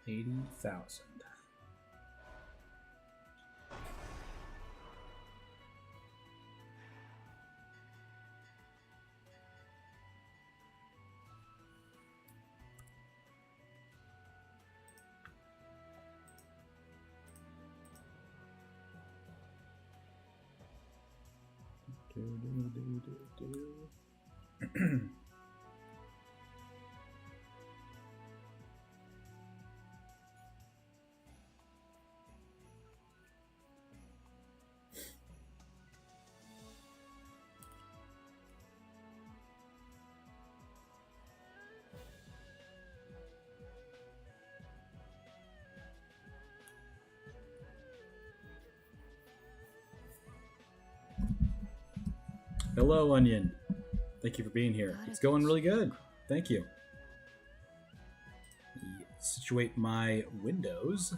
80,000. Hello, Onion. Thank you for being here. It's going really good. Thank you. Situate my windows.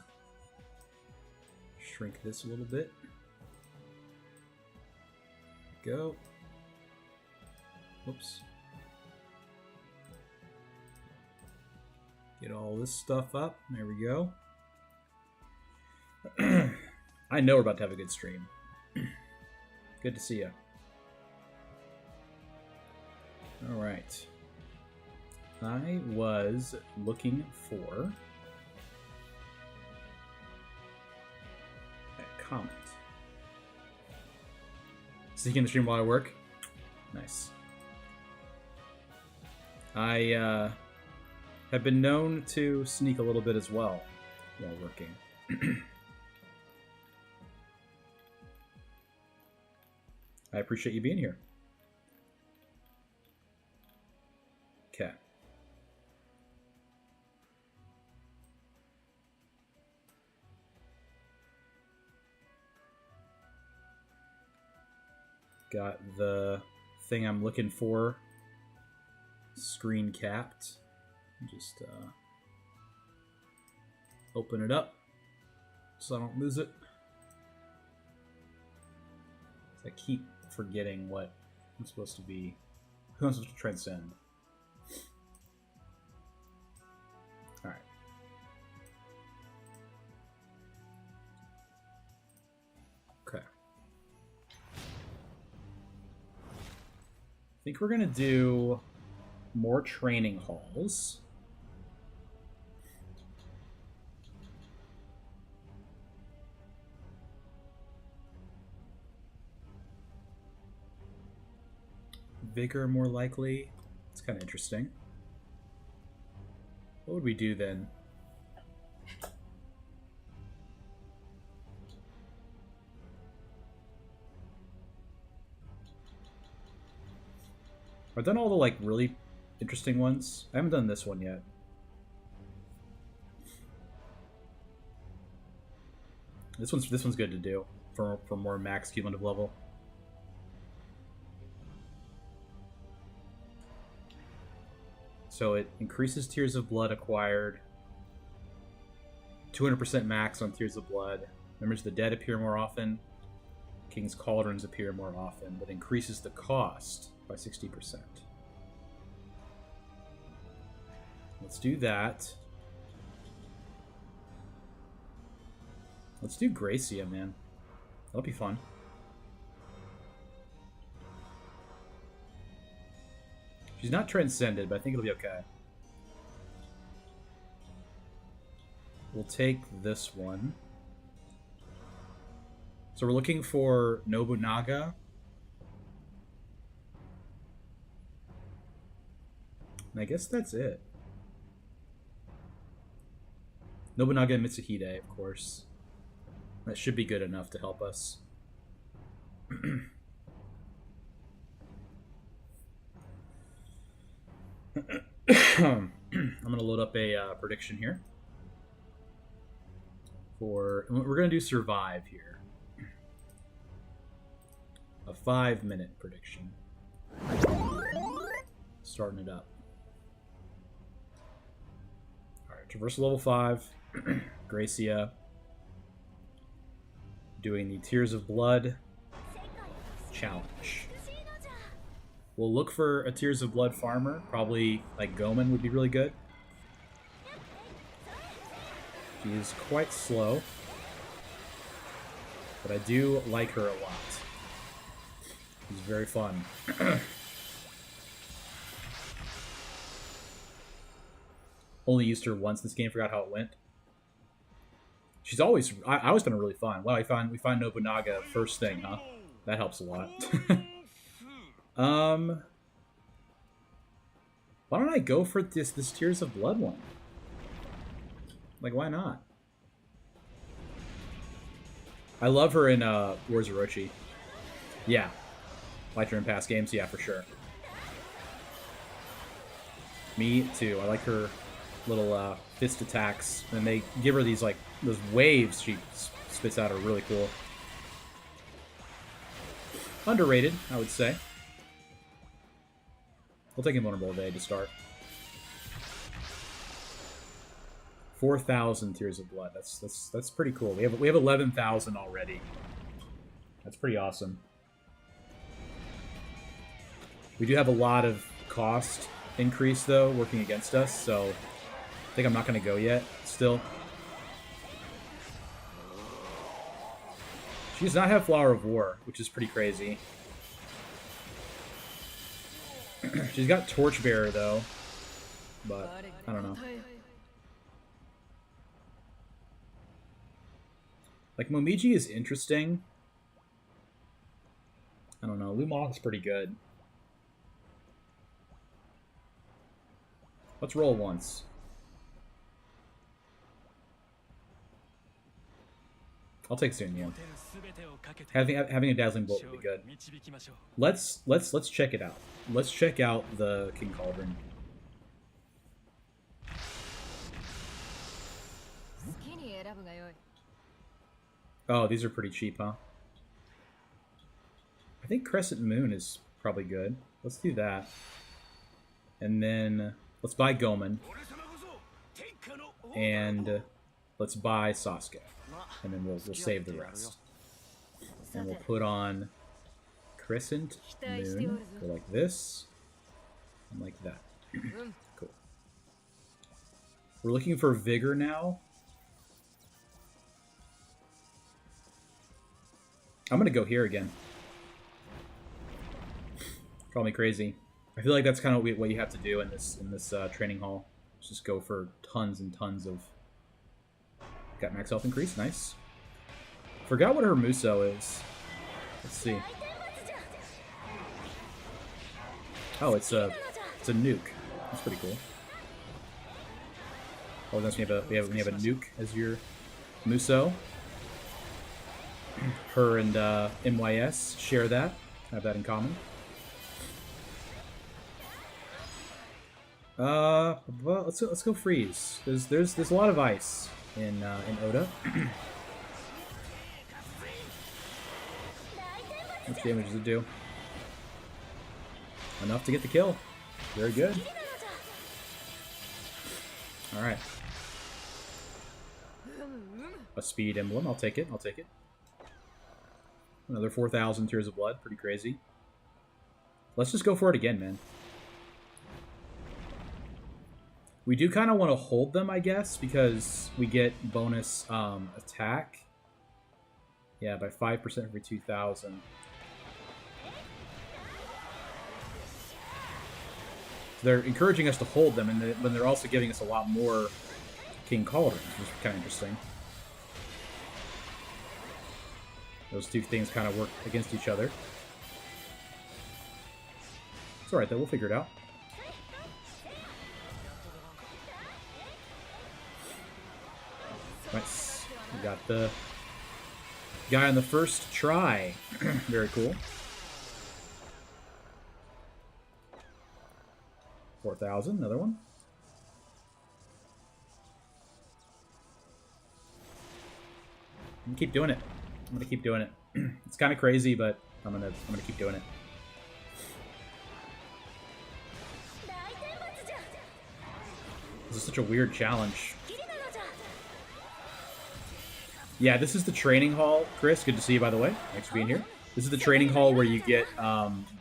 Shrink this a little bit. Go. Whoops. Get all this stuff up. There we go. I know we're about to have a good stream. Good to see you. All right. I was looking for a comment. Sneaking the stream while I work. Nice. I have been known to sneak a little bit as well while working. I appreciate you being here. Okay. Got the thing I'm looking for screen capped. Just open it up so I don't lose it. I keep forgetting what I'm supposed to be, who I'm supposed to transcend. Alright. Okay. I think we're going to do more training halls. Vigor more likely. It's kind of interesting. What would we do then? I've done all the like really interesting ones. I haven't done this one yet. This one's good to do for more max cumulative level. So it increases Tears of Blood acquired. 200% max on Tears of Blood. Members of the Dead appear more often. King's Cauldrons appear more often, but increases the cost by 60%. Let's do that. Let's do Gracia, man. That'll be fun. She's not transcended, but I think it'll be okay. We'll take this one. So we're looking for Nobunaga. And I guess that's it. Nobunaga and Mitsuhide, of course. That should be good enough to help us. I'm going to load up a prediction here. We're going to do survive here. A 5-minute prediction. Starting it up. Alright, Traversal level 5. Gracia. Doing the Tears of Blood challenge. We'll look for a Tears of Blood farmer. Probably like Goman would be really good. She is quite slow, but I do like her a lot. She's very fun. Only used her once this game, forgot how it went. She's always... I always found her really fun. Wow, we find Nobunaga first thing, huh? That helps a lot. Why don't I go for this Tears of Blood one? Like, why not? I love her in Wars of Orochi. Yeah. Liked her in past games, yeah, for sure. Me too. I like her little fist attacks. And they give her these, like, those waves she spits out are really cool. Underrated, I would say. We'll take Invulnerable today to start. 4,000 Tears of Blood. That's pretty cool. We have 11,000 already. That's pretty awesome. We do have a lot of cost increase though working against us, so I think I'm not going to go yet. Still, she does not have Flower of War, which is pretty crazy. She's got Torchbearer though, but I don't know. Like, Momiji is interesting. I don't know. Lumong's pretty good. Let's roll once. I'll take Sunyan. Having a Dazzling Bolt would be good. Let's check it out. Let's check out the King Cauldron. Oh, these are pretty cheap, huh? I think Crescent Moon is probably good. Let's do that. And then let's buy Gomen. And let's buy Sasuke. And then we'll save the rest. And we'll put on Crescent Moon. Go like this. And like that. Cool. We're looking for Vigor now. I'm gonna go here again. Call me crazy. I feel like that's kind of what you have to do in this training hall. Just go for tons and tons of. Got max health increase, nice. Forgot what her Muso is. Let's see. Oh, it's a nuke. That's pretty cool. Oh, that's when you have a nuke as your Muso. Her and MYS share that. Have that in common. Well, let's go freeze. There's a lot of ice in Oda. How much damage does it do? Enough to get the kill. Very good. All right. A speed emblem. I'll take it. I'll take it. Another 4,000 Tears of Blood. Pretty crazy. Let's just go for it again, man. We do kind of want to hold them, I guess, because we get bonus attack. Yeah, by 5% every 2,000. So they're encouraging us to hold them, and when they're also giving us a lot more King Cauldrons, which is kind of interesting. Those two things kind of work against each other. It's alright though, we'll figure it out. Nice. We got the guy on the first try. Very cool. 4,000, another one. I'm gonna keep doing it. I'm gonna keep doing it. It's kind of crazy, but I'm gonna keep doing it. This is such a weird challenge. Yeah, this is the training hall, Chris. Good to see you, by the way. Thanks for being here. This is the training hall where you get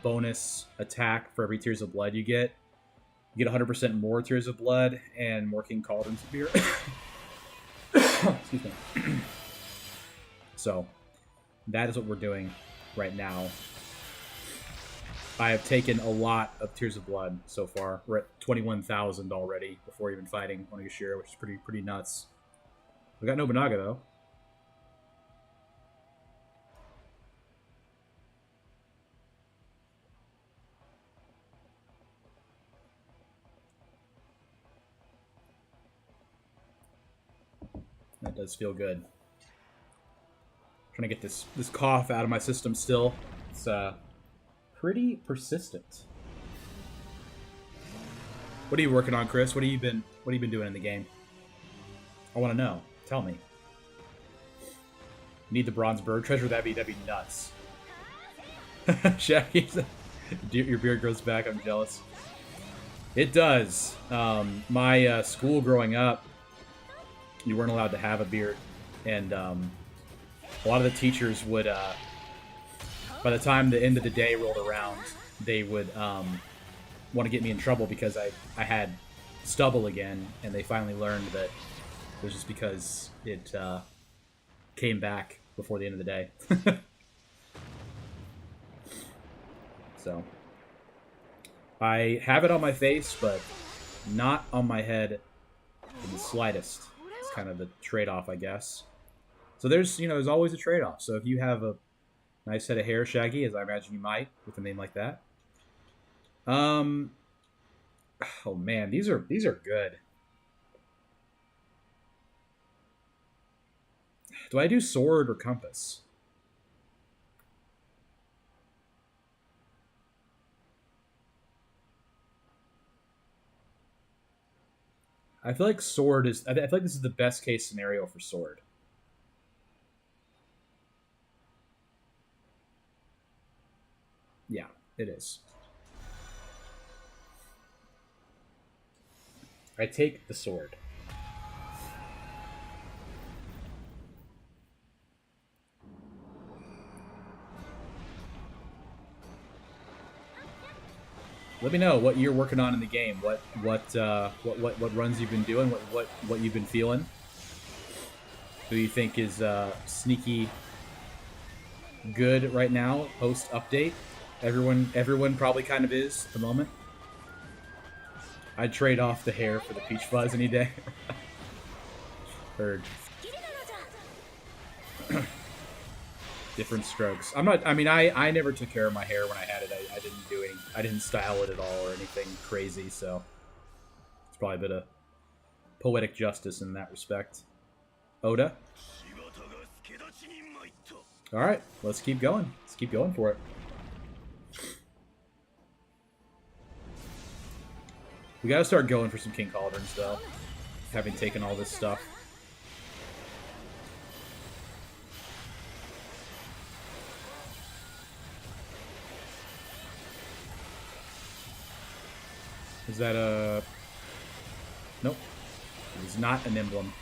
bonus attack for every Tears of Blood you get. You get 100% more Tears of Blood and more King Cauldrons appear. Excuse me. So, that is what we're doing right now. I have taken a lot of Tears of Blood so far. We're at 21,000 already before even fighting Onigashira, which is pretty nuts. We got Nobunaga, though. That does feel good. Trying to get this cough out of my system still. It's pretty persistent. What are you working on, Chris? What have you been doing in the game? I want to know. Tell me. Need the bronze bird treasure? That'd be nuts. Shaggy, your beard grows back. I'm jealous. It does. My school growing up, you weren't allowed to have a beard, and a lot of the teachers would, by the time the end of the day rolled around, they would want to get me in trouble because I had stubble again, and they finally learned that it was just because it came back before the end of the day. So, I have it on my face, but not on my head in the slightest. It's kind of the trade-off, I guess. So there's always a trade-off. So if you have a nice head of hair, Shaggy, as I imagine you might, with a name like that. Oh man, these are good. Do I do sword or compass? I feel like sword is... I feel like this is the best case scenario for sword. Yeah, it is. I take the sword. Let me know what you're working on in the game. What runs you've been doing. What you've been feeling. Who you think is sneaky good right now post update? Everyone probably kind of is at the moment. I'd trade off the hair for the peach fuzz any day. Heard. Different strokes. I never took care of my hair when I had it. I didn't style it at all or anything crazy, so it's probably a bit of poetic justice in that respect. Oda? Alright, let's keep going. Let's keep going for it. We gotta start going for some King Cauldrons, though. Having taken all this stuff. Is that a... Nope. It is not an emblem.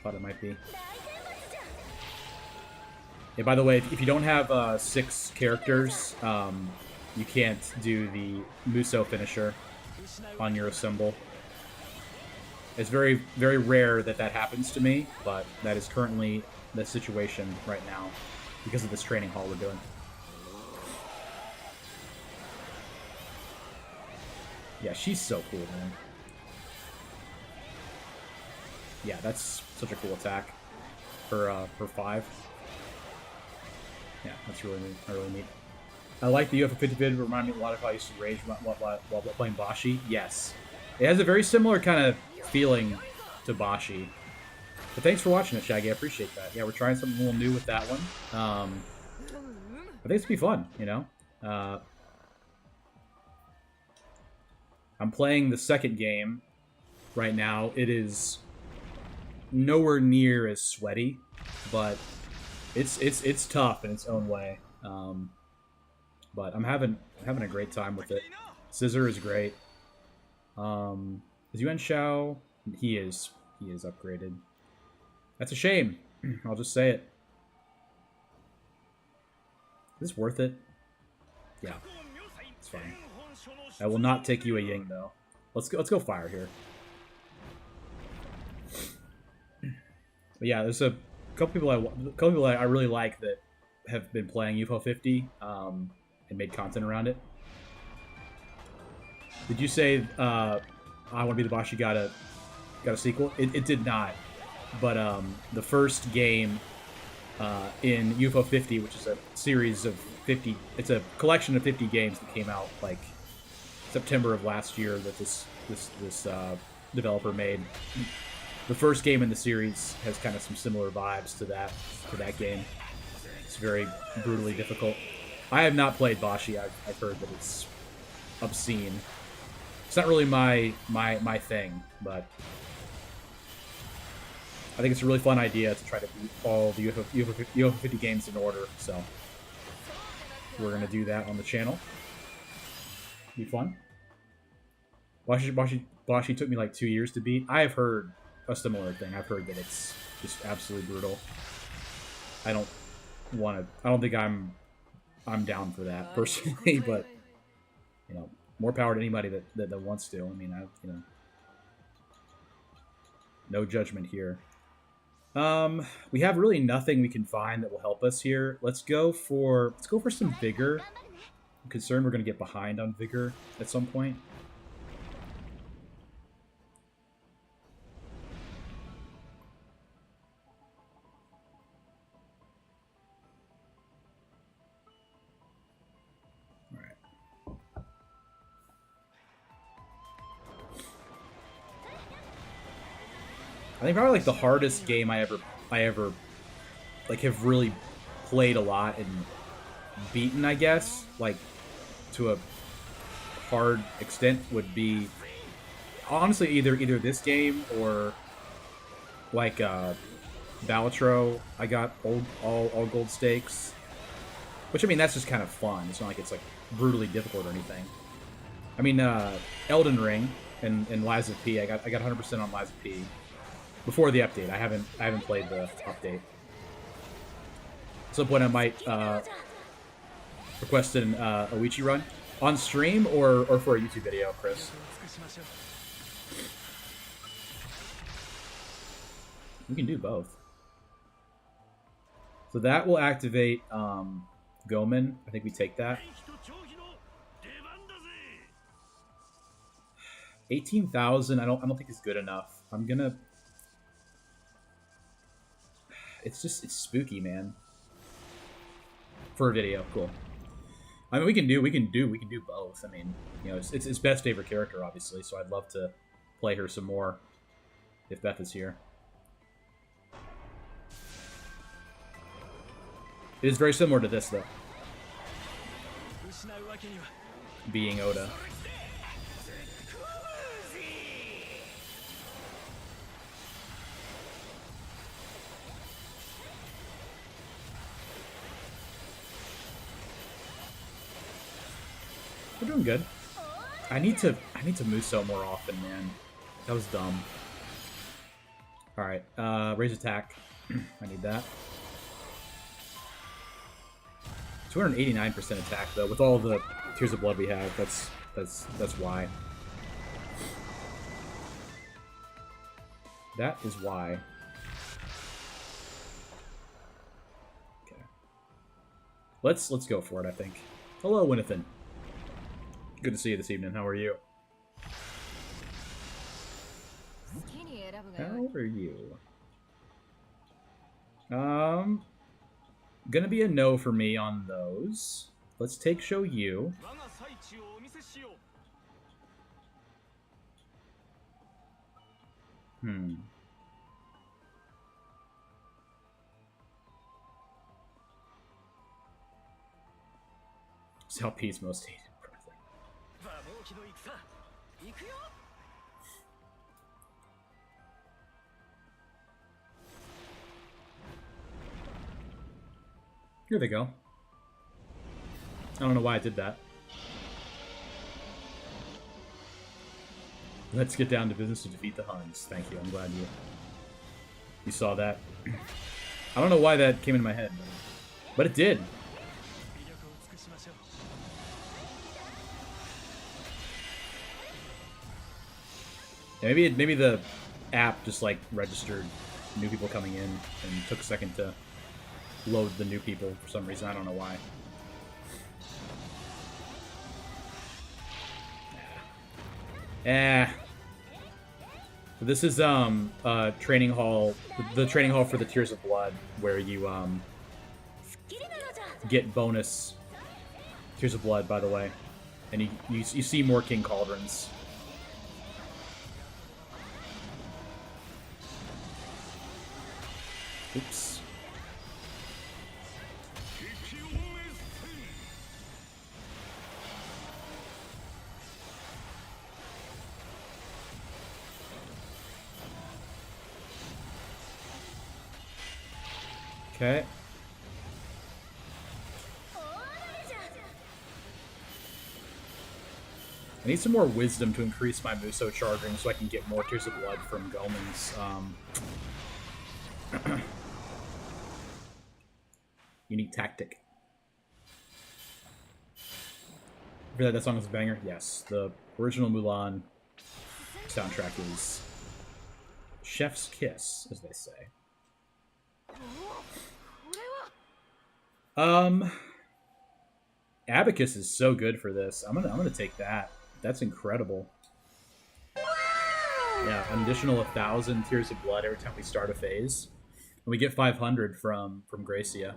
Thought it might be. Yeah, by the way, if you don't have 6 characters, you can't do the Muso finisher on your symbol. It's very, very rare that happens to me, but that is currently the situation right now because of this training hall we're doing. Yeah, she's so cool, man. Yeah, that's such a cool attack for 5. Yeah, that's really neat. I like the UFO 50 vid. Remind me a lot of how I used to rage while playing Bashi. Yes, it has a very similar kind of feeling to Bashi. But thanks for watching it, Shaggy. I appreciate that. Yeah, we're trying something a little new with that one. I think it's gonna be fun. You know, I'm playing the second game right now. It is nowhere near as sweaty, but it's tough in its own way. But I'm having a great time with it. Scissor is great. Is Yuan Shao? He is upgraded. That's a shame. I'll just say it. Is this worth it? Yeah, it's fine. I will not take you a Ying though. Let's go fire here. But yeah, there's a couple people I really like that have been playing UFO 50 and made content around it. Did you say I Want to Be the Boss? You got a sequel? It did not, but the first game in UFO 50, which is a series of 50, it's a collection of 50 games that came out like September of last year that this developer made. The first game in the series has kind of some similar vibes to that game. It's very brutally difficult. I have not played Bashi. I've heard that it's obscene. It's not really my thing, but I think it's a really fun idea to try to beat all the UFO 50 games in order. So we're gonna do that on the channel. Be fun. Bashi took me like 2 years to beat. I have heard a similar thing. I've heard that it's just absolutely brutal. I don't think I'm down for that personally, but you know, more power to anybody that wants to. I mean, no judgment here. We have really nothing we can find that will help us here. Let's go for some vigor. I'm concerned we're gonna get behind on vigor at some point. I think probably like the hardest game I ever like have really played a lot and beaten, I guess, like to a hard extent would be honestly either this game or like Balatro. I got all gold stakes, which I mean that's just kind of fun. It's not like it's like brutally difficult or anything. I mean Elden Ring and Lies of P. I got 100% on Lies of P. Before the update. I haven't played the update. At some point I might request an Oichi run. On stream or for a YouTube video, Chris? We can do both. So that will activate Gomen. I think we take that. 18,000 I don't think is good enough. I'm gonna It's spooky, man. For a video, cool. I mean, we can do both. I mean, you know, it's Beth's favorite character, obviously, so I'd love to play her some more if Beth is here. It is very similar to this, though. Being Oda. We're doing good. I need to Muso more often, man. That was dumb. Alright, raise attack. I need that. 289% attack though, with all the Tears of Blood we have, that's why. That is why. Okay. Let's go for it, I think. Hello, Winnethan. Good to see you this evening. How are you? How are you? Gonna be a no for me on those. Let's take show you. Salpe's most hated brother. Here they go. I don't know why I did that. Let's get down to business to defeat the Huns. Thank you. I'm glad you saw that. I don't know why that came into my head, but it did. Yeah, maybe the app just like registered new people coming in, and took a second to load the new people for some reason. I don't know why. So this is training hall, the training hall for the Tears of Blood, where you get bonus Tears of Blood, by the way, and you see more King Cauldrons. Oops. Okay. I need some more wisdom to increase my Muso charging so I can get more Tears of Blood from Goemon's unique tactic. I feel like that song is a banger. Yes, the original Mulan soundtrack is chef's kiss, as they say. Abacus is so good for this. I'm gonna take that. That's incredible. Yeah, an additional 1,000 Tears of Blood every time we start a phase. And we get 500 from Gracia.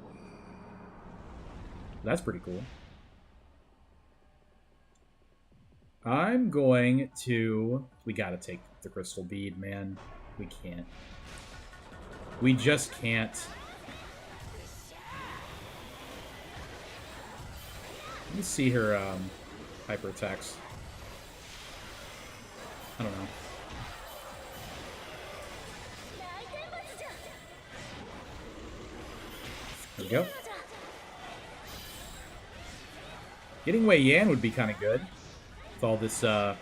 That's pretty cool. I'm going to... We gotta take the Crystal Bead, man. We can't. We just can't. Let me see her hyper attacks. I don't know. There we go. Getting Wei Yan would be kind of good with all this, all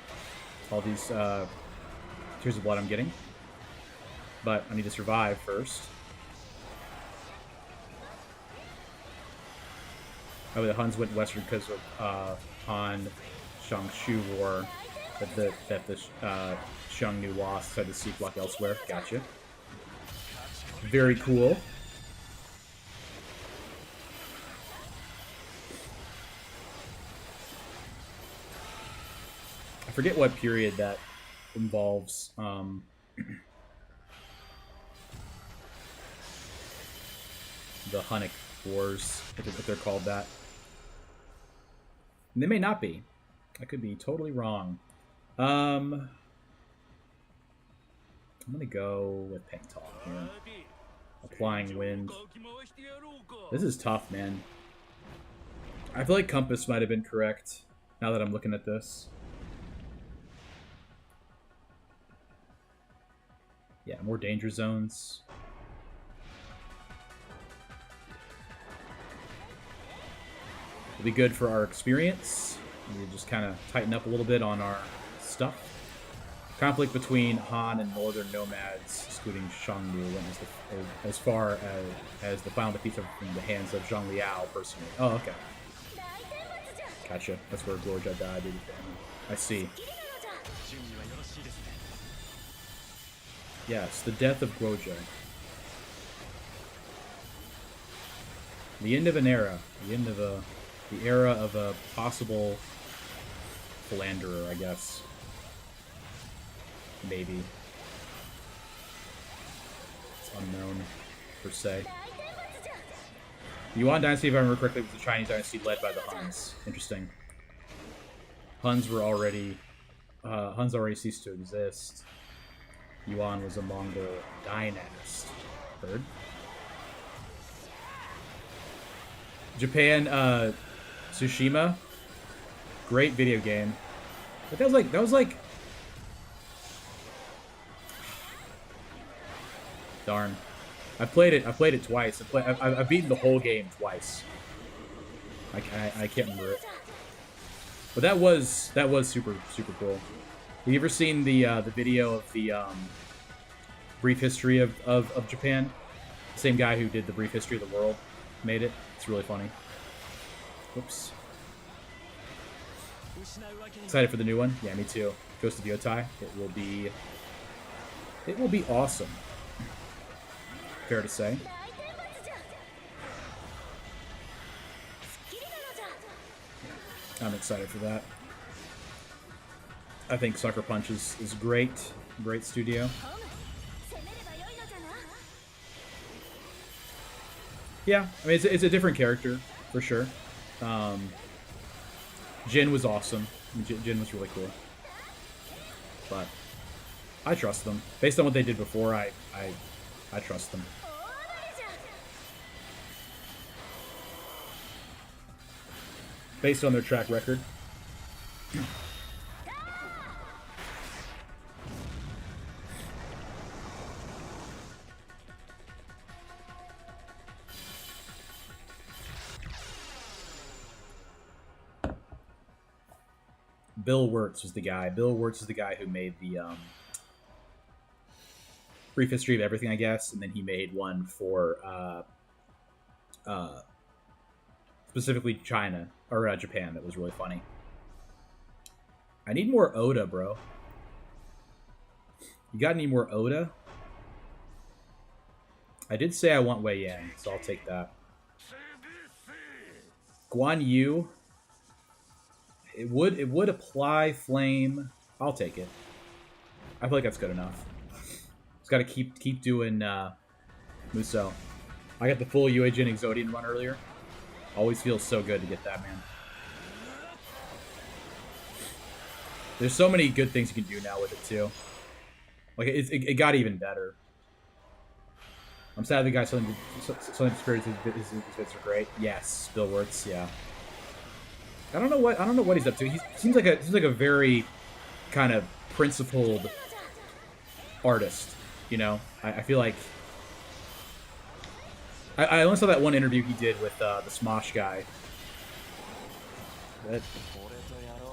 these Tears of Blood I'm getting. But I need to survive first. Oh, the Huns went western because of Han Shangshu War that the Xiongnu lost, had to seek block elsewhere. Gotcha. Very cool. I forget what period that involves. The Hunnic Wars, if they're called that. And they may not be. I could be totally wrong. I'm gonna go with Peng Tong here. Applying Wind. This is tough, man. I feel like Compass might have been correct, now that I'm looking at this. Yeah, more danger zones. It'll be good for our experience. We just kind of tighten up a little bit on our stuff. Conflict between Han and Northern Nomads, excluding Xiongnu, went as far as the final defeats from the hands of Zhang Liao personally. Oh, okay. Gotcha. That's where Gorja died. I see. Yes, the death of Gorja. The end of an era. The end of the era of a possible philanderer, I guess. Maybe. It's unknown, per se. The Yuan dynasty, if I remember correctly, was the Chinese dynasty led by the Huns. Interesting. Huns already ceased to exist. Yuan was a Mongol dynast. Heard? Japan, Tsushima. Great video game. But that was like darn. I played it twice. I've beaten the whole game twice. I can't remember it. But that was super cool. Have you ever seen the video of the brief history of Japan? The same guy who did the brief history of the world made it. It's really funny. Whoops. Excited for the new one? Yeah, me too. Ghost of Yotai. It will be awesome. fair to say. I'm excited for that. I think Sucker Punch is great. Great studio. Yeah, I mean, it's a different character, for sure. Jin was awesome. Jin was really cool. But I trust them. Based on what they did before, I trust them. Based on their track record. Bill Wirtz was the guy. Bill Wirtz is the guy who made the Brief History of Everything, I guess, and then he made one for specifically China or Japan that was really funny. I need more Oda, bro. You got any more Oda? I did say I want Wei Yan, so I'll take that. Guan Yu. It would apply flame. I'll take it. I feel like that's good enough. Just gotta keep doing Musou. I got the full Jin Exodian run earlier. Always feels so good to get that, man. There's so many good things you can do now with it too. Like it got even better. I'm sad the guy selling spirits. His bits are great. Yes, Bill Wirtz. Yeah. I don't know what he's up to. He seems like a very kind of principled artist. You know, I feel like I only saw that one interview he did with the Smosh guy.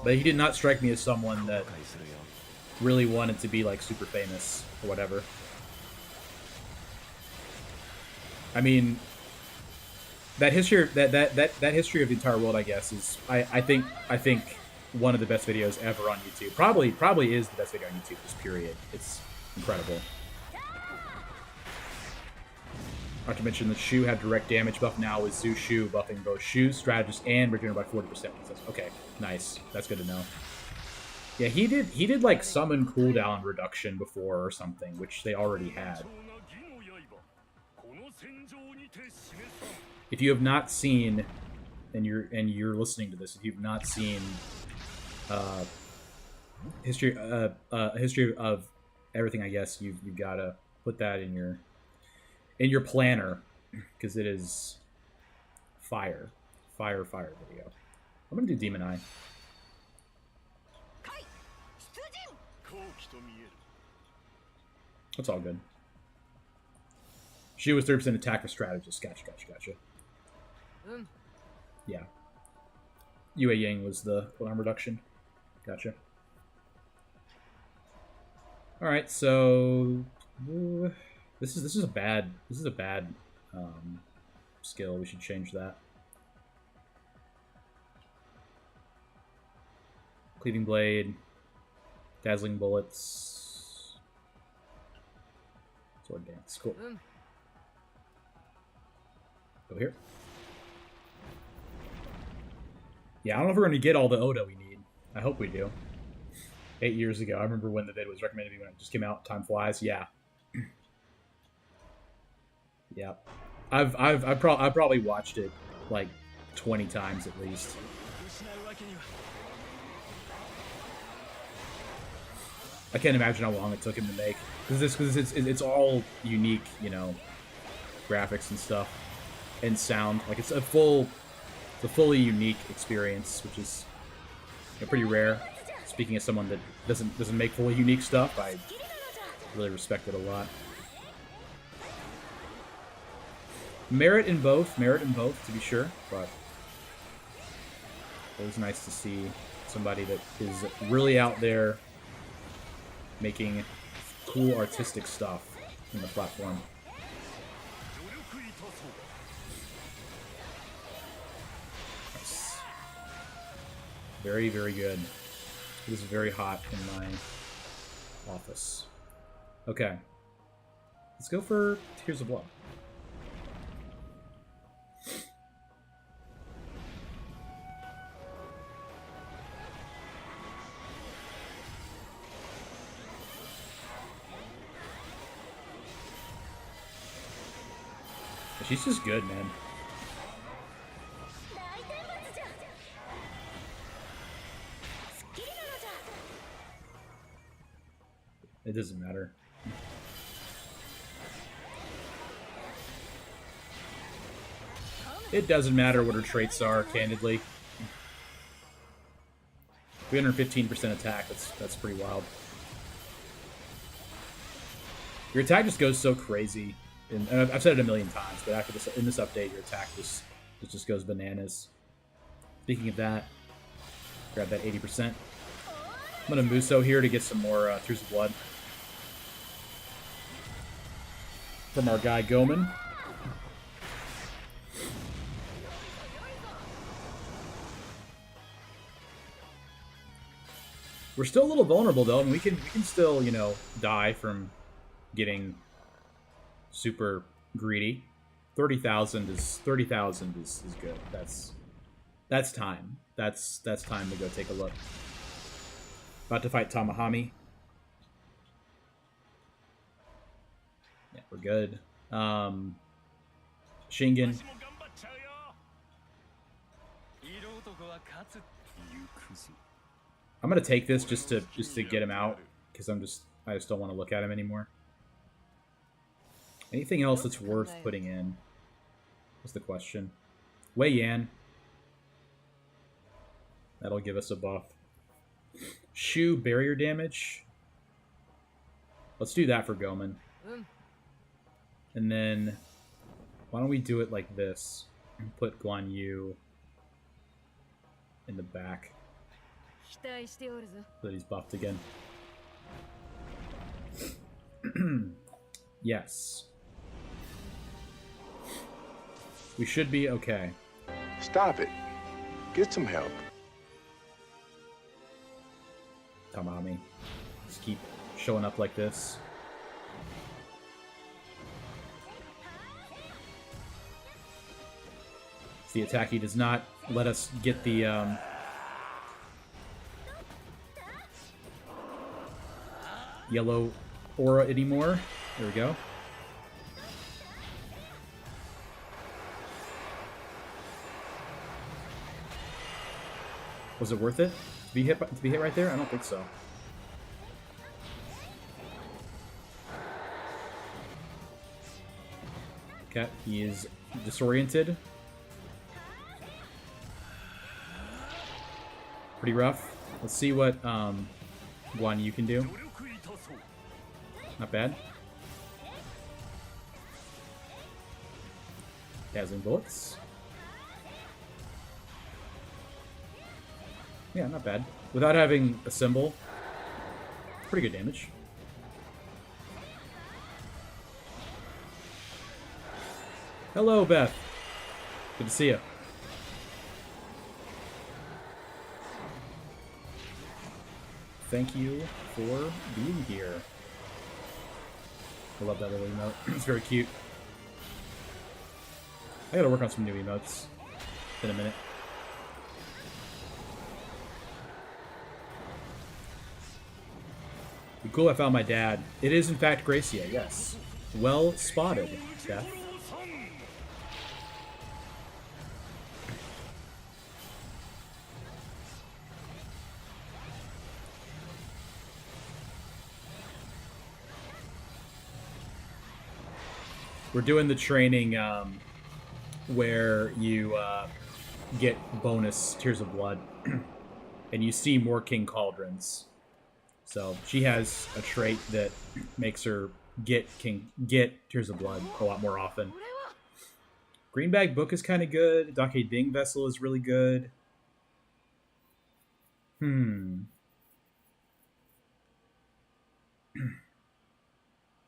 But he did not strike me as someone that really wanted to be like super famous or whatever. I mean, that history that history of the entire world, I guess, is I think one of the best videos ever on YouTube. Probably is the best video on YouTube. Just period. It's incredible. Not to mention the Shu had direct damage buff now with Zu Shu buffing both Shu, Strategist, and Regener by 40%. Okay, nice. That's good to know. Yeah, he did like summon cooldown reduction before or something, which they already had. If you have not seen, and you're listening to this, if you've not seen history of everything, I guess you've got to put that in your planner, because it is fire video. I'm gonna do Demon Eye. That's all good. She was 30% attack for strategist. Gotcha. Yeah. Yue Yang was the arm reduction. Gotcha. All right, so this is a bad skill. We should change that. Cleaving Blade, Dazzling Bullets, Sword Dance. Cool. Go here. Yeah, I don't know if we're going to get all the Oda we need. I hope we do. 8 years ago, I remember when the vid was recommended to me when it just came out. Time flies. Yeah. Yeah. I've probably watched it like 20 times at least. I can't imagine how long it took him to make, because it's all unique, you know, graphics and stuff, and sound. Like it's a fully unique experience, which is, you know, pretty rare. Speaking as someone that doesn't make fully unique stuff, I really respect it a lot. Merit in both, to be sure, but it was nice to see somebody that is really out there making cool artistic stuff in the platform. Nice. Very, very good. It is very hot in my office. Okay. Let's go for Tears of Love. She's just good, man. It doesn't matter. It doesn't matter what her traits are, candidly. 315% attack, that's pretty wild. Your attack just goes so crazy. And I've said it a million times, but after this, in this update, your attack just goes bananas. Speaking of that, grab that 80%. I'm gonna Muso here to get some more Tears of Blood from our guy Goman. We're still a little vulnerable though, and we can still, you know, die from getting super greedy. 30,000 is good. That's time. That's time to go take a look. About to fight Tamahami. Yeah, we're good. Shingen. I'm gonna take this just to get him out because I just don't want to look at him anymore. Anything else that's worth putting in? What's the question? Wei Yan. That'll give us a buff. Shu barrier damage. Let's do that for Goman. And then why don't we do it like this? And put Guan Yu in the back. So that he's buffed again. Yes. We should be okay. Stop it. Get some help. Tamami. Just keep showing up like this. The attack, he does not let us get the yellow aura anymore. There we go. Was it worth it to be hit right there? I don't think so. Okay, he is disoriented. Pretty rough. Let's see what Guan Yu can do. Not bad. Dazzling bullets. Yeah, not bad. Without having a symbol, pretty good damage. Hello, Beth. Good to see you. Thank you for being here. I love that little emote. It's very cute. I gotta work on some new emotes in a minute. Be cool, I found my dad. It is in fact Gracia, yes. Well spotted, Steph. We're doing the training where you get bonus Tears of Blood, and you see more King Cauldrons. So she has a trait that makes her get Tears of Blood a lot more often. Greenbag Book is kind of good. Dake Ding Vessel is really good.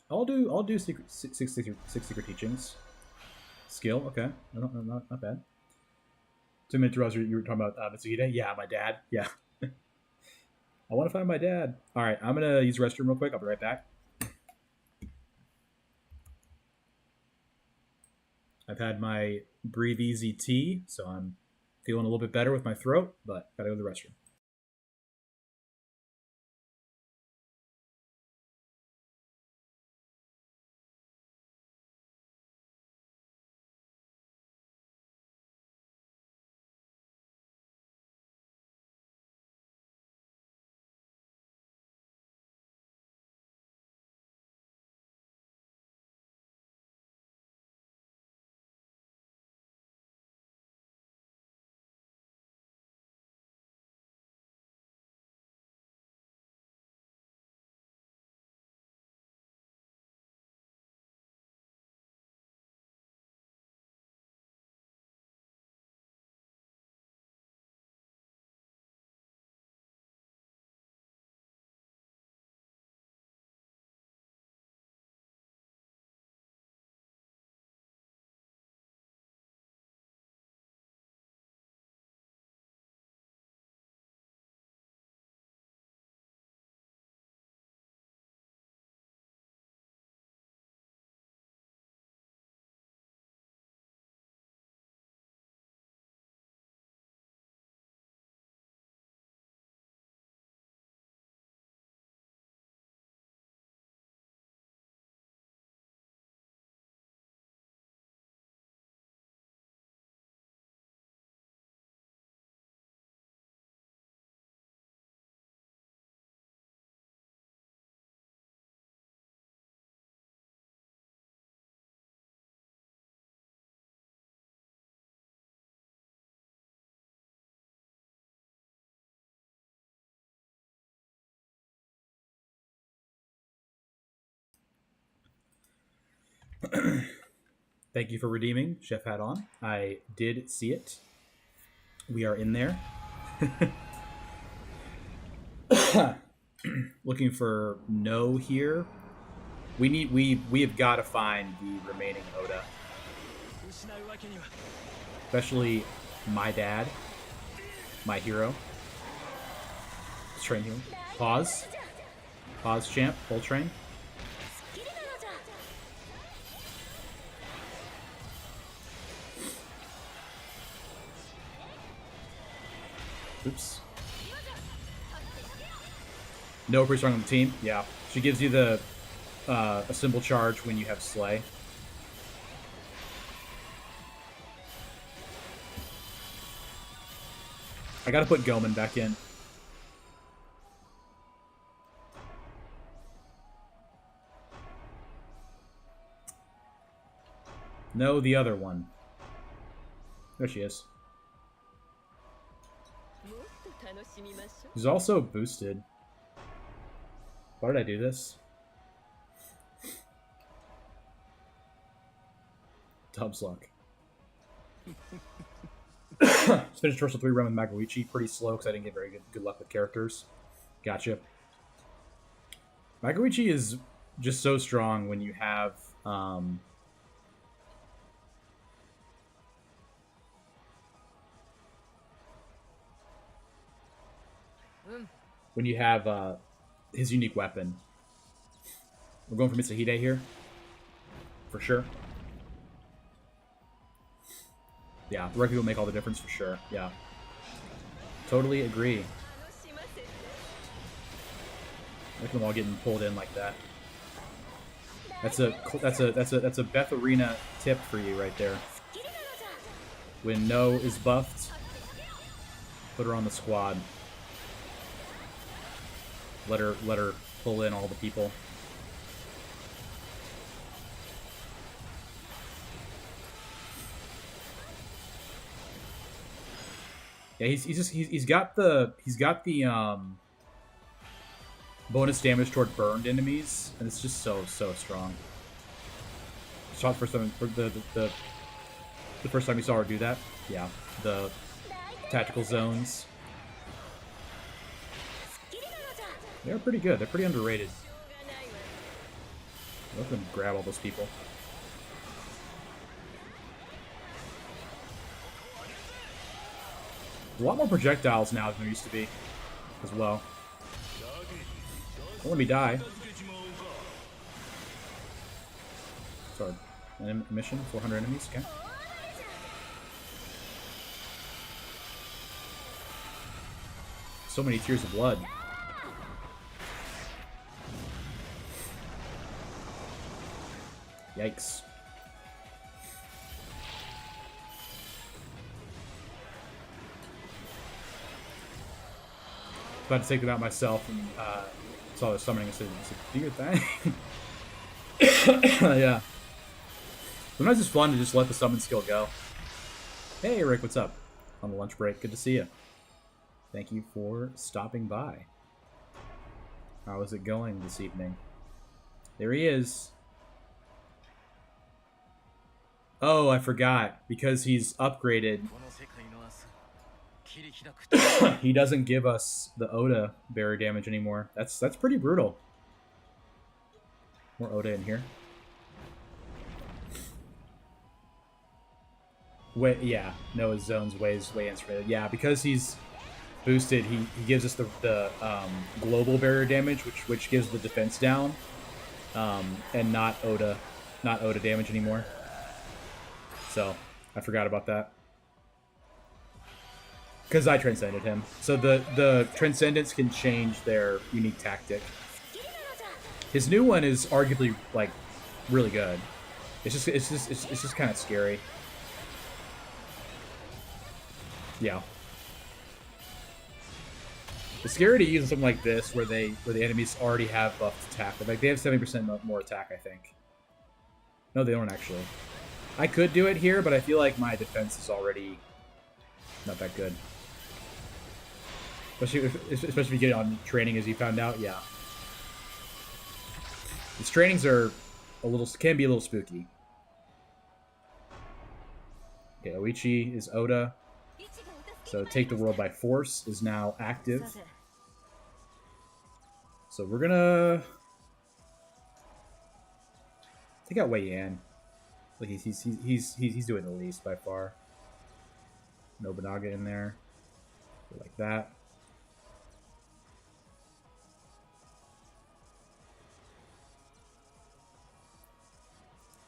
I'll do six secret teachings. Skill, okay, not bad. 2 minutes, Roger. You were talking about Mitsuhide? Yeah, my dad. Yeah. I want to find my dad. All right, I'm gonna use the restroom real quick. I'll be right back. I've had my Breathe Easy tea, so I'm feeling a little bit better with my throat, but gotta go to the restroom. Thank you for redeeming Chef Hat on. I did see it. We are in there. Looking for no here. We have got to find the remaining Oda. Especially my dad. My hero. Let's train him. Pause. Pause, champ. Full train. Oops. No pretty strong on the team. Yeah. She gives you the a symbol charge when you have Slay. I gotta put Goman back in. No, the other one. There she is. She's also boosted. Why did I do this? Dubs luck. Just finished Torso 3 run with Magoichi. Pretty slow because I didn't get very good luck with characters. Gotcha. Magoichi is just so strong when you have... when you have his unique weapon. We're going for Mitsuhide here. For sure. Yeah, the right people make all the difference for sure. Yeah. Totally agree. Look at them all getting pulled in like that. That's a Beth Arena tip for you right there. When No is buffed, put her on the squad. Let her pull in all the people. Yeah, he's got the bonus damage toward burned enemies, and it's just so strong. Shot for some for the first time you saw her do that. Yeah, the tactical zones. They're pretty good. They're pretty underrated. Let them grab all those people. There's a lot more projectiles now than there used to be, as well. Don't let me die. Sorry. An mission, 400 enemies, okay. So many tears of blood. Yikes. About to take them out myself and saw the summoning and said, do your thing. Yeah. Sometimes it's fun to just let the summon skill go. Hey Rick, what's up? On the lunch break, good to see you. Thank you for stopping by. How is it going this evening? There he is. Oh, I forgot. Because he's upgraded, he doesn't give us the Oda barrier damage anymore. That's pretty brutal. More Oda in here. Wait, yeah. Noah's zone's way instrumented. Yeah, because he's boosted, he gives us the global barrier damage, which gives the defense down, and not Oda damage anymore. So I forgot about that because I transcended him. So the transcendents can change their unique tactic. His new one is arguably like really good. It's just kind of scary. Yeah. It's scary to use something like this where the enemies already have buffed attack. Like they have 70% more attack, I think. No, they don't actually. I could do it here, but I feel like my defense is already not that good. Especially if you get on training, as you found out. Yeah. These trainings are can be a little spooky. Okay, Oichi is Oda. So Take the World by Force is now active. So we're gonna take out Wei Yan. Like he's doing the least by far. Nobunaga in there, like that.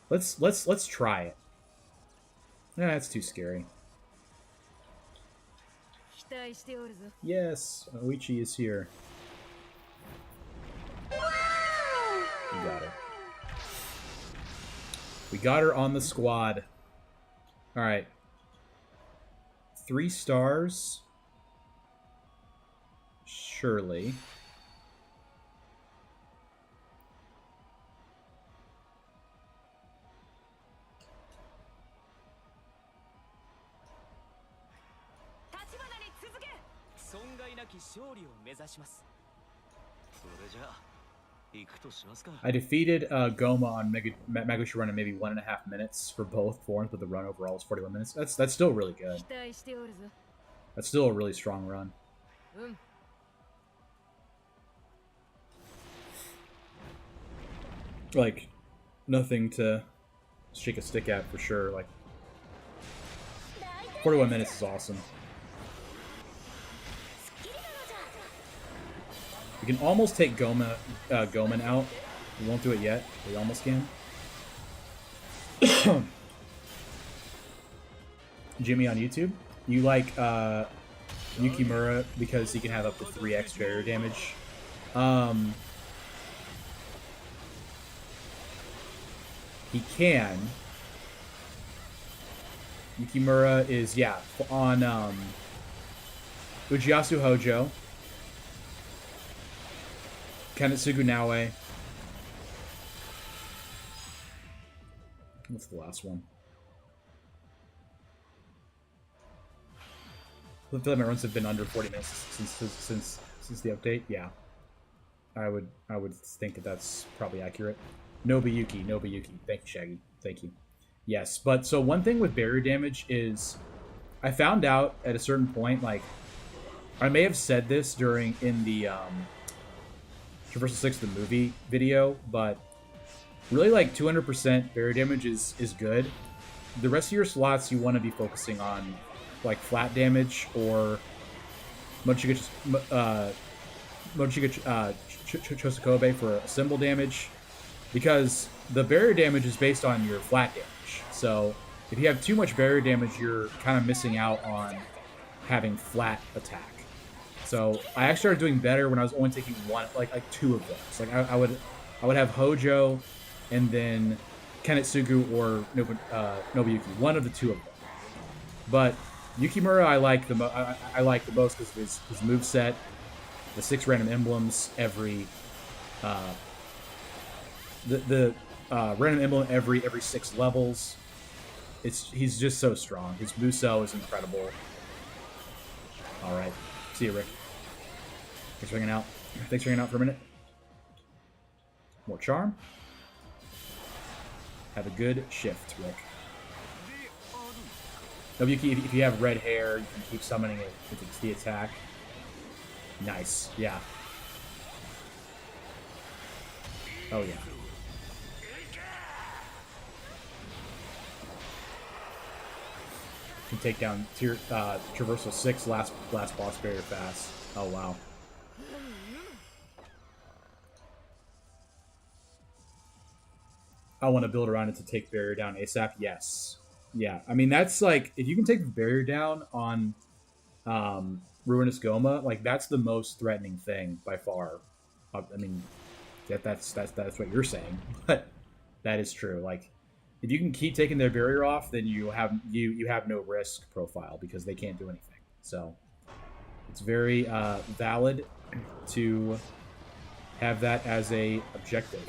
Let's try it. Nah, that's too scary. Yes, Oichi is here. We got her. We got her on the squad. All right. 3 stars. Surely. I defeated Goma on Megashi run in maybe 1.5 minutes for both forms, but the run overall is 41 minutes. That's still really good. That's still a really strong run. Like, nothing to shake a stick at for sure. Like, 41 minutes is awesome. We can almost take Goman out. We won't do it yet. We almost can. Jimmy on YouTube, you like Yukimura because he can have up to 3x barrier damage. He can. Yukimura is, yeah, on Uchiyasu Hojo. Kanetsugu Naoe. What's the last one? I feel like my runs have been under 40 minutes since the update. Yeah, I would think that that's probably accurate. Nobuyuki. Thank you, Shaggy. Thank you. Yes, but so one thing with barrier damage is, I found out at a certain point, like, I may have said this in the Traversal 6 the movie video, but really, like, 200% barrier damage is good. The rest of your slots you want to be focusing on, like, flat damage or Mochiga Chosokobe for symbol damage, because the barrier damage is based on your flat damage. So if you have too much barrier damage, you're kind of missing out on having flat attack. So I actually started doing better when I was only taking one, like 2 of those. Like I would have Hojo, and then Kanetsugu or Nobuyuki, one of the 2 of them. But Yukimura I like the most because of his moveset, the 6 random emblems every random emblem every 6 levels. He's just so strong. His Musou is incredible. All right. See you, Rick. Thanks for hanging out. Thanks for hanging out for a minute. More charm. Have a good shift, Rick. Nobuyuki, if you have red hair, you can keep summoning it if it's the attack. Nice. Yeah. Oh, yeah. Can take down Traversal 6 last boss barrier fast. Oh, wow. I want to build around it to take barrier down ASAP. Yes. Yeah. I mean, that's like, if you can take the barrier down on Ruinous Goma, like, that's the most threatening thing by far. I mean, that's what you're saying, but that is true. Like, if you can keep taking their barrier off, then you have no risk profile because they can't do anything. So it's very valid to have that as a objective.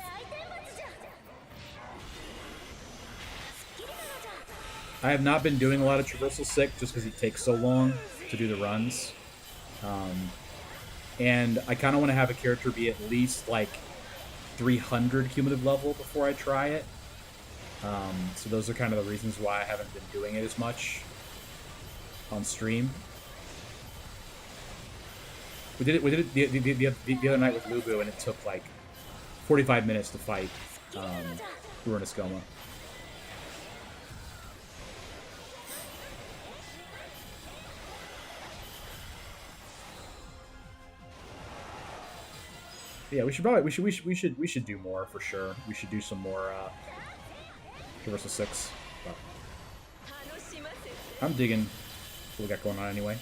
I have not been doing a lot of Traversal 6 just because it takes so long to do the runs. And I kind of want to have a character be at least like 300 cumulative level before I try it. So those are kind of the reasons why I haven't been doing it as much on stream. We did it the other night with Lubu, and it took like 45 minutes to fight Ruinascoma. Yeah, we should do more for sure. We should do some more Traversal 6. But I'm digging what we got going on anyway.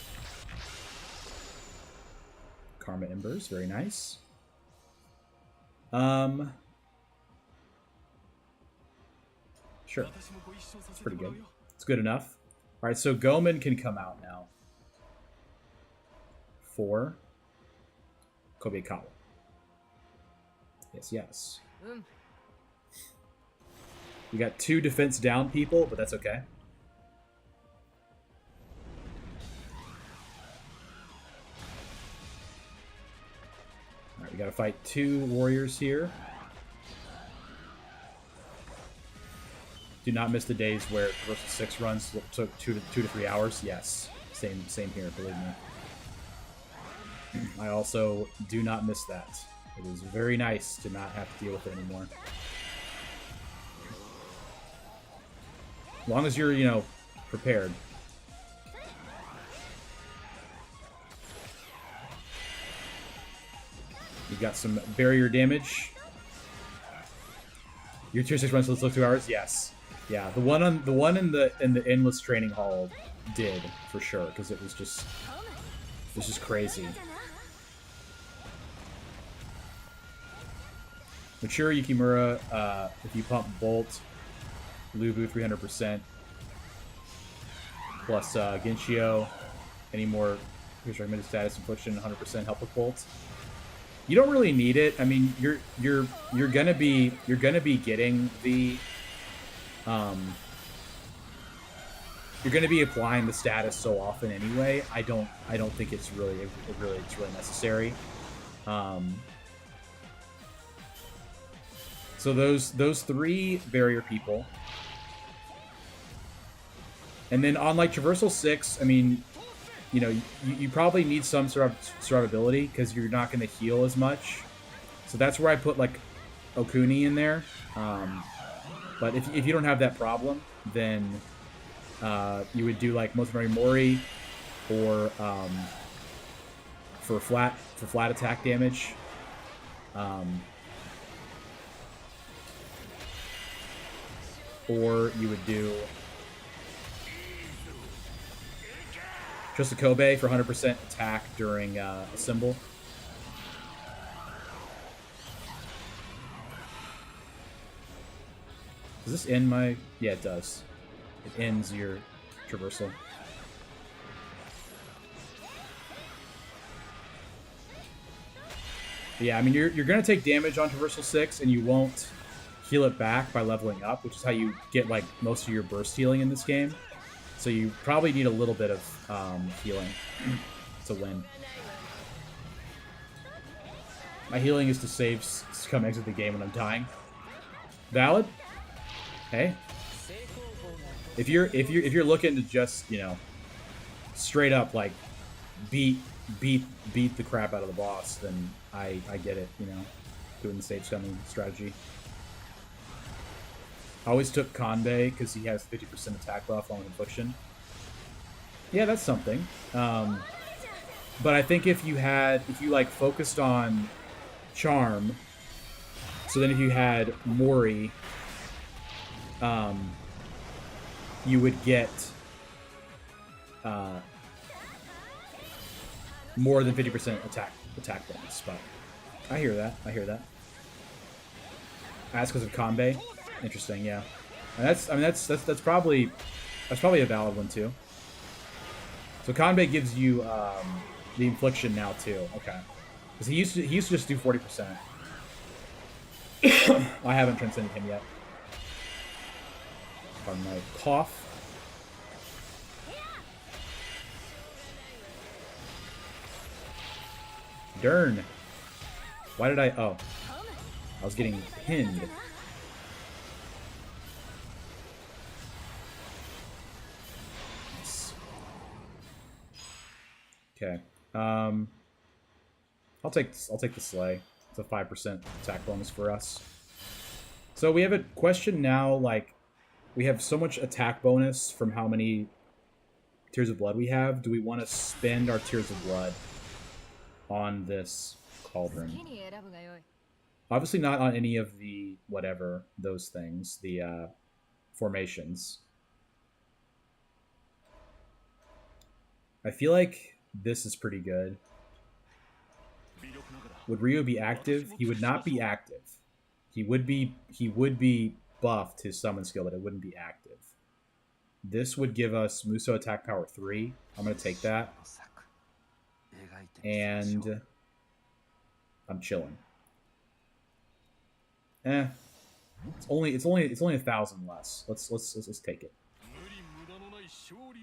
Karma Embers, very nice. Sure. It's pretty good. It's good enough. Alright, so Goman can come out now. For Kobekawa. Yes, yes. We got 2 defense down people, but that's okay. Alright, we gotta fight 2 warriors here. Do not miss the days where Traversal 6 runs took 2 to 3 hours. Yes, same here, believe me. I also do not miss that. It is very nice to not have to deal with it anymore. As long as you're, you know, prepared. You got some barrier damage. Your tier 6 runs took 2 hours? Yes. Yeah, the one in the endless training hall did, for sure, because it was just crazy. Mature Yukimura, if you pump Bolt, Lubu 300%, plus Ginshio, any more here's recommended status infliction, 100% help with Bolt. You don't really need it. I mean, you're gonna be getting the you're gonna be applying the status so often anyway. I don't think it's really necessary. So those 3 barrier people. And then on like Traversal 6, I mean, you know, you probably need some sort of survivability because you're not going to heal as much. So that's where I put like Okuni in there. But if you don't have that problem, then you would do like Motonori Mori or for flat attack damage. Or you would do Chosokobe for 100% attack during a symbol. Does this end my... Yeah, it does. It ends your traversal. But yeah, I mean, you're going to take damage on Traversal 6, and you won't heal it back by leveling up, which is how you get like most of your burst healing in this game. So you probably need a little bit of healing to win. My healing is to save, come exit the game when I'm dying. Valid. Hey, if you're looking to just, you know, straight up like beat the crap out of the boss, then I get it. You know, doing the stage summoning strategy. I always took Kanbei because he has 50% attack buff on infliction. Yeah, that's something. But I think if you like focused on charm, so then if you had Mori, you would get more than 50% attack bonus. But I hear that. That's because of Kanbei. Interesting, yeah. And that's probably a valid one too. So Kanbei gives you the infliction now too. Okay, because he used to just do 40%. I haven't transcended him yet. Pardon my cough. Darn. Why did I... Oh. I was getting pinned. Okay. I'll take the Slay. It's a 5% attack bonus for us. So we have a question now, like, we have so much attack bonus from how many Tears of Blood we have. Do we want to spend our Tears of Blood on this Cauldron? Obviously not on any of the, whatever, those things, the formations. I feel like this is pretty good. Would Ryu be active? He would not be active. He would be buffed his summon skill, but it wouldn't be active. This would give us Muso attack power 3. I'm gonna take that. And I'm chilling. It's only 1,000 less. Let's take it.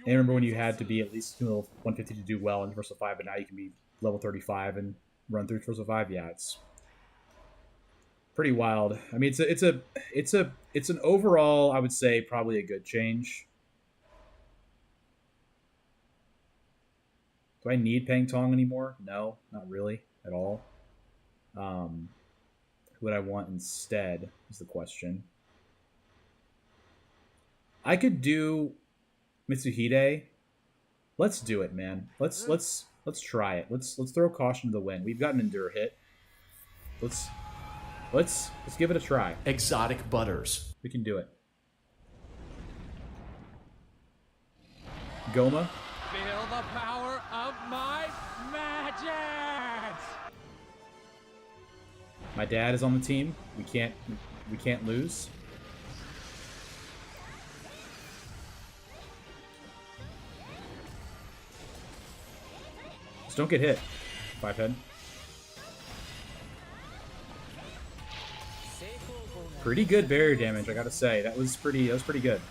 And remember when you had to be at least level 150 to do well in Universal 5, but now you can be level 35 and run through Universal 5. Yeah, it's pretty wild. I mean, it's an overall, I would say, probably a good change. Do I need Pang Tong anymore? No, not really at all. Who would I want instead is the question. I could do Mitsuhide. Let's do it, man. Let's try it. Let's throw caution to the wind. We've got an Endure hit. Let's give it a try. Exotic butters. We can do it. Goma. Feel the power of my magic! My dad is on the team. We can't lose. Just don't get hit. 5-head. Pretty good barrier damage, I gotta say. That was pretty good.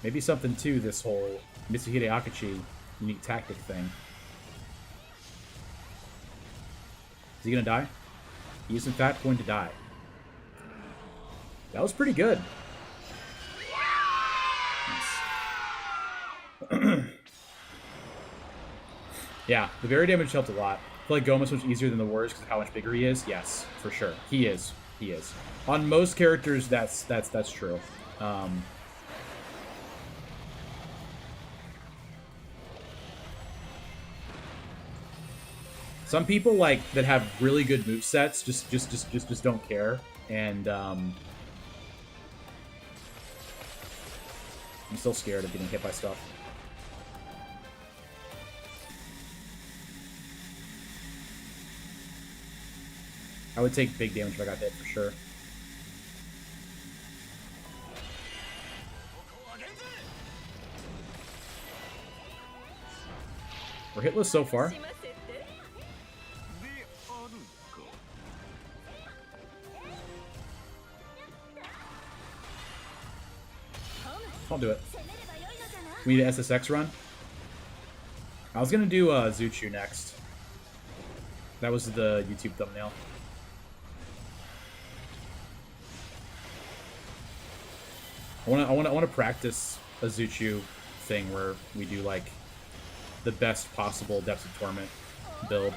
Maybe something to this whole Mitsuhide Akachi unique tactic thing. Is he gonna die? He is in fact going to die. That was pretty good. Nice. Yeah, the barrier damage helped a lot. I feel like Goma's much easier than the Warriors because of how much bigger he is. Yes, for sure. He is. On most characters, that's true. Some people like that have really good movesets just don't care, and I'm still scared of getting hit by stuff. I would take big damage if I got hit for sure. We're hitless so far. I'll do it. We need an SSX run. I was gonna do Zuchu next. That was the YouTube thumbnail. I want to practice a Zuchu thing where we do like the best possible Depths of Torment build.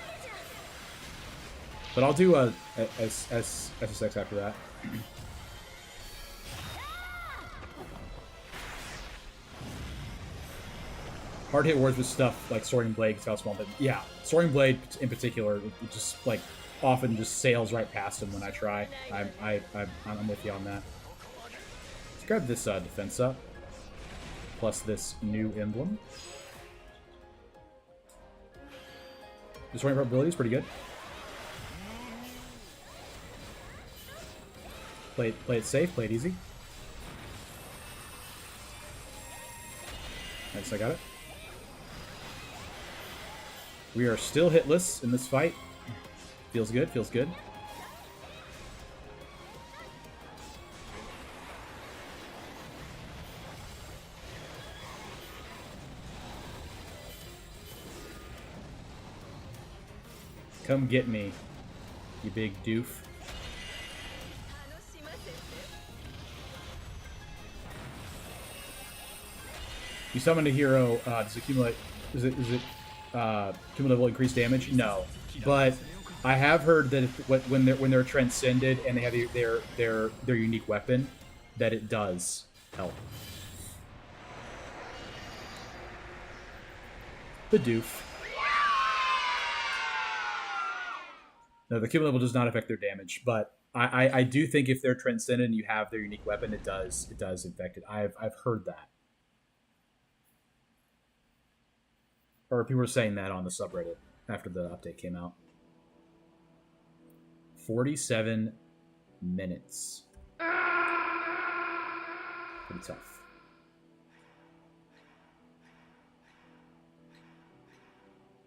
But I'll do a SSX after that. Hard hit words with stuff like Soaring Blade, because how small, but yeah, Soaring Blade in particular, it just like often just sails right past him when I try. I'm with you on that. Let's grab this defense up, plus this new emblem. The Soaring probability is pretty good. Play it safe, play it easy. Nice, I got it. We are still hitless in this fight. Feels good, feels good. Come get me, you big doof. You summon a hero, does it accumulate... Is it cumulative will increase damage? No. But I have heard that when they're transcended and they have their unique weapon, that it does help. The doof. No, the cumulative does not affect their damage, but I do think if they're transcended and you have their unique weapon, it does affect it. I've heard that. Or people were saying that on the subreddit after the update came out. 47 minutes. Pretty tough.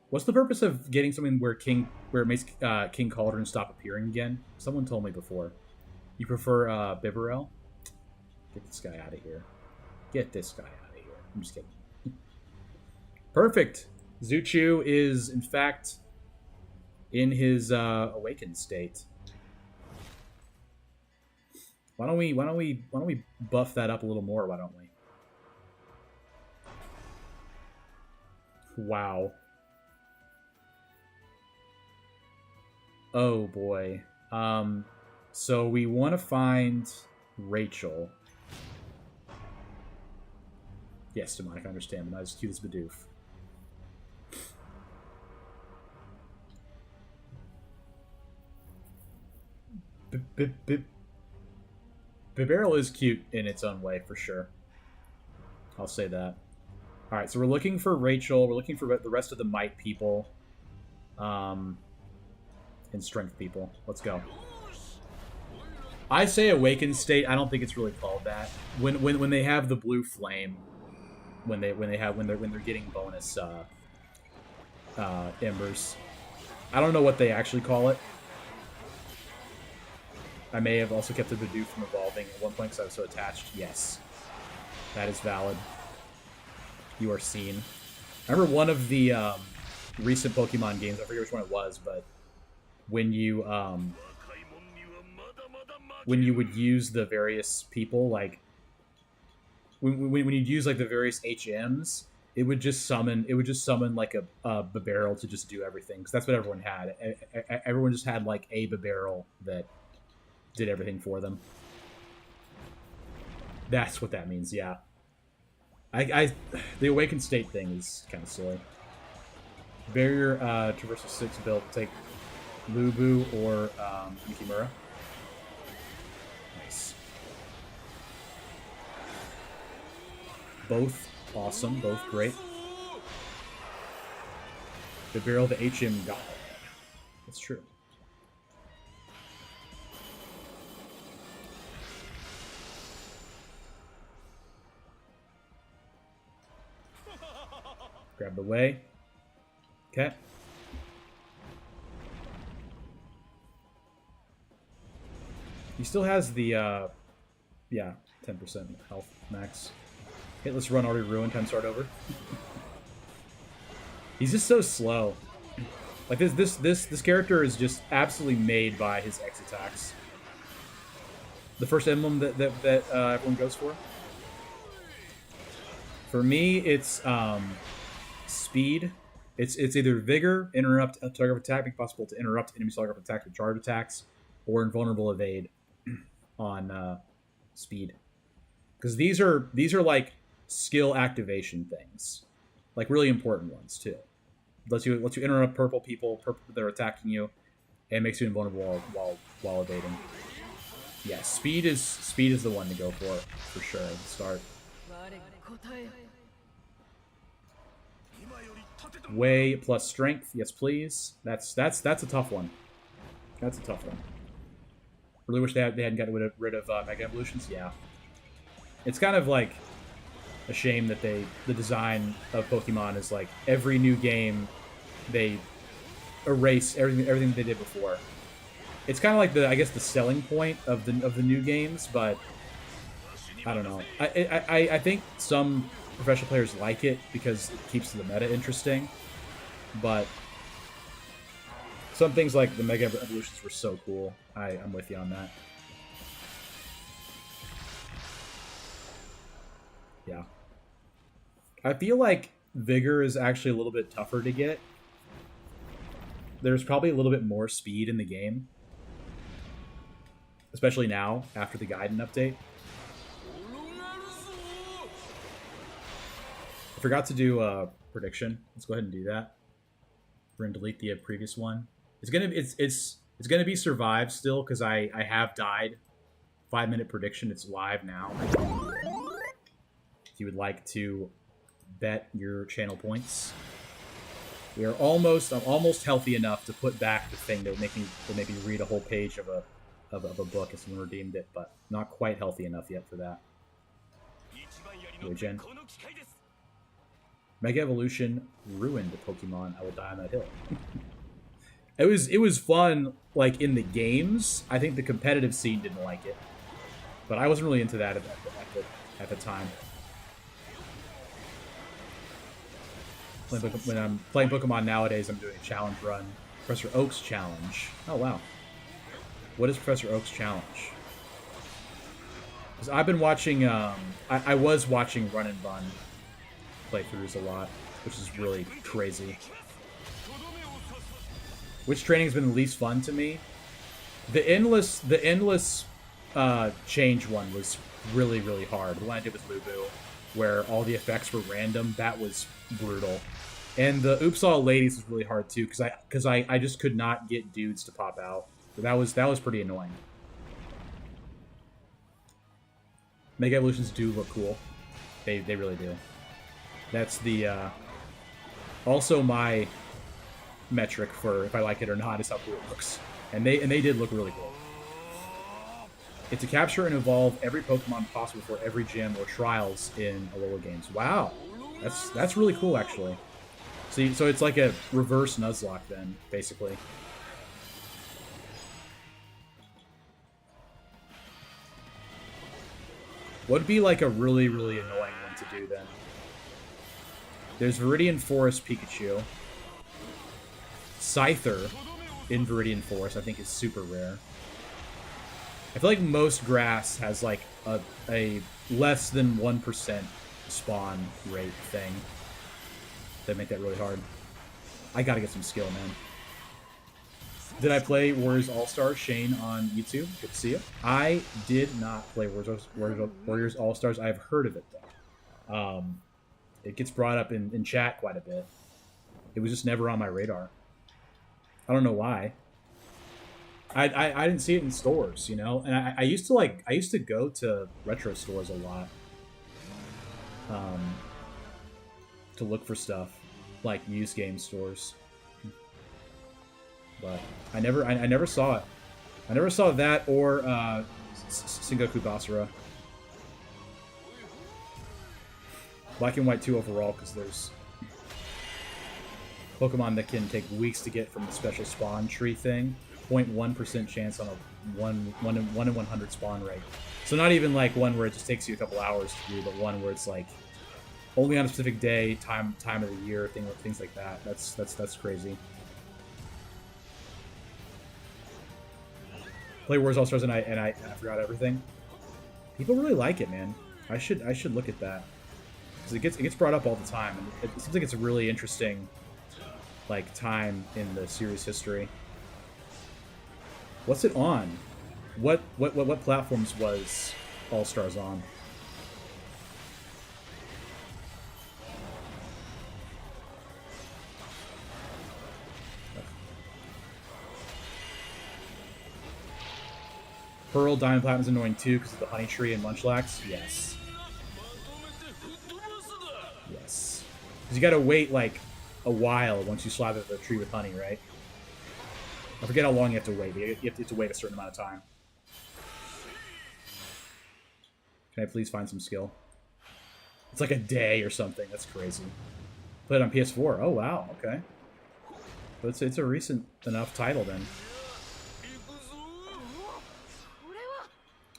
What's the purpose of getting something where it makes King Cauldron stop appearing again? Someone told me before. You prefer Bibarel? Get this guy out of here. Get this guy out of here. I'm just kidding. Perfect. Zuchu is in fact in his awakened state. Why don't we buff that up a little more? Why don't we? Wow. Oh boy. So we want to find Rachel. Yes, demonic, I understand, but not as cute as Bidoof. Bibarel is cute in its own way, for sure. I'll say that. Alright, so we're looking for Rachel. We're looking for the rest of the might people. And strength people. Let's go. I say awakened state. I don't think it's really called that. When they have the blue flame, when they're getting bonus embers. I don't know what they actually call it. I may have also kept the Bidoof from evolving at one point because I was so attached. Yes. That is valid. You are seen. I remember one of the recent Pokemon games, I forget which one it was, but when you would use the various people, like when you'd use like the various HMs, it would just summon like a Bibarel to just do everything, because that's what everyone had. Everyone just had like a Bibarel that did everything for them. That's what that means, yeah. The awakened state thing is kind of silly. Barrier Traversal 6 build, take Lubu or Yukimura. Nice. Both awesome, both great. The barrel, the HM got it. That's true. Grab the way. Okay. He still has the, yeah, 10% health max. Okay, let's run already ruin, time to start over. He's just so slow. Like this character is just absolutely made by his X attacks. The first emblem that everyone goes for. For me, it's speed. It's either vigor, interrupt a target attack, make it possible to interrupt enemy target attacks with charge attacks, or invulnerable evade on speed. Because these are like skill activation things, like really important ones too. Lets you interrupt purple people that are attacking you, and makes you invulnerable while evading. Yeah, speed is the one to go for sure at the start. Way plus strength, yes please. That's a tough one. That's a tough one. Really wish they hadn't gotten rid of Mega Evolutions. Yeah, it's kind of like a shame that the design of Pokemon is like every new game they erase everything they did before. It's kind of like I guess the selling point of the new games, but I don't know. I think some professional players like it because it keeps the meta interesting, but some things like the Mega Evolutions were so cool. I'm with you on that. Yeah. I feel like Vigor is actually a little bit tougher to get. There's probably a little bit more speed in the game. Especially now, after the Gaiden update. I forgot to do a prediction. Let's go ahead and do that. We're gonna delete the previous one. It's gonna be survive still because I have died. 5-minute prediction. It's live now. If you would like to bet your channel points, I'm almost healthy enough to put back the thing that would make me read a whole page of a book if someone redeemed it, but not quite healthy enough yet for that. Regen. Mega Evolution ruined Pokemon. I will die on that hill. It was fun, like, in the games. I think the competitive scene didn't like it. But I wasn't really into that at the time. When I'm playing Pokemon nowadays, I'm doing a challenge run. Professor Oak's challenge. Oh, wow. What is Professor Oak's challenge? Because I've been watching, I was watching Run and Bun playthroughs a lot, which is really crazy. Which training has been the least fun to me? The endless change one was really, really hard. The one I did with Lubu, where all the effects were random, that was brutal. And the Oops All Ladies was really hard too, because I just could not get dudes to pop out. So that was pretty annoying. Mega Evolutions do look cool. They really do. That's the also my metric for if I like it or not is how cool it looks. And they did look really cool. It's to capture and evolve every Pokemon possible for every gym or trials in Alola games. Wow, that's really cool actually. See, so it's like a reverse Nuzlocke then, basically. What would be like a really, really annoying one to do then? There's Viridian Forest Pikachu. Scyther in Viridian Forest, I think, is super rare. I feel like most grass has like a less than 1% spawn rate thing. That make that really hard. I gotta get some skill, man. Did I play Warriors All-Stars, Shane, on YouTube? Good to see you. I did not play Warriors All-Stars. I've heard of it, though. It gets brought up in chat quite a bit. It was just never on my radar. I don't know why. I didn't see it in stores, you know? And I used to go to retro stores a lot. To look for stuff. Like used game stores. But I never saw it. I never saw that or Sengoku Basara. Black and White 2 overall, because there's Pokemon that can take weeks to get from the special spawn tree thing. 0.1% chance on a 1 in 100 spawn rate. So not even like one where it just takes you a couple hours to do, but one where it's like only on a specific day, time of the year, things like that. That's crazy. Play Warriors All Stars and I forgot everything. People really like it, man. I should look at that because it gets brought up all the time, and it seems like it's a really interesting like time in the series history. What's it on? What platforms was All Stars on? Pearl, Diamond, Platinum is annoying too because of the Honey Tree and Munchlax. Yes. Yes. Because you gotta wait like a while once you slather the tree with honey, right? I forget how long you have to wait. You have to wait a certain amount of time. Can I please find some skill? It's like a day or something. That's crazy. Played on PS4. Oh wow. Okay. But it's a recent enough title then.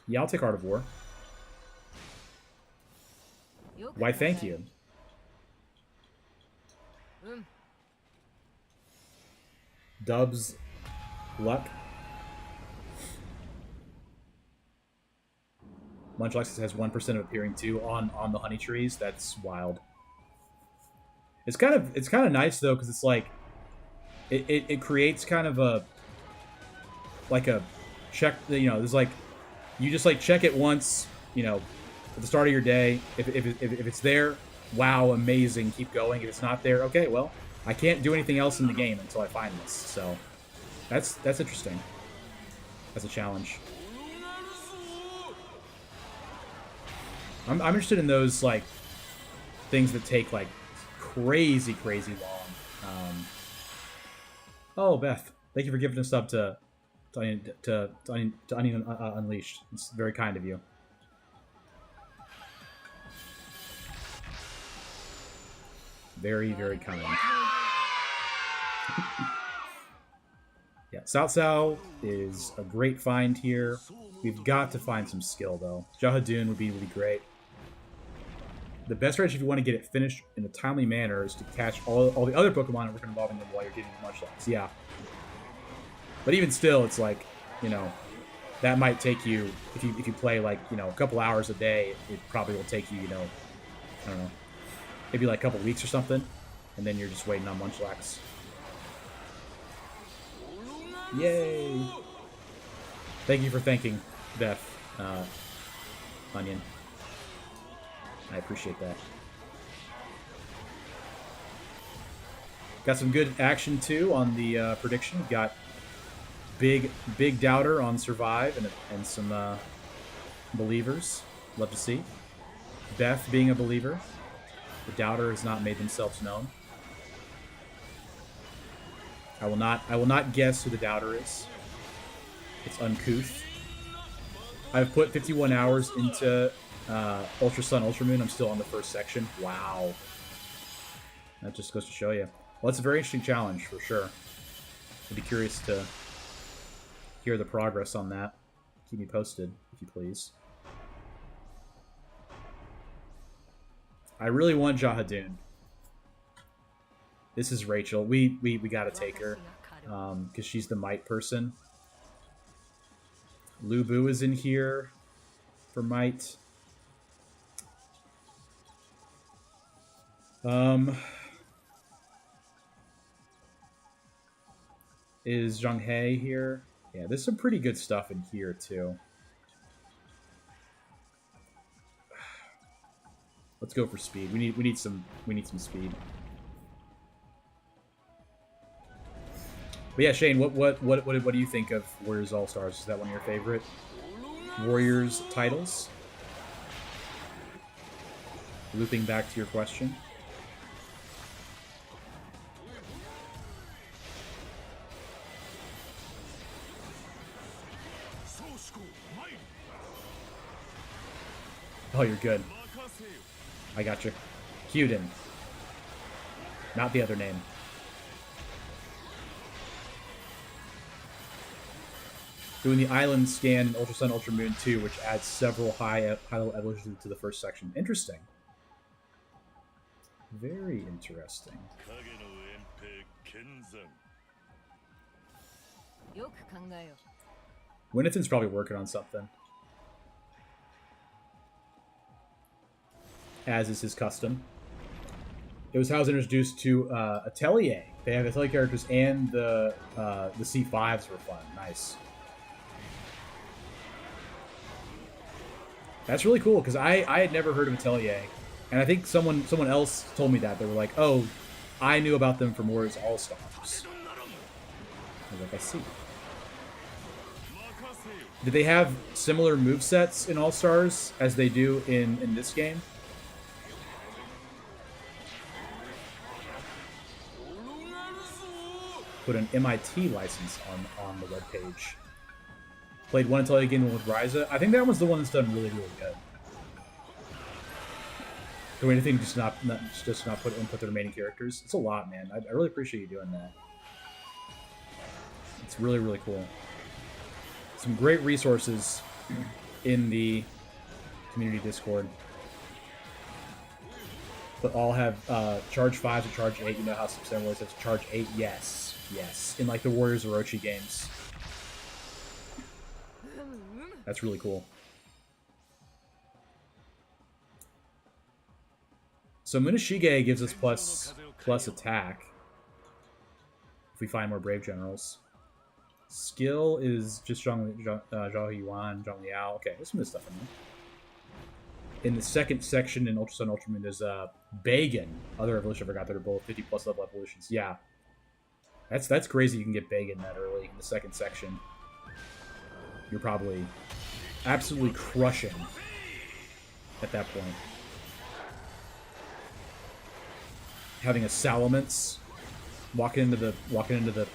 Yeah, I'll take Art of War. Why, thank you. Dubs luck. Munchlax has 1% of appearing too on the honey trees. That's wild. It's kind of nice though, because it's like it creates kind of a like a check. You know, there's like you just like check it once. You know, at the start of your day. If it's there, wow, amazing, keep going. If it's not there, okay, well, I can't do anything else in the game until I find this. So that's interesting. That's a challenge. I'm interested in those like things that take like crazy long. Oh, Beth, thank you for giving us up to Onion Unleashed. It's very kind of you. Very, very kind. Yeah, Cao Cao is a great find here. We've got to find some skill, though. Jahadun would be really great. The best strategy if you want to get it finished in a timely manner is to catch all the other Pokemon and work involving them while you're getting Munchlax. Yeah. But even still, it's like, you know, that might take you, if you play like, you know, a couple hours a day, it probably will take you, you know, I don't know, maybe like a couple weeks or something, and then you're just waiting on Munchlax. Yay! Thank you for thanking Beth, Onion. I appreciate that. Got some good action too on the prediction. Got big doubter on survive and some believers. Love to see Beth being a believer. The doubter has not made themselves known. I will not guess who the doubter is. It's uncouth. I've put 51 hours into Ultra Sun, Ultra Moon. I'm still on the first section. Wow. That just goes to show you. Well, it's a very interesting challenge, for sure. I'd be curious to hear the progress on that. Keep me posted, if you please. I really want Jahadun. This is Rachel. We gotta take her. Because she's the might person. Lu Bu is in here for might. Is Zhang He here? Yeah, there's some pretty good stuff in here too. Let's go for speed. We need some speed. But yeah, Shane, what do you think of Warriors All Stars? Is that one of your favorite Warriors titles? Looping back to your question. Oh, you're good. I got you. Kyuden. Not the other name. Doing the island scan in Ultra Sun, Ultra Moon 2, which adds several high-level evolutions to the first section. Interesting. Very interesting. Winneton's probably working on something. As is his custom. It was how I was introduced to Atelier. They have Atelier characters, and the C5s were fun. Nice. That's really cool, because I had never heard of Atelier. And I think someone else told me that. They were like, oh, I knew about them from Warriors All-Stars. I was like, I see. Did they have similar movesets in All-Stars as they do in this game? Put an MIT license on the webpage. Played one Atelier game with Ryza. I think that one's the one that's done really good. Do anything just not put the remaining characters. It's a lot, man. I really appreciate you doing that. It's really cool. Some great resources in the community Discord. But all have charge 5 to charge 8. You know how Sub-Zero Warriors has charge 8? Yes. In like the Warriors Orochi games. That's really cool. So Munashige gives us plus plus attack. If we find more Brave Generals. Skill is just Zhang Yuan, Zhang Liao. Okay, there's some of this stuff in there. In the second section in Ultra Sun, Ultra Moon, there's Bagan, other evolution I forgot that are both 50 plus level evolutions. Yeah. That's crazy you can get Bagan that early in the second section. You're probably absolutely crushing at that point. Having a Salamence walking into the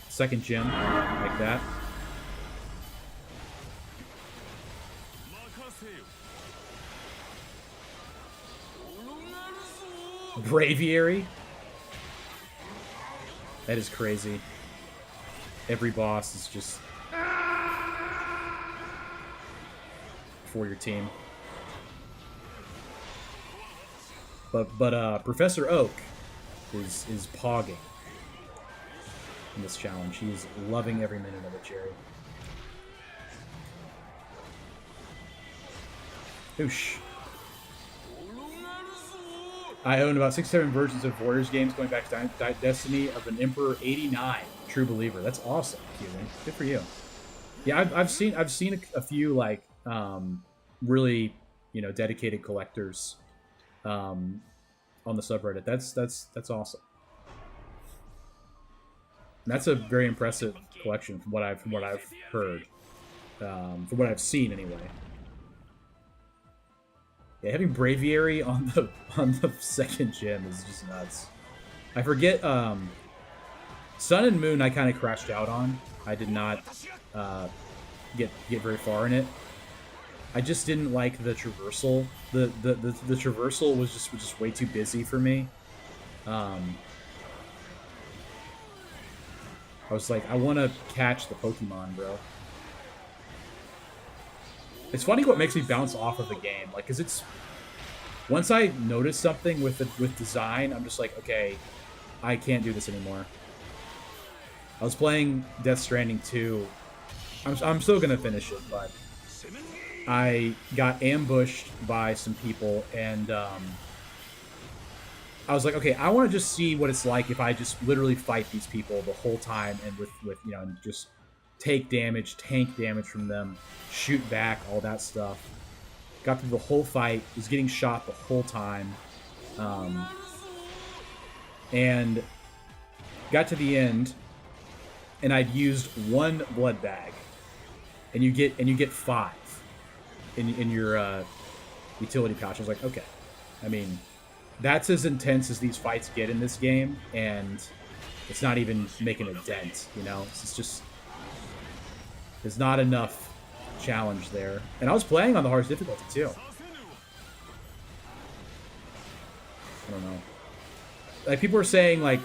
second gym like that. Braviary. That is crazy. Every boss is just for your team. But Professor Oak is pogging in this challenge. He is loving every minute of it, Jerry. Oosh. I own about 6 or 7 versions of Warriors games going back to Destiny of an Emperor 89. True believer. That's awesome, Cuban. Good for you. Yeah, I've seen a few like really dedicated collectors on the subreddit. That's awesome. And that's a very impressive collection from what I've heard, from what I've seen anyway. Yeah, having Braviary on the second gym is just nuts. I forget. Sun and Moon I kind of crashed out on. I did not get very far in it. I just didn't like the traversal. The traversal was just way too busy for me. I was like, I want to catch the Pokemon, bro. It's funny what makes me bounce off of the game, like, cause it's once I notice something with design, I'm just like, okay, I can't do this anymore. I was playing Death Stranding 2. I'm still gonna finish it, but I got ambushed by some people, and I was like, okay, I want to just see what it's like if I just literally fight these people the whole time, and with and just take damage, tank damage from them, shoot back, all that stuff. Got through the whole fight, was getting shot the whole time, and got to the end, and I'd used 1 blood bag, and you get 5 in your utility pouch. I was like, okay, I mean, that's as intense as these fights get in this game, and it's not even making a dent, It's just, there's not enough challenge there. And I was playing on the hardest difficulty too. I don't know. Like, people are saying, like,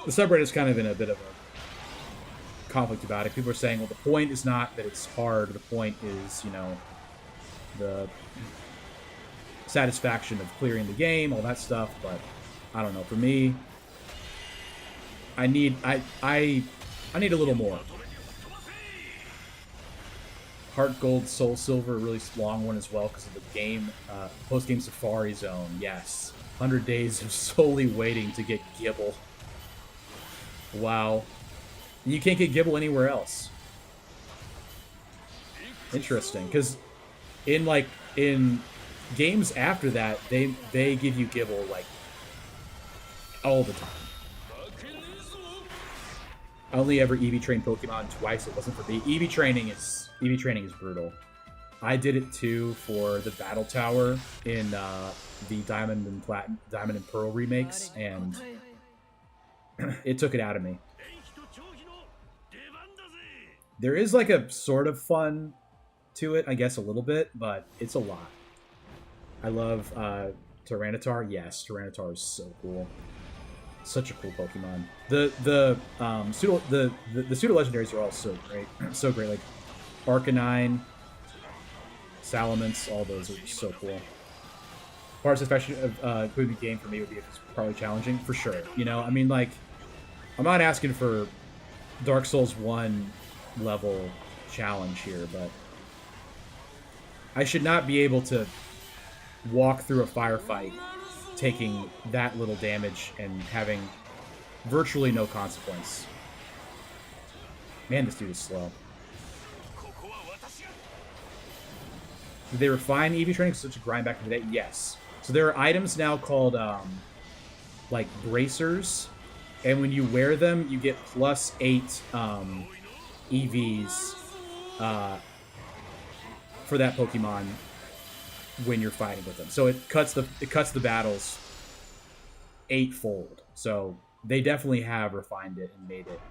the subreddit is kind of in a bit of a conflict about it. People are saying, well, the point is not that it's hard. The point is, the satisfaction of clearing the game, all that stuff. But I don't know. For me, I need a little more. Heart Gold, Soul Silver, a really long one as well because of the game, post-game Safari Zone. Yes, 100 days of solely waiting to get Gibble. Wow, you can't get Gibble anywhere else. Interesting, because in games after that, they give you Gibble like all the time. I only ever EV trained Pokemon twice. It wasn't for me. EV training is brutal. I did it too for the Battle Tower in the Diamond and Pearl remakes, and it took it out of me. There is like a sort of fun to it, I guess, a little bit, but it's a lot. I love Tyranitar. Yes, Tyranitar is so cool. Such a cool Pokemon. The pseudo legendaries are all so great. So great. Like Arcanine, Salamence, all those are just so cool. Parts especially of including the game for me would be probably challenging for sure. I mean, like, I'm not asking for Dark Souls 1 level challenge here, but I should not be able to walk through a firefight taking that little damage and having virtually no consequence. Man, this dude is slow. Did they refine EV training such a grind back in the day? Yes. So there are items now called like bracers, and when you wear them, you get +8 EVs for that Pokemon when you're fighting with them. So it cuts the battles 8-fold. So they definitely have refined it and made it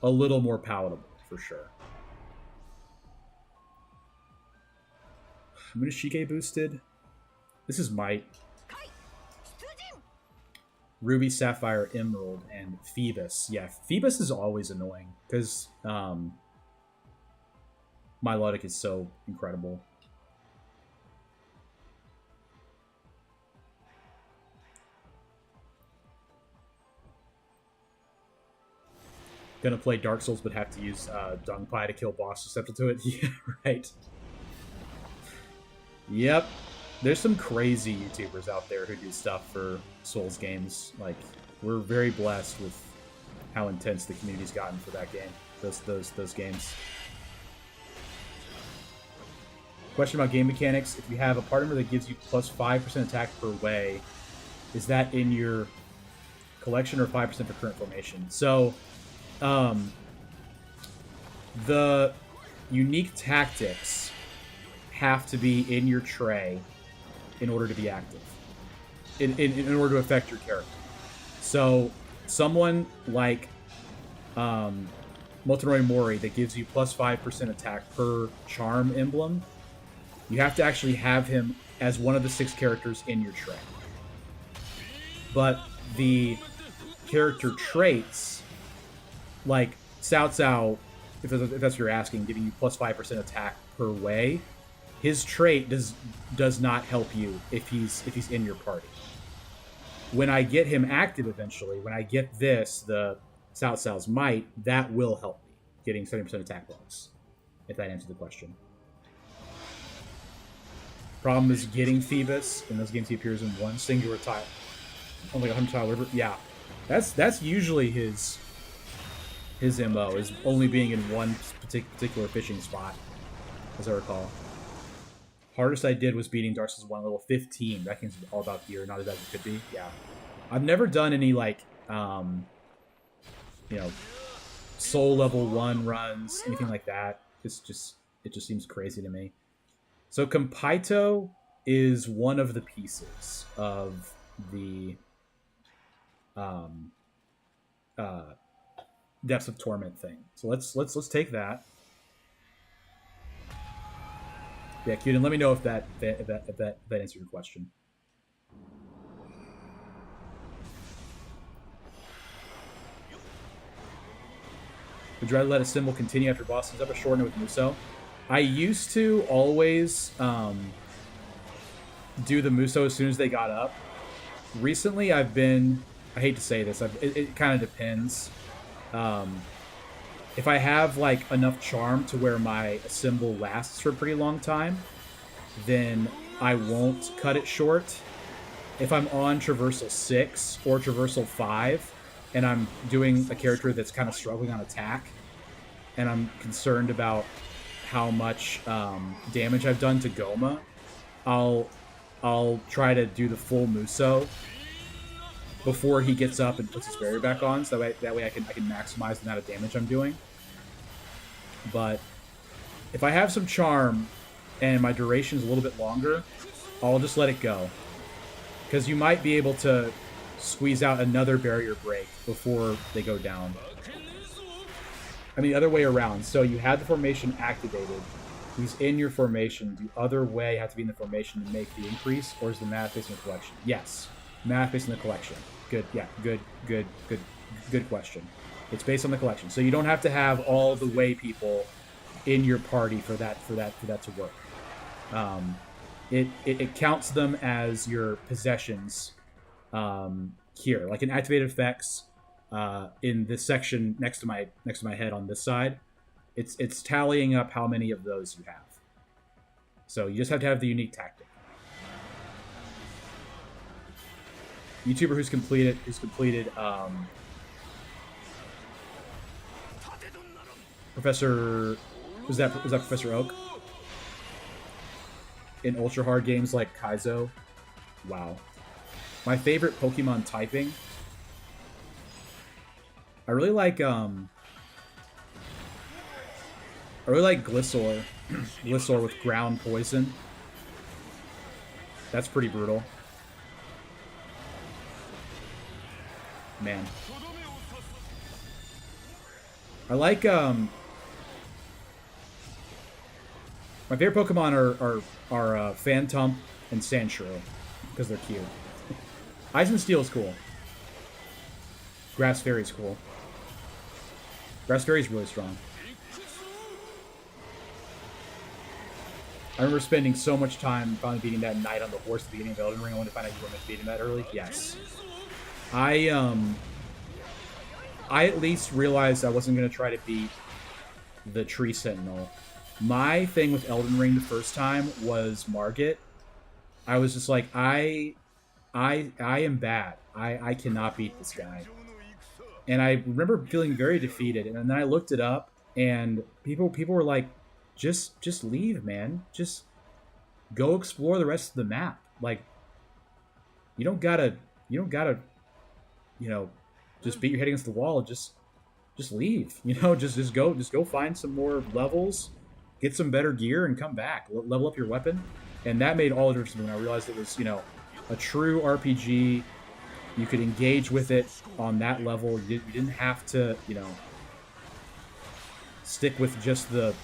a little more palatable for sure. Munishige boosted. This is Might. Ruby, Sapphire, Emerald, and Phoebus. Yeah, Phoebus is always annoying because Milotic is so incredible. Gonna play Dark Souls, but have to use Dung Pie to kill boss susceptible to it. Yeah, right. Yep. There's some crazy YouTubers out there who do stuff for Souls games. Like, we're very blessed with how intense the community's gotten for that game. Those games. Question about game mechanics. If you have a partner that gives you +5% attack per way, is that in your collection or 5% for current formation? So, the unique tactics have to be in your tray in order to be active, in order to affect your character. So someone like Motonori Mori that gives you +5% attack per charm emblem, you have to actually have him as one of the 6 characters in your tray. But the character traits, like Cao Cao, if that's what you're asking, giving you +5% attack per way, his trait does not help you if he's in your party. When I get him active eventually, when I get this, the Cao Cao's Might, that will help me, getting 70% attack bonus, if that answers the question. Problem is getting Phoebus. In those games, he appears in one singular tile. On like 100 tile river. Yeah. That's usually his MO, is only being in one particular fishing spot, as I recall. Hardest I did was beating Dark Souls 1 level 15. That game's all about gear, not as bad as it could be. Yeah. I've never done any, like, soul level 1 runs, anything like that. It just seems crazy to me. So Compito is one of the pieces of the Depths of Torment thing. So let's take that. Yeah, Cuden, let me know if that answered your question. Would you rather let a symbol continue after boss is up or shorten it with Muso? I used to always do the Muso as soon as they got up. Recently, I've been... I hate to say this. It kind of depends. If I have like enough charm to where my symbol lasts for a pretty long time, then I won't cut it short. If I'm on Traversal 6 or Traversal 5, and I'm doing a character that's kind of struggling on attack, and I'm concerned about how much damage I've done to Goma, I'll try to do the full Muso before he gets up and puts his barrier back on, so that way I can maximize the amount of damage I'm doing. But if I have some charm and my duration is a little bit longer, I'll just let it go, because you might be able to squeeze out another barrier break before they go down. I mean, the other way around. So you had the formation activated. He's in your formation. The other way have to be in the formation to make the increase, or is the math based on the collection? Yes, math based on the collection. Good. Yeah. Good question. It's based on the collection, so you don't have to have all the way people in your party for that to work. It counts them as your possessions here, like in activated effects in this section next to my head on this side. It's tallying up how many of those you have. So you just have to have the unique tactic. YouTuber who's completed Professor was that Professor Oak in ultra hard games like Kaizo. Wow. My favorite Pokemon typing. I really like Gliscor. Gliscor with ground poison. That's pretty brutal. Man. I like my favorite Pokemon are Phantump and Sandshrew because they're cute. Ice and Steel is cool. Grass Fairy's cool. Grass Fairy's really strong. I remember spending so much time finally beating that knight on the horse at the beginning of Elden Ring. I wanted to find out you were meant to beat him that early. Yes. I at least realized I wasn't going to try to beat the Tree Sentinel. My thing with Elden Ring the first time was Margit. I was just like, I am bad. I cannot beat this guy. And I remember feeling very defeated. And then I looked it up, and people were like, just leave, man. Just go explore the rest of the map. Like, you don't gotta, just beat your head against the wall. Just leave. Just go find some more levels, get some better gear, and come back. Level up your weapon. And that made all the difference when I realized it was, a true RPG. You could engage with it on that level. You didn't have to, stick with just the,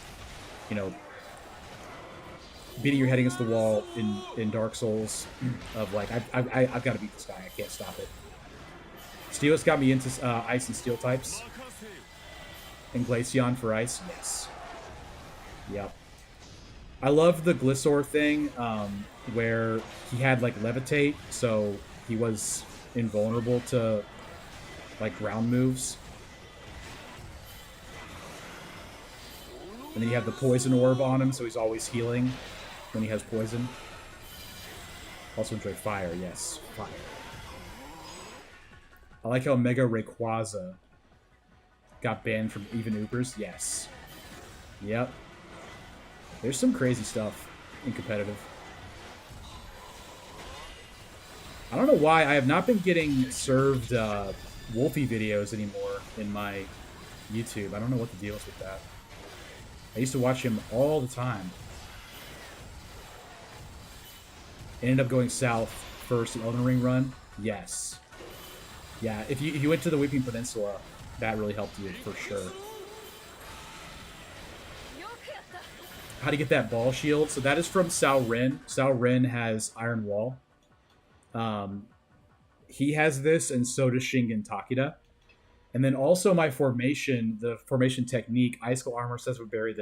beating your head against the wall in Dark Souls of like, I've got to beat this guy. I can't stop it. Steel's got me into Ice and Steel types. And Glaceon for Ice. Yes. Yep. I love the Gliscor thing where he had like Levitate, so he was invulnerable to like ground moves. And then you have the Poison Orb on him, so he's always healing when he has poison. Also enjoy Fire, yes. Fire. I like how Mega Rayquaza got banned from even Ubers. Yes. Yep. There's some crazy stuff in competitive. I don't know why I have not been getting served Wolfie videos anymore in my YouTube. I don't know what the deal is with that. I used to watch him all the time. Ended up going south first in Elden Ring run. Yes. Yeah, if you went to the Weeping Peninsula, that really helped you for sure. How to get that ball shield? So that is from Sao Ren. Sao Ren has Iron Wall. He has this, and so does Shingen Takeda. And then also my formation, the formation technique, Icicle Armor says with Berry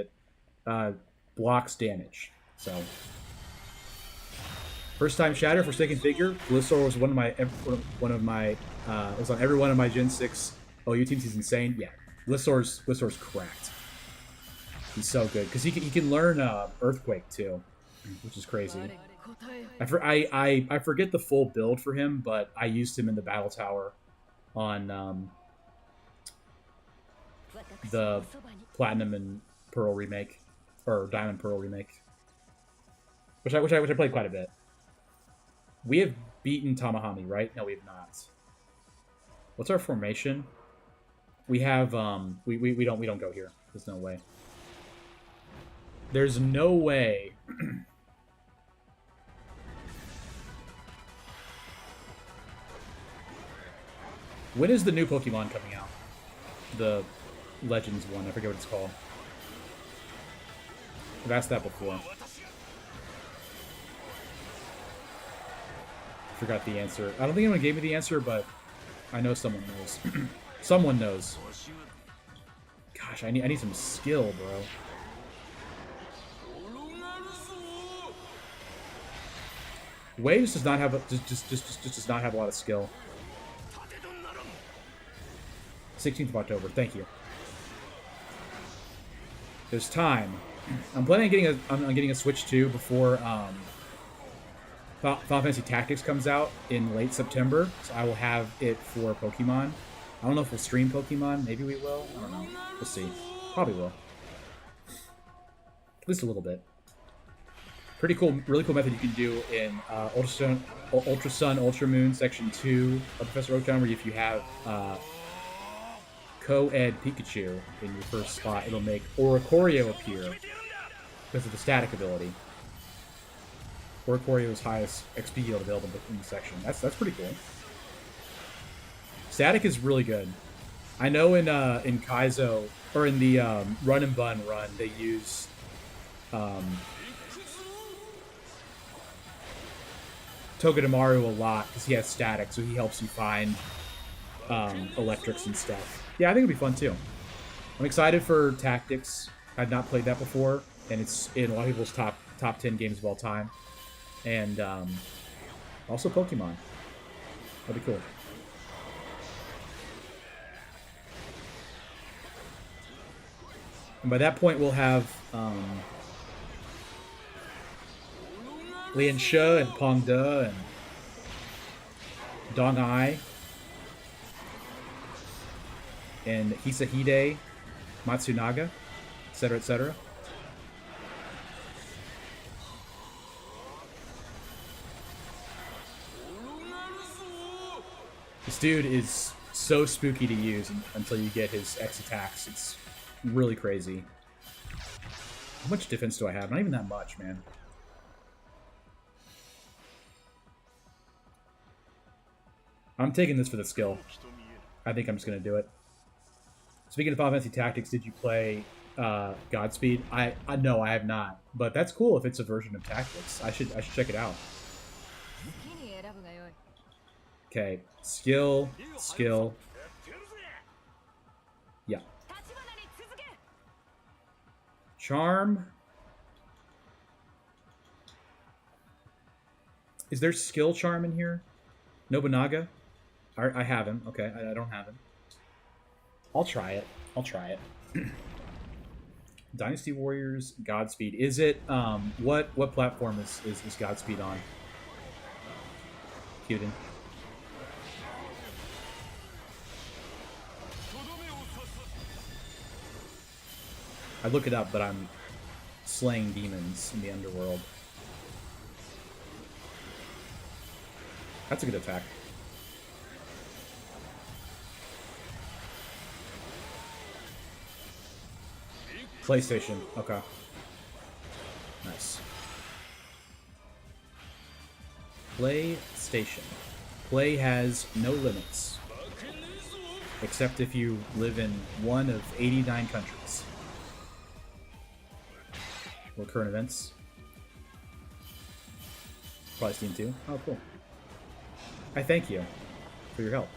that blocks damage. So first time Shatter for second figure. Gliscor was one of my it was on every one of my Gen 6 OU teams. He's insane. Yeah, Gliscor's cracked. He's so good because he can learn Earthquake too, which is crazy. I forget the full build for him, but I used him in the Battle Tower on the Platinum and Pearl remake, or Diamond Pearl remake, which I played quite a bit. We have beaten Tamahami, right? No, we have not. What's our formation? We have we don't go here. There's no way. There's no way. When is the new Pokemon coming out? The Legends one. I forget what it's called. I've asked that before. Forgot the answer. I don't think anyone gave me the answer, but I know someone knows. Someone knows. Gosh, I need some skill, bro. Waves does not have just does not have a lot of skill. 16th of October. Thank you. There's time. I'm planning on getting a Switch 2 before Final Fantasy Tactics comes out in late September, so I will have it for Pokemon. I don't know if we'll stream Pokemon. Maybe we will. I don't know. We'll see. Probably will. At least a little bit. Pretty cool, really cool method you can do in Ultra Sun, Ultra Moon Section 2 of Professor Oaktown, where if you have Co-Ed Pikachu in your first spot, it'll make Oricorio appear because of the static ability. Oricorio's highest XP yield available in the section. That's pretty cool. Static is really good. I know in Kaizo, or in the Run and Bun run, they use Togedemaru a lot because he has static, so he helps you find electrics and stuff. Yeah, I think it'll be fun too. I'm excited for Tactics. I've not played that before, and it's in a lot of people's top 10 games of all time. And also Pokemon. That'd be cool. And by that point, we'll have Lian She and Pong De and Dong Ai and Hisahide, Matsunaga, etc., etc. This dude is so spooky to use until you get his X attacks. It's really crazy. How much defense do I have? Not even that much, man. I'm taking this for the skill. I think I'm just going to do it. Speaking of Final Fantasy Tactics, did you play Godspeed? No, I have not. But that's cool if it's a version of Tactics. I should check it out. Okay, skill. Yeah. Charm. Is there skill charm in here? Nobunaga? I have him. Okay, I don't have him. I'll try it. Dynasty Warriors, Godspeed. Is it, what platform is Godspeed on? Kyuden. I look it up, but I'm slaying demons in the underworld. That's a good attack. PlayStation. Okay. Nice. PlayStation. Play has no limits. Except if you live in one of 89 countries. Or current events. Probably Steam too. Oh, cool. I thank you for your help.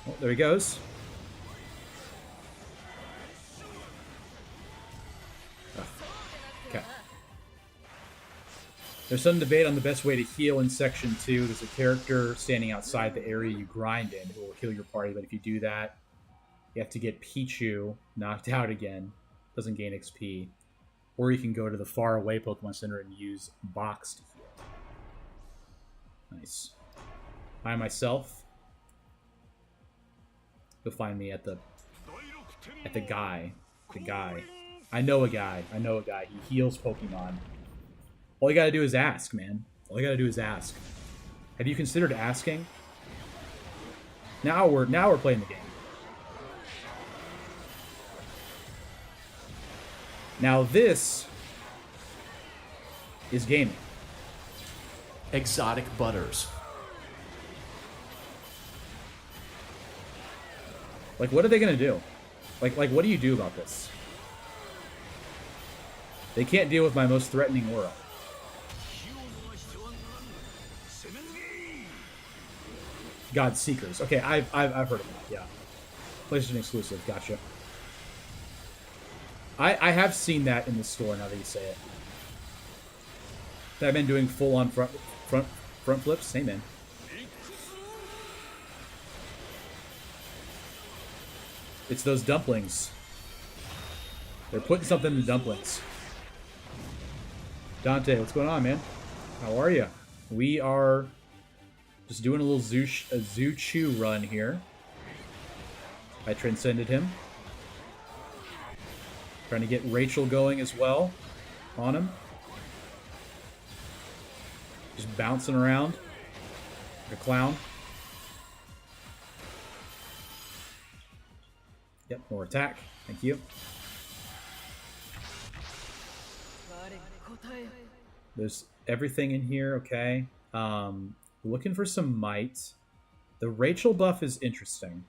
Well, there he goes. Okay. There's some debate on the best way to heal in Section 2. There's a character standing outside the area you grind in who will heal your party, but if you do that, you have to get Pichu knocked out again. Doesn't gain XP. Or you can go to the faraway Pokemon Center and use Box to heal. Nice. I myself. You'll find me at the guy. The guy. I know a guy. He heals Pokemon. All you gotta do is ask, man. All you gotta do is ask. Have you considered asking? Now we're playing the game. Now this is gaming. Exotic butters. Like, what are they gonna do? Like, what do you do about this? They can't deal with my most threatening aura. God Seekers. Okay, I've heard of that. Yeah, PlayStation exclusive. Gotcha. I have seen that in the store. Now that you say it, I've been doing full on front flips. Hey man. It's those dumplings. They're putting something in the dumplings. Dante, what's going on, man? How are you? We are just doing a little Zuchu run here. I transcended him. Trying to get Rachel going as well on him. Just bouncing around like a clown. Yep, more attack. Thank you. There's everything in here, okay. Looking for some might. The Rachel buff is interesting.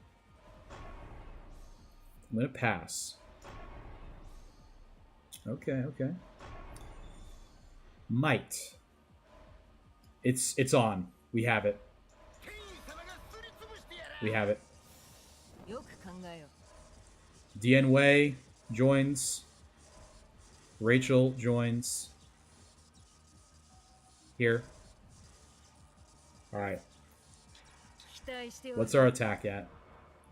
I'm gonna pass. Okay, okay. Might. It's on. We have it. We have it. DN Wei joins. Rachel joins. Here. Alright. What's our attack at?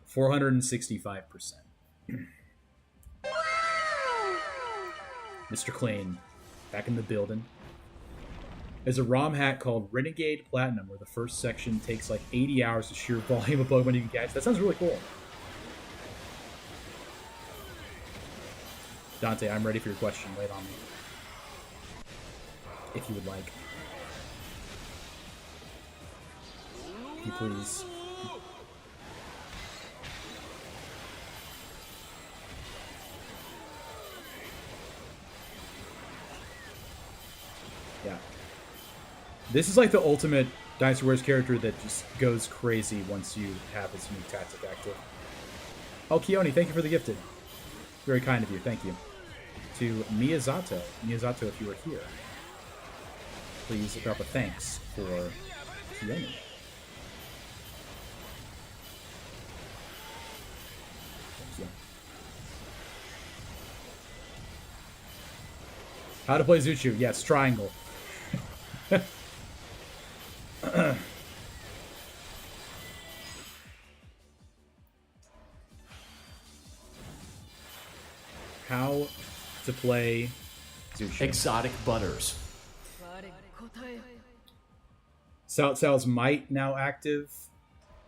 465%. Mr. Clean. Back in the building. There's a ROM hack called Renegade Platinum where the first section takes like 80 hours to sheer volume of Pokemon you can catch. That sounds really cool. Dante, I'm ready for your question. Lay it on me. If you would like. If you please. Yeah. This is like the ultimate Dynasty Warriors character that just goes crazy once you have his unique tactic active. Oh, Keone, thank you for the gifted. Very kind of you, thank you. To Miyazato. Miyazato, if you are here, please drop a thanks for Keone. Thank you. How to play Zuchu? Yes, triangle. How to play Zuchu. Exotic butters. Sal's Might now active.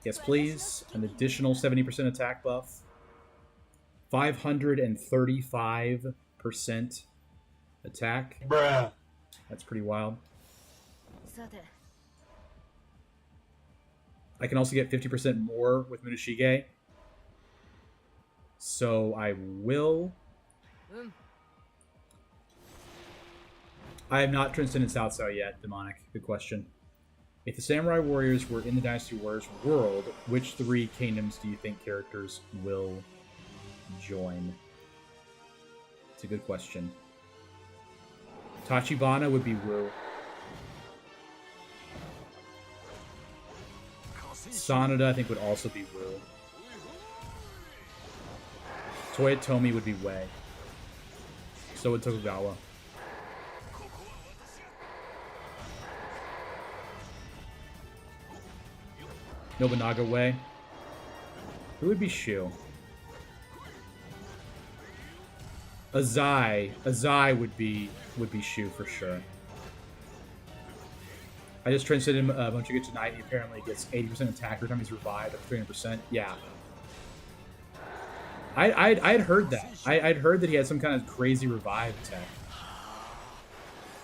Yes, please. An additional 70% attack buff. 535% attack. Bruh. That's pretty wild. I can also get 50% more with Munoshige. So I will. I have not transcended South Sao yet, Demonic. Good question. If the Samurai Warriors were in the Dynasty Warriors world, which 3 kingdoms do you think characters will join? It's a good question. Tachibana would be Wu. Sanada, I think, would also be Wu. Toyotomi would be Wei. So would Tokugawa. Nobunaga Wei. Who would be Shu? Azai would be Shu for sure. I just transcended him a bunch of good tonight. He apparently gets 80% attack every time he's revived, up to 300%. Yeah. I'd heard that. I'd heard that he had some kind of crazy revive attack.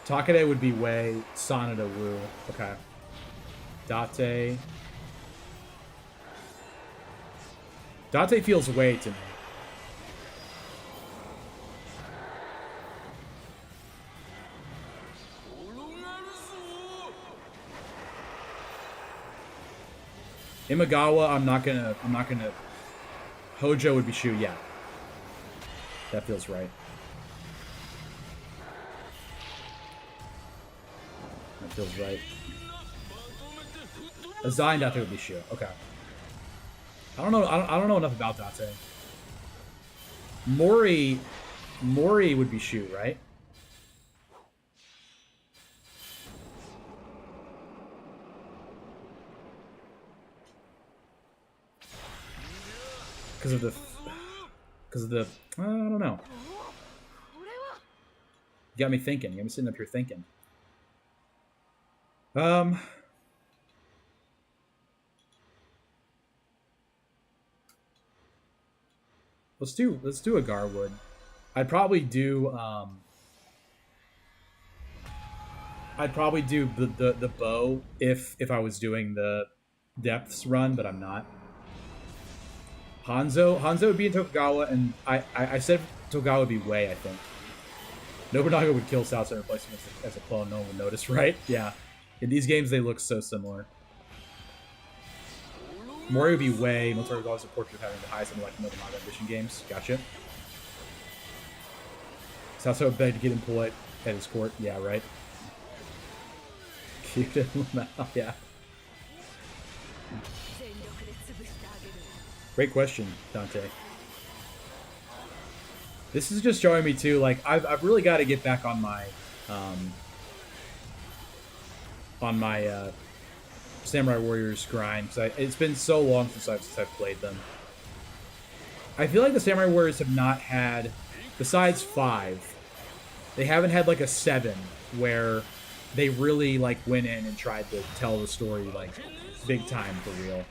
Takade would be Wei, Sanada Wu. Okay. Date. Date feels Wei to me. Imagawa, I'm not gonna. Hojo would be Shu, yeah. That feels right. That feels right. Azai and Date would be Shu. Okay. I don't know. I don't know enough about Date. Mori would be Shu, right? Because of the I don't know. You got me thinking. You got me sitting up here thinking. Um, let's do a Garwood. I'd probably do the bow if I was doing the depths run, but I'm not. Hanzo would be in Tokugawa, and I said Tokugawa would be Wei, I think. Nobunaga would kill South and replace him as a clone. No one would notice, right? Yeah. In these games, they look so similar. Mori would be Wei. Motaro is always a portrait of having the highest like Nobunaga ambition games. Gotcha. Sato begged to get him polite at his court. Yeah, right. Cute and yeah. Great question, Dante. This is just showing me too, like I've really got to get back on my Samurai Warriors grind because it's been so long since I've played them. I feel like the Samurai Warriors have not had, besides 5, they haven't had like a 7 where they really like went in and tried to tell the story like big time for real.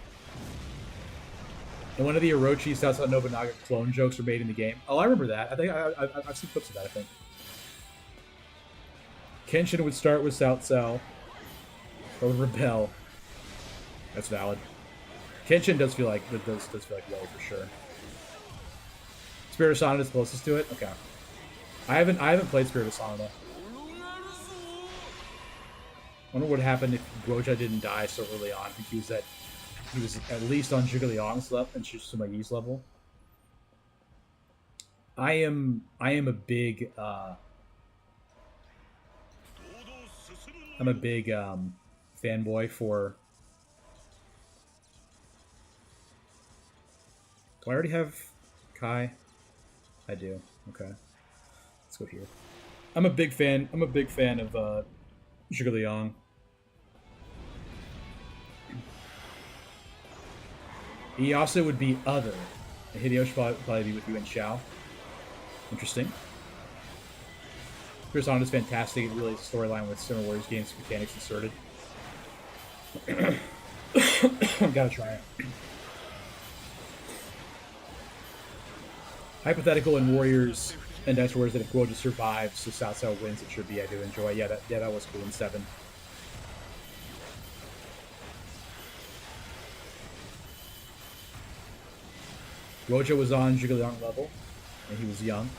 And one of the Orochi Sasha Nobunaga clone jokes were made in the game. Oh, I remember that. I think I've seen clips of that, I think. Kenshin would start with South Cell. Or Rebel. That's valid. Kenshin does feel like low for sure. Spirit of Sonata is closest to it? Okay. I haven't played Spirit of Sonata. I wonder what happened if Guoja didn't die so early on. I think he was at least on Zhuge Liang's level and Sumayi's level. I am a big fanboy for. Do I already have Kai? I do. Okay. Let's go here. I'm a big fan of Zhuge Liang. Iyasa would be other. Hideyoshi would probably be with you and Xiao. Interesting. Persona is fantastic. It really is a storyline with Samurai Warriors games mechanics inserted. Gotta try it. Hypothetical in Warriors and Dynasty Warriors that if Guoja survives, so South South wins, it should be. I do enjoy. Yeah, that was cool in 7. Guoja was on Zhuge Liang level, and he was young.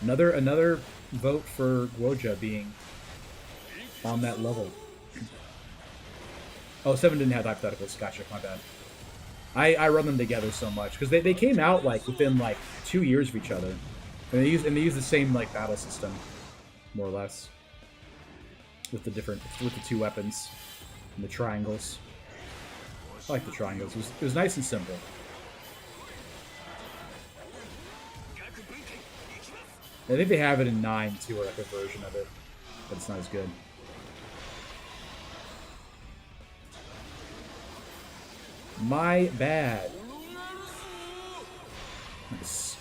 Another vote for Guoja being on that level. Oh, 7 didn't have hypotheticals. Gotcha, my bad. I run them together so much because they came out like within like 2 years of each other, and they use the same like battle system, more or less, with the 2 weapons and the triangles. I like the triangles. It was nice and simple. I think they have it in 9 too, or like a version of it, but it's not as good. My bad. Nice.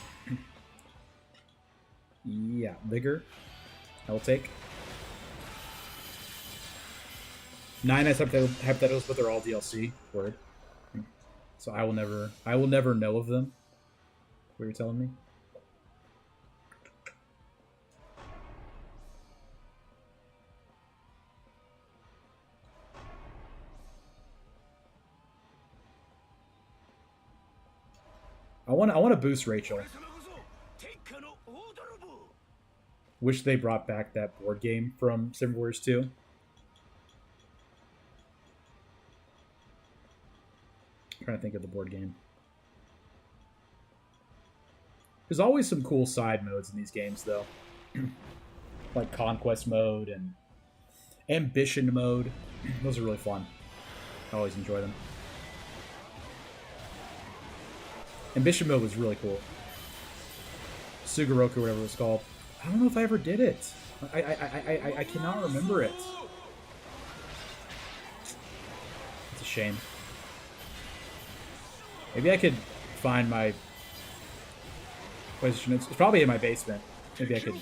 Yeah, bigger. I will take. 9 has hypotheticals, but they're all DLC. Word. So I will never know of them. What you're telling me? I want to boost Rachel. Wish they brought back that board game from Samurai Warriors 2. I'm trying to think of the board game. There's always some cool side modes in these games, though. Like Conquest mode and Ambition mode. Those are really fun. I always enjoy them. Ambition mode was really cool. Sugoroku, whatever it was called. I don't know if I ever did it. I cannot remember it. It's a shame. Maybe I could find my PlayStation. It's probably in my basement. Maybe I could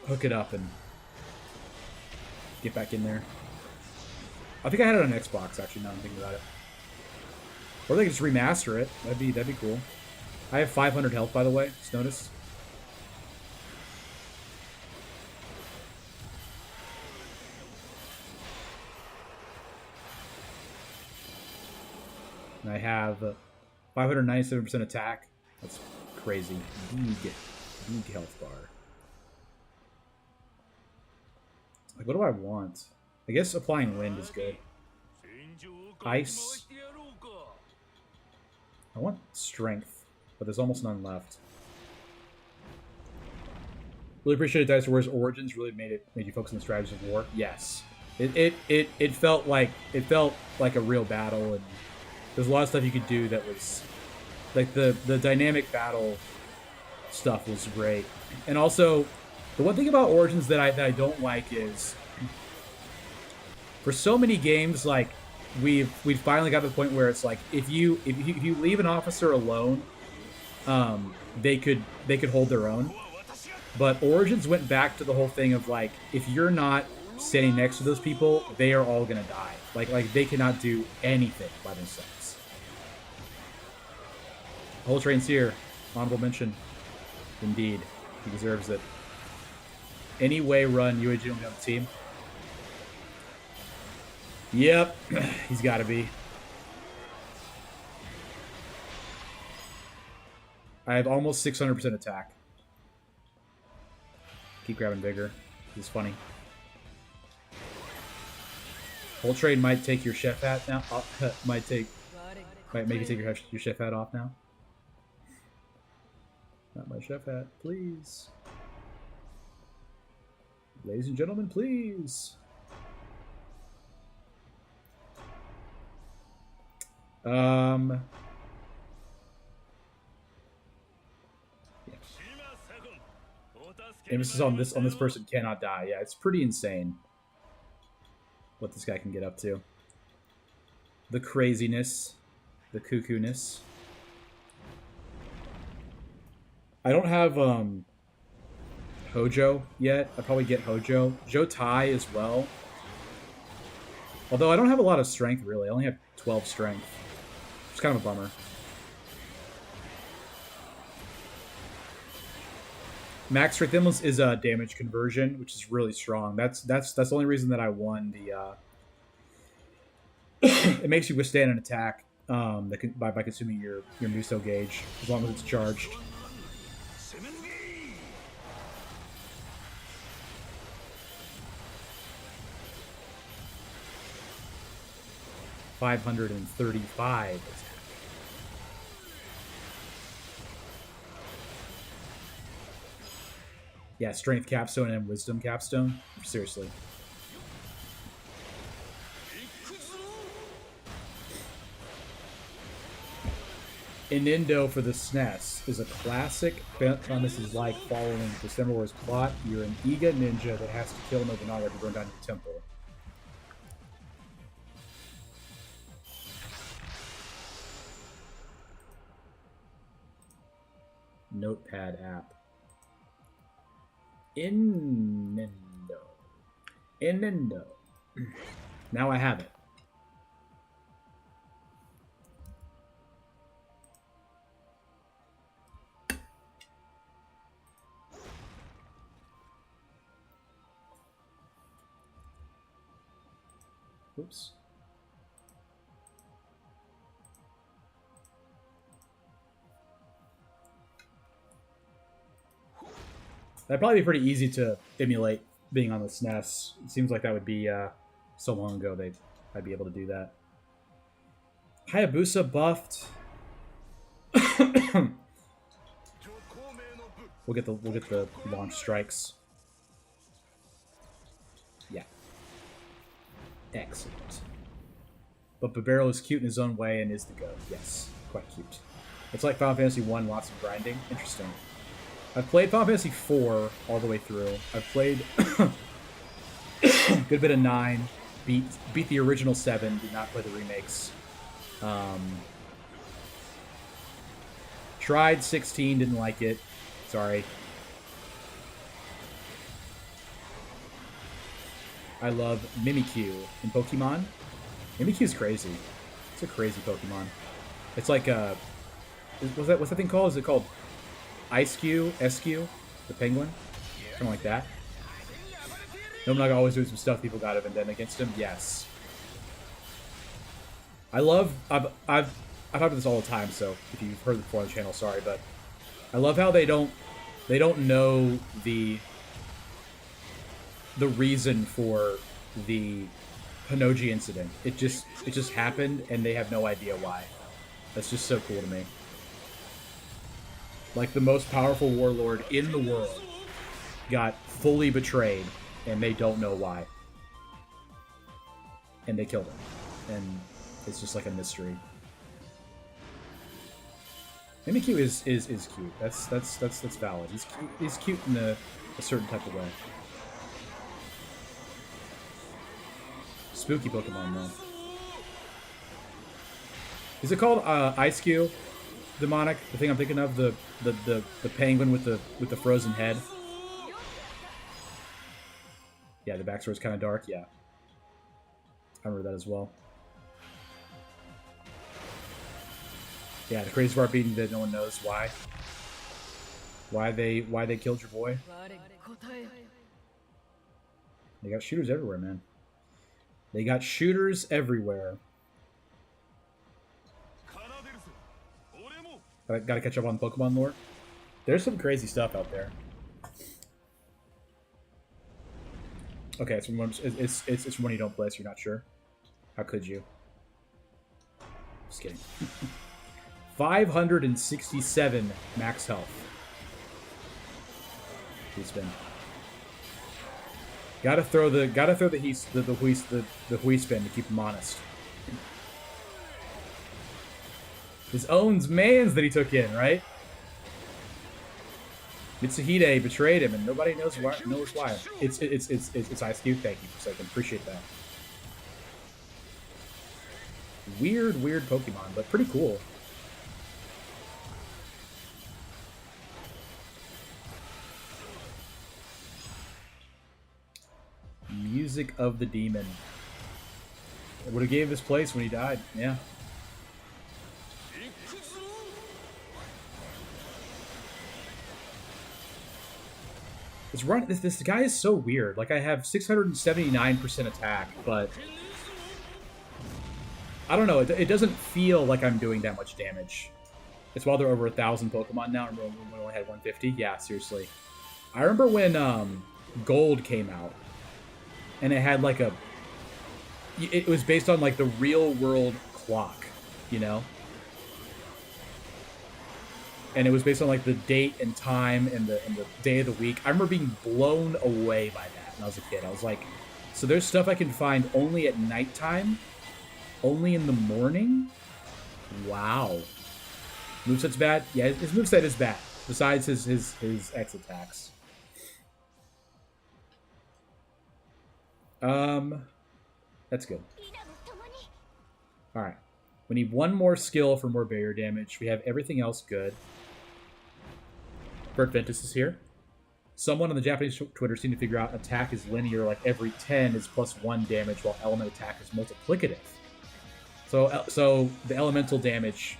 hook it up and get back in there. I think I had it on Xbox, actually, now I'm thinking about it. Or they could just remaster it. That'd be cool. I have 500 health, by the way. Just notice. And I have 597% attack. That's crazy. Big health bar. Like, what do I want? I guess applying wind is good. Ice. I want strength, but there's almost none left. Really appreciated Dice Wars Origins. Really made you focus on the strategies of war. Yes, it felt like a real battle, and there's a lot of stuff you could do that was like the dynamic battle stuff was great. And also, the one thing about Origins that I don't like is for so many games, like we've finally got to the point where it's like if you leave an officer alone, they could hold their own. But Origins went back to the whole thing of like if you're not standing next to those people, they are all gonna die. Like they cannot do anything by themselves. Whole train's here. Honorable mention. Indeed, he deserves it. Anyway, run UAG on the team. Yep, he's got to be. I have almost 600% attack. Keep grabbing vigor. This is funny. Whole trade might take your chef hat now. Might make you take your chef hat off now. Not my chef hat, please. Ladies and gentlemen, please. Yeah. Emphasis on this person cannot die. Yeah, it's pretty insane what this guy can get up to. The craziness, the cuckoo-ness. I don't have Hojo yet. I'll probably get Hojo. Jotai as well. Although I don't have a lot of strength, really. I only have 12 strength. It's kind of a bummer. Max strength endless is a damage conversion, which is really strong. That's the only reason that I won the. It makes you withstand an attack by consuming your Muso gauge as long as it's charged. 535 attack. Yeah, strength capstone and wisdom capstone. Seriously. Inindo for the SNES is a classic Final Fantasy's like following December War's plot. You're an Iga ninja that has to kill Nobunaga to burn down your temple. Notepad app. Inindo. Now I have it. Oops. That'd probably be pretty easy to emulate being on the SNES. It seems like that would be so long ago I'd be able to do that. Hayabusa buffed. We'll get the launch strikes. Yeah. Excellent. But Babero is cute in his own way and is the GOAT. Yes, quite cute. It's like Final Fantasy 1, lots of grinding. Interesting. I've played Final Fantasy 4 all the way through. I've played a good bit of 9. Beat the original 7. Did not play the remakes. Tried 16. Didn't like it. Sorry. I love Mimikyu in Pokemon. Mimikyu's crazy. It's a crazy Pokemon. It's like what's that thing called? Is it called Ice-Q? S-Q? The penguin? Something like that. Nobunaga always doing some stuff people got to vendetta against him. Yes. I love. I talk about this all the time. So if you've heard it before on the channel, sorry, but I love how they don't know the reason for the Hinoji incident. It just happened, and they have no idea why. That's just so cool to me. Like, the most powerful warlord in the world got fully betrayed, and they don't know why. And they killed him. And it's just like a mystery. Mimikyu is cute. That's valid. He's cute in a certain type of way. Spooky Pokemon, though. Is it called Ice-Q? Demonic? The thing I'm thinking of, the penguin with the frozen head. Yeah, the backstory's kind of dark. Yeah, I remember that as well. Yeah, the crazy part being that no one knows why they killed your boy. They got shooters everywhere, man. They got shooters everywhere. Gotta catch up on Pokemon lore. There's some crazy stuff out there. Okay, it's from one you don't play, so you're not sure. How could you? Just kidding. 567 max health. He's been. Gotta throw the Hui spin to keep him honest. His own mans that he took in, right? Mitsuhide betrayed him, and nobody knows why. It's Ice-Q. Thank you for a second. Appreciate that. Weird Pokemon, but pretty cool. Music of the Demon. It would have gave his place when he died. Yeah. This guy is so weird. Like, I have 679% attack, but I don't know. It doesn't feel like I'm doing that much damage. It's while they're over 1,000 Pokemon now. Remember when we only had 150? Yeah, seriously. I remember when Gold came out, and it had like it was based on like the real world clock, you know? And it was based on like the date and time and the day of the week. I remember being blown away by that when I was a kid. I was like, so there's stuff I can find only at nighttime? Only in the morning? Wow. Moveset's bad? Yeah, his moveset is bad. Besides his X attacks. That's good. Alright. We need one more skill for more barrier damage. We have everything else good. Bert Ventus is here. Someone on the Japanese Twitter seemed to figure out attack is linear, like every 10 is +1 damage, while element attack is multiplicative. So the elemental damage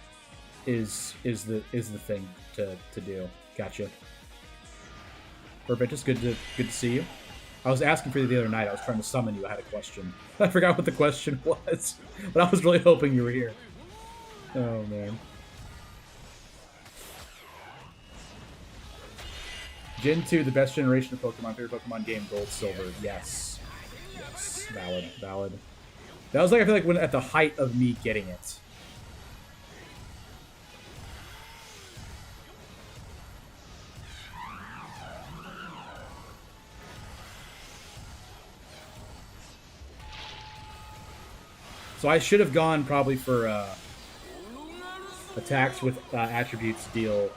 is the thing to do. Gotcha. Bert Ventus, good to see you. I was asking for you the other night. I was trying to summon you. I had a question. I forgot what the question was, but I was really hoping you were here. Oh, man. Gen 2, the best generation of Pokemon. Favorite Pokemon game, Gold, Silver. Yes. Yes. Valid. That was like, I feel like, when at the height of me getting it. So I should have gone probably for attacks with attributes deal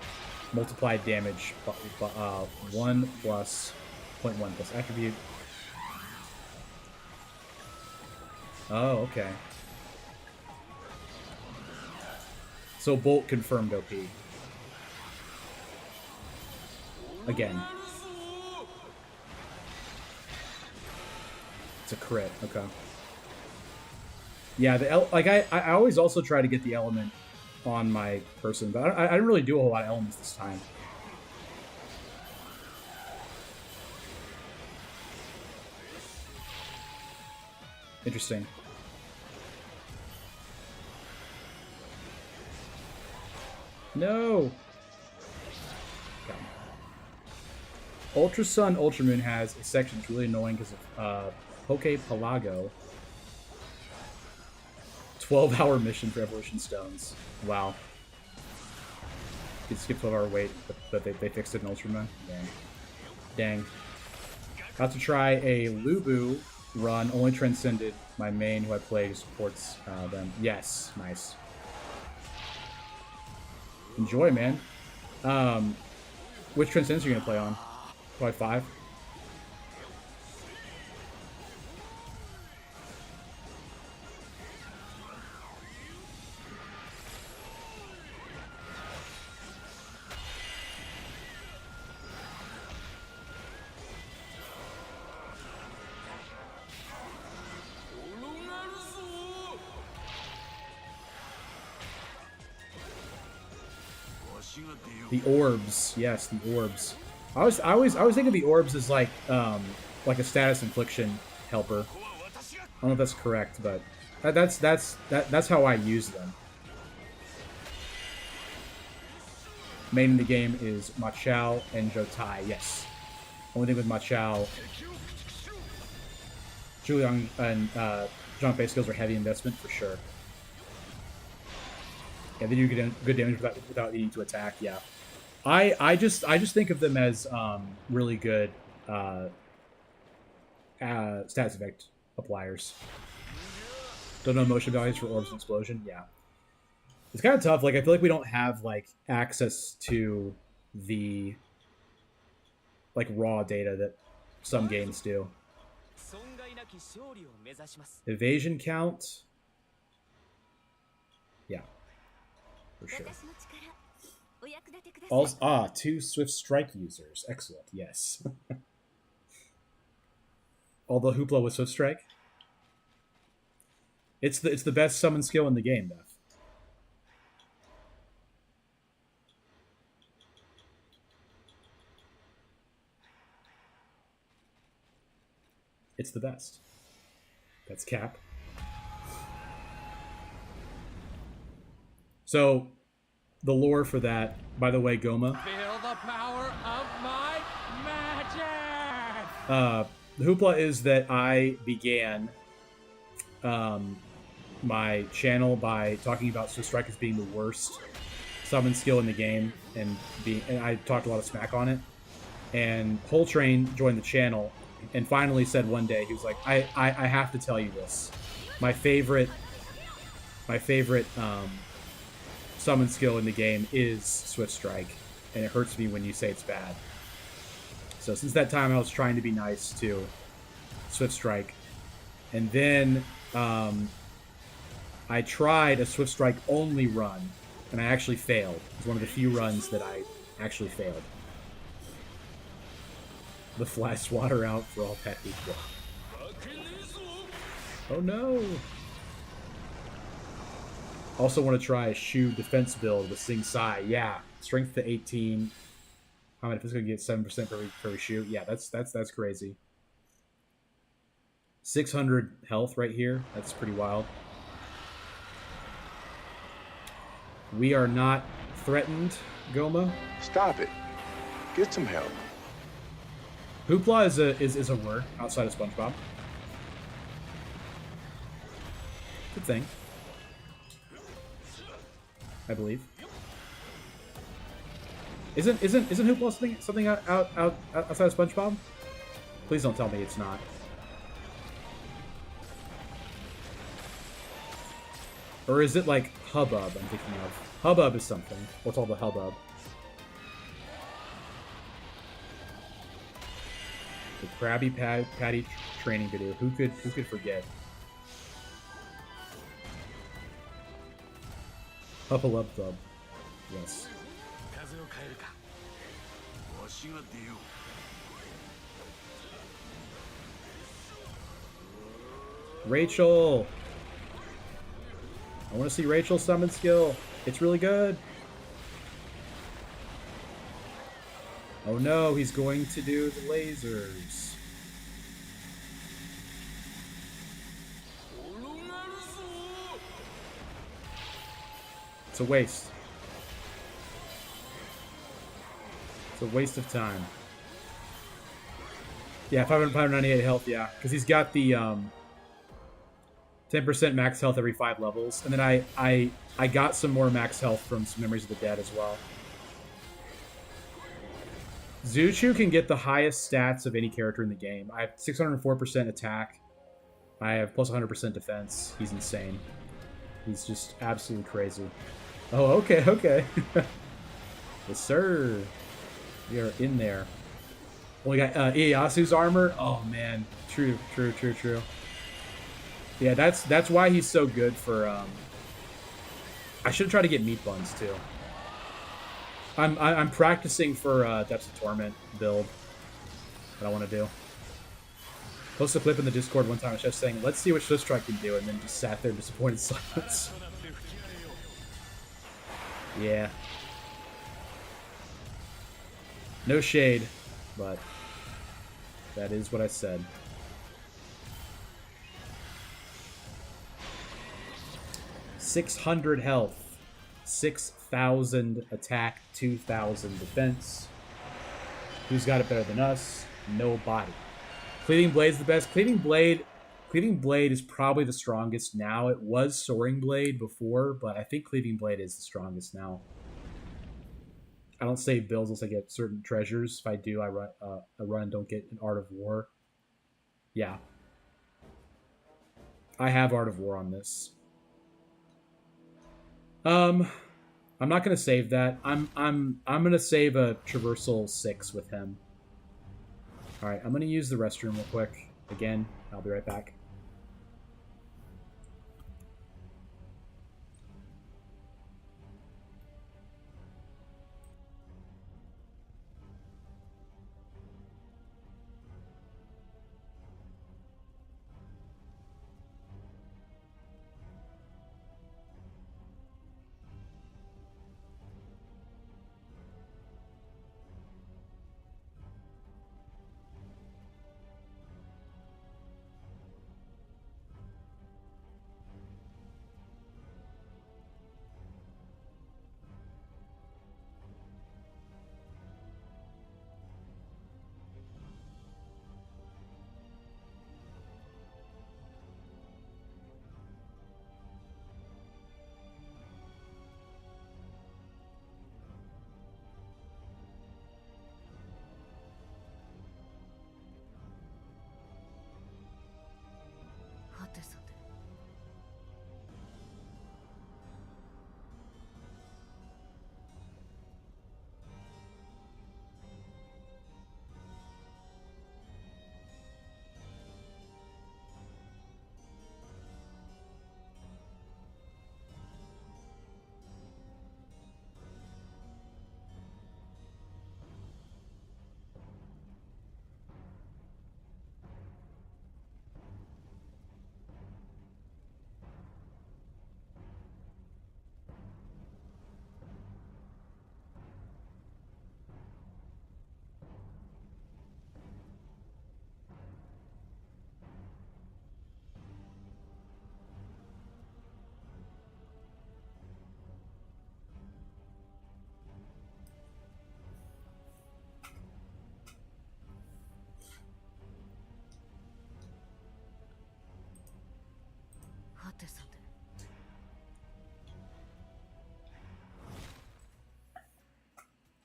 multiplied damage, 1 plus 0.1 plus attribute. Oh, okay. So Bolt confirmed OP. Again. It's a crit. Okay. Yeah, I always also try to get the element on my person, but I didn't really do a whole lot of elements this time. Interesting. No! Okay. Ultra Sun, Ultra Moon has a section that's really annoying because of Poke Pelago. 12-hour mission for Evolution Stones. Wow. You skip 12-hour wait, but they fixed it in Ultra Moon. Dang. Dang. Got to try a Lubu run, only transcended my main who I play who supports them. Yes, nice. Enjoy, man. Which transcendence are you gonna play on? Probably 5. The orbs, yes, the orbs. I always think of the orbs as like a status infliction helper. I don't know if that's correct, but that's how I use them. Main in the game is Machao and Jotai. Yes. Only thing with Machao, Julian and John Face skills are heavy investment for sure. Yeah, they do good damage without needing to attack. Yeah, I just think of them as really good status effect appliers. Don't know motion values for orbs and explosion. Yeah, it's kind of tough. Like I feel like we don't have like access to the like raw data that some games do. Evasion count. Yeah. For sure. Also, 2 Swift Strike users. Excellent, yes. Although Hoopla with Swift Strike. It's the best summon skill in the game, Beth. It's the best. That's cap. So, the lore for that, by the way, Goma. Feel the power of my magic! The hoopla is that I began my channel by talking about Swift Strike as being the worst summon skill in the game, and I talked a lot of smack on it. And Whole Train joined the channel and finally said one day, he was like, I have to tell you this. My favorite summon skill in the game is Swift Strike, and it hurts me when you say it's bad. So since that time, I was trying to be nice to Swift Strike, and then I tried a Swift Strike only run, and I actually failed. It was one of the few runs that I actually failed. The fly swatter out for all pet people. Oh no! Also want to try a Shu defense build with Sing Sai. Yeah, strength to 18. How many? If it's gonna get 7% per Shu. Yeah, that's crazy. 600 health right here. That's pretty wild. We are not threatened, Goma. Stop it. Get some help. Hoopla is a word outside of SpongeBob. Good thing. I believe. Isn't Hoopla something outside of SpongeBob? Please don't tell me it's not. Or is it like Hubbub I'm thinking of? Hubbub is something. What's all the hubbub? The Krabby Patty training video. Who could forget? Hubba Lub Dub. Yes. Rachel! I want to see Rachel's summon skill. It's really good. Oh no, he's going to do the lasers. It's a waste. It's a waste of time. Yeah, 598 health, yeah. Because he's got the 10% max health every 5 levels. And then I got some more max health from some Memories of the Dead as well. Zuchu can get the highest stats of any character in the game. I have 604% attack. I have plus 100% defense. He's insane. He's just absolutely crazy. Oh, okay, okay. Yes, sir. We are in there. Well, we got Ieyasu's armor. Oh, man. True, true, true, true. Yeah, that's why he's so good for... I should try to get meat buns, too. I'm practicing for Depths of Torment build that I want to do. Posted a clip in the Discord one time. I was just saying, let's see what Swift Strike can do, and then just sat there in disappointed silence. Yeah. No shade, but that is what I said. .600 health, 6,000 attack, 2,000 defense. Who's got it better than us? Nobody. Cleaving Blade's the best. Cleaving Blade is probably the strongest now. It was Soaring Blade before, but I think Cleaving Blade is the strongest now. I don't save builds unless I get certain treasures. If I do, I run and don't get an Art of War. Yeah. I have Art of War on this. I'm not gonna save that. I'm gonna save a Traversal 6 with him. Alright, I'm gonna use the restroom real quick. Again, I'll be right back.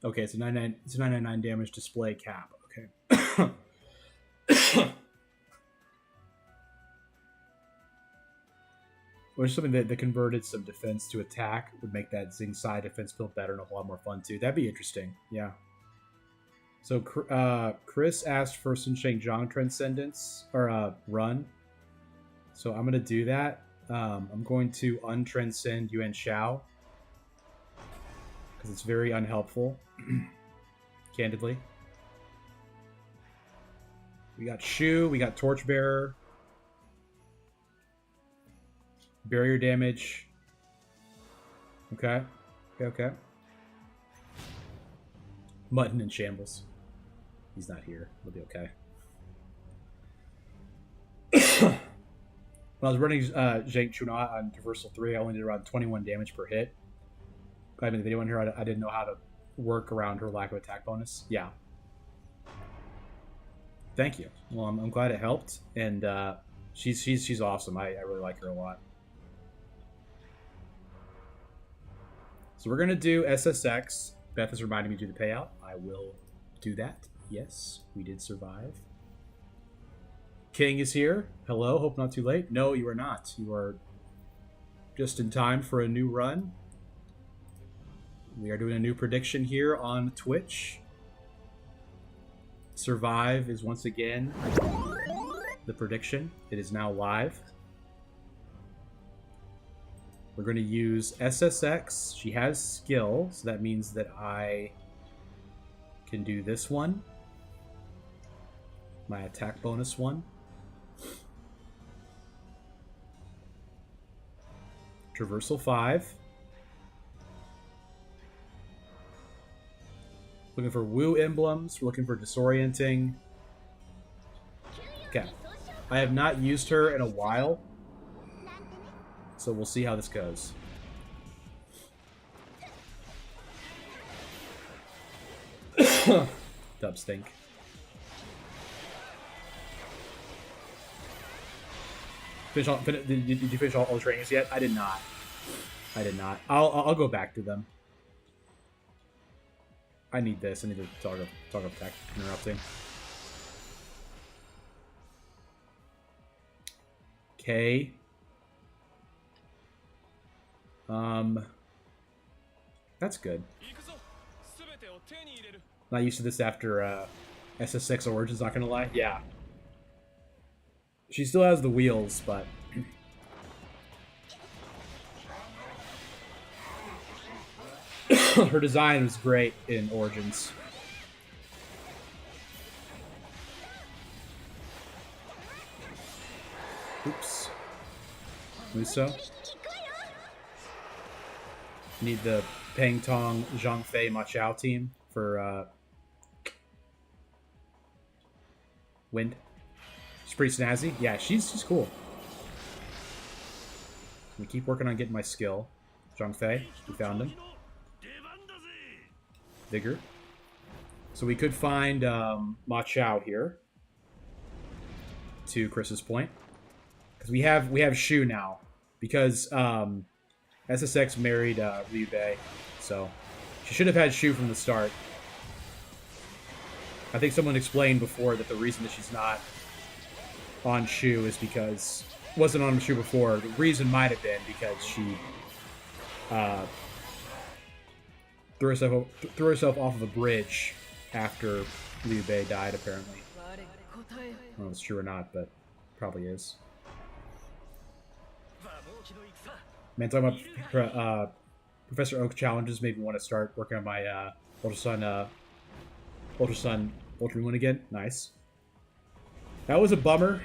Okay, it's a 999 damage display cap. Okay. Or something that converted some defense to attack would make that Zing Sai defense build better and a whole lot more fun too. That'd be interesting. Yeah. So Chris asked for Sun Shang Zhang Transcendence or run. So I'm gonna do that. I'm going to untranscend Yuan Shao because it's very unhelpful. Candidly. We got Shu, we got Torchbearer. Barrier damage. Okay. Okay. Mutton in shambles. He's not here. We'll be okay. When I was running Zhang Chunha on Traversal 3, I only did around 21 damage per hit. I mean, the video in here, I didn't know how to work around her lack of attack bonus. Yeah. Thank you. Well, I'm glad it helped, and she's awesome. I really like her a lot. So we're gonna do SSX. Beth is reminding me to do the payout. I will do that. Yes, we did survive. King is here. Hello, hope not too late. No, you are not. You are just in time for a new run. We are doing a new prediction here on Twitch. Survive is once again the prediction. It is now live. We're going to use SSX. She has skill, so that means that I can do this one. My attack bonus one. Traversal 5. Looking for woo emblems. We're looking for disorienting. Okay. I have not used her in a while, so we'll see how this goes. Dub stink. Did you finish all the trainings yet? I did not. I did not. I'll go back to them. I need this. I need to talk of tech interrupting. Okay. That's good. Not used to this after SS6 Origins, not gonna lie. Yeah. She still has the wheels, but her design was great in Origins. Oops. Muso. Need the Peng Tong, Zhang Fei, Ma Chao team for Wind. She's pretty snazzy. Yeah, she's cool. We keep working on getting my skill. Zhang Fei, we found him. Vigor. So we could find Ma Chao here. To Chris's point. Because we have Shu now. Because SSX married Liu Bei. So she should have had Shu from the start. I think someone explained before that the reason that she's not on Shu is because wasn't on Shu before. The reason might have been because she threw herself off of a bridge after Liu Bei died, apparently. I don't know if it's true or not, but probably is. Man, talking about Professor Oak challenges made me want to start working on my Ultra Moon again. Nice. That was a bummer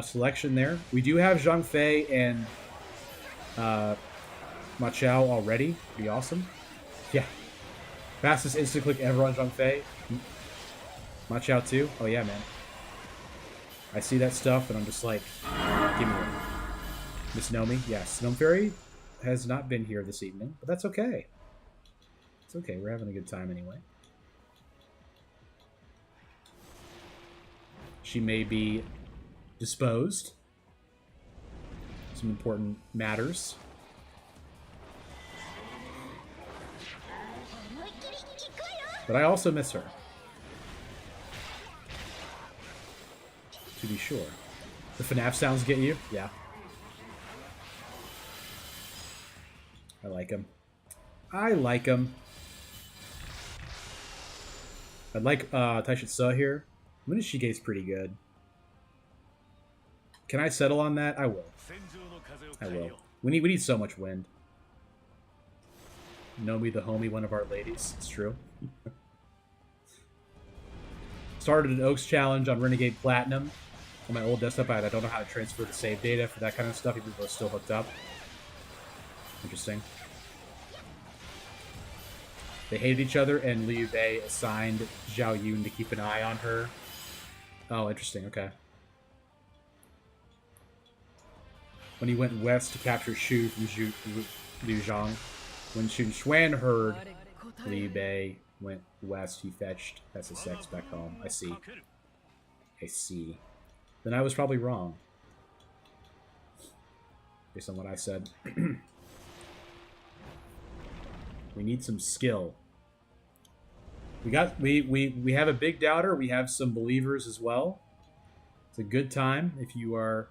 selection there. We do have Zhang Fei and Ma Chao already. Pretty awesome. Yeah. Fastest instant click ever on Zhang Fei. Ma Chao too. Oh yeah, man. I see that stuff and I'm just like, give me one. Miss Nomi. Yes. Gnome Fairy has not been here this evening, but that's okay. It's okay. We're having a good time anyway. She may be disposed. Some important matters. But I also miss her. To be sure. The FNAF sounds get you? Yeah. I like him. I like him. I'd like Taishitsu here. Munishige pretty good. Can I settle on that? I will. I will. We need so much wind. Nomi the homie, one of our ladies. It's true. Started an Oaks challenge on Renegade Platinum. On my old desktop, I don't know how to transfer the save data for that kind of stuff, even though it's still hooked up. Interesting. They hated each other, and Liu Bei assigned Zhao Yun to keep an eye on her. Oh, interesting. Okay. When he went west to capture Shu from Liu Zhang. When Xun Xuan heard Liu Bei went west, he fetched SSX back home. I see. I see. Then I was probably wrong. Based on what I said. We need some skill. We have a big doubter. We have some believers as well. It's a good time if you are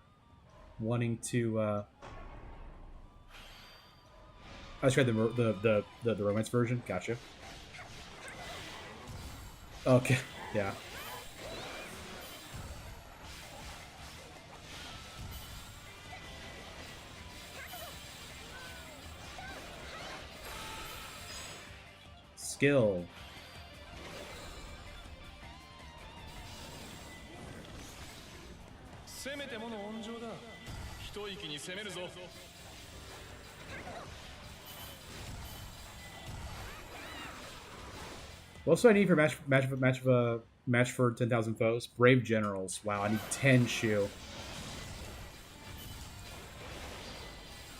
wanting to. I tried the romance version. Gotcha. Okay. Yeah. Skill. What else do I need for match for 10,000 foes? Brave generals. Wow, I need 10 Shu.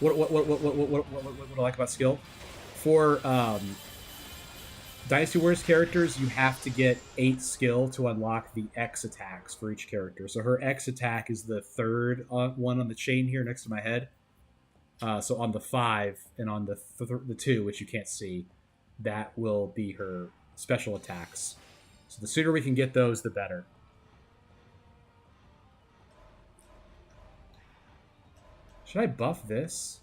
What I like about skill? For Dynasty Warriors characters, you have to get 8 skill to unlock the X attacks for each character. So her X attack is the third one on the chain here next to my head. So on the 5 and on the 2, which you can't see, that will be her special attacks. So the sooner we can get those, the better. Should I buff this?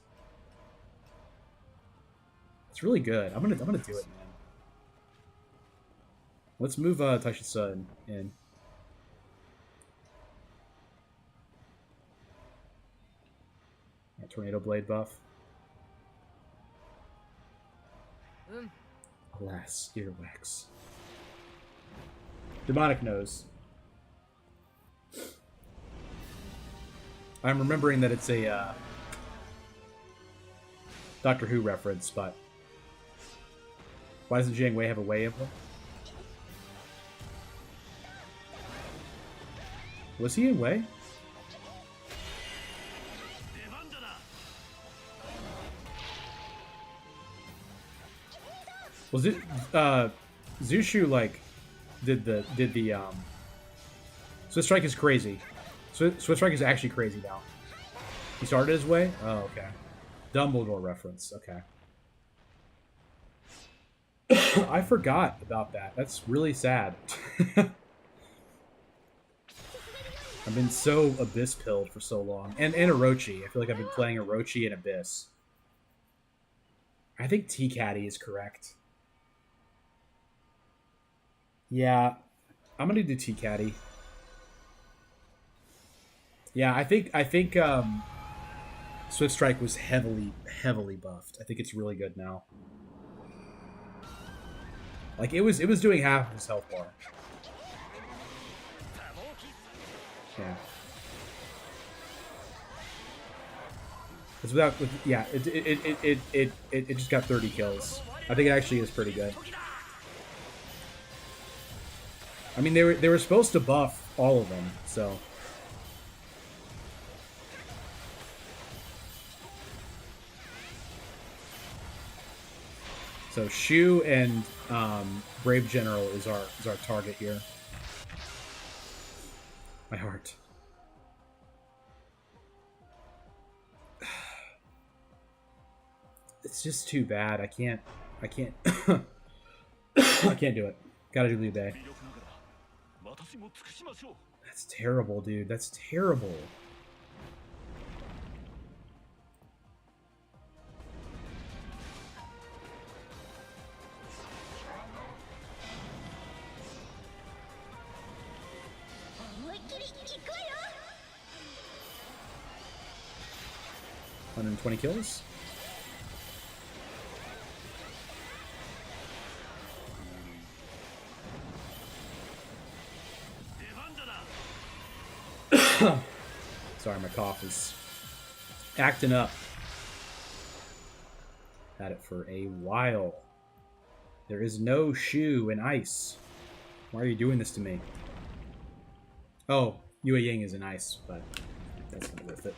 It's really good. I'm gonna do it, man. Let's move Taishitsu in. Tornado Blade buff. Alas, earwax. Demonic Nose. I'm remembering that it's a Doctor Who reference, but why doesn't Jiang Wei have a way of one? Was he in Wei? Was it Zushu like did the Swift Strike is crazy. Swift Strike is actually crazy now. He started his way? Oh, okay. Dumbledore reference. Okay. I forgot about that. That's really sad. I've been so Abyss pilled for so long. And Orochi. I feel like I've been playing Orochi and Abyss. I think T-Caddy is correct. Yeah. I'm gonna do T-Caddy. Yeah, I think Swift Strike was heavily buffed. I think it's really good now. Like it was doing half of his health bar. Yeah. It's it just got 30 kills. I think it actually is pretty good. I mean, they were supposed to buff all of them, so. So Shu and Brave General is our target here. My heart. It's just too bad. I can't I can't do it. Gotta do Liu Bei. That's terrible, dude. That's terrible. $120 kills. Sorry, my cough is acting up. Had it for a while. There is no shoe in ice. Why are you doing this to me? Oh, Yue Ying is in ice, but that's not worth it.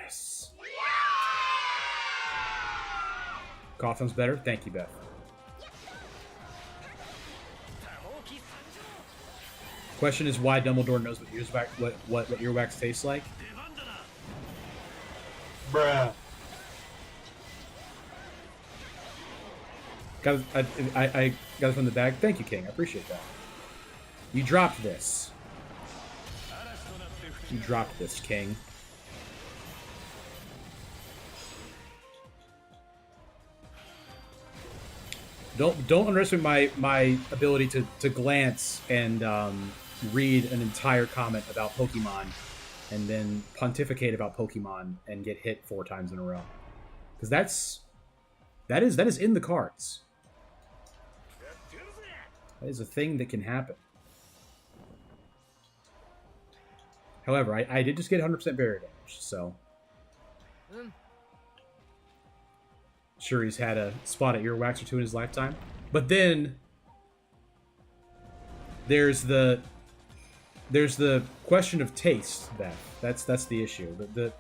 Yes. Cawthon's better? Thank you, Beth. Question is why Dumbledore knows what earwax tastes like. Bruh. I got it from the bag. Thank you, King. I appreciate that. You dropped this. You dropped this, King. Don't underestimate my ability to glance and read an entire comment about Pokemon and then pontificate about Pokemon and get hit 4 times in a row. Because that is in the cards. That is a thing that can happen. However, I did just get 100% barrier damage, so... Sure, he's had a spot at earwax or 2 in his lifetime. But then... There's the question of taste, Beth. That's the issue. The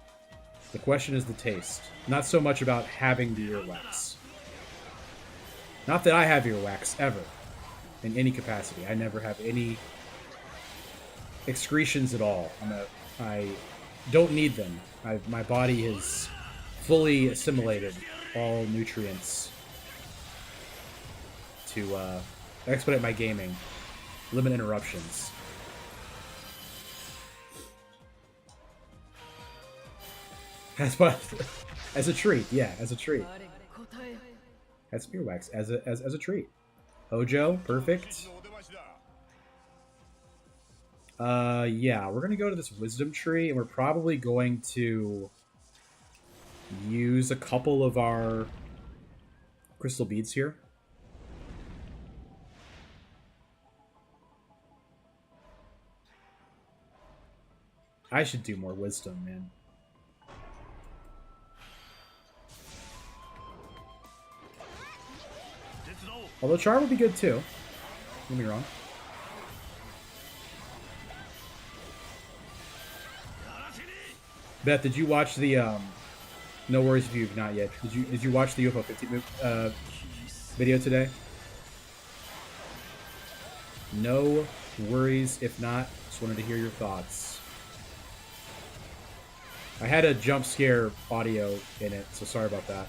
question is the taste. Not so much about having the earwax. Not that I have earwax, ever. In any capacity. I never have any excretions at all. I don't need them. My body has fully assimilated all nutrients to expedite my gaming. Limit interruptions. As a treat, yeah, as a treat. Has earwax as a treat. Hojo, perfect. Yeah, we're gonna go to this wisdom tree, and we're probably going to use a couple of our crystal beads here. I should do more wisdom, man. Although Charm would be good too. Don't get me wrong. Beth, did you watch the no worries if you've not yet. Did you watch the UFO 50 video today? No worries if not. Just wanted to hear your thoughts. I had a jump scare audio in it, so sorry about that.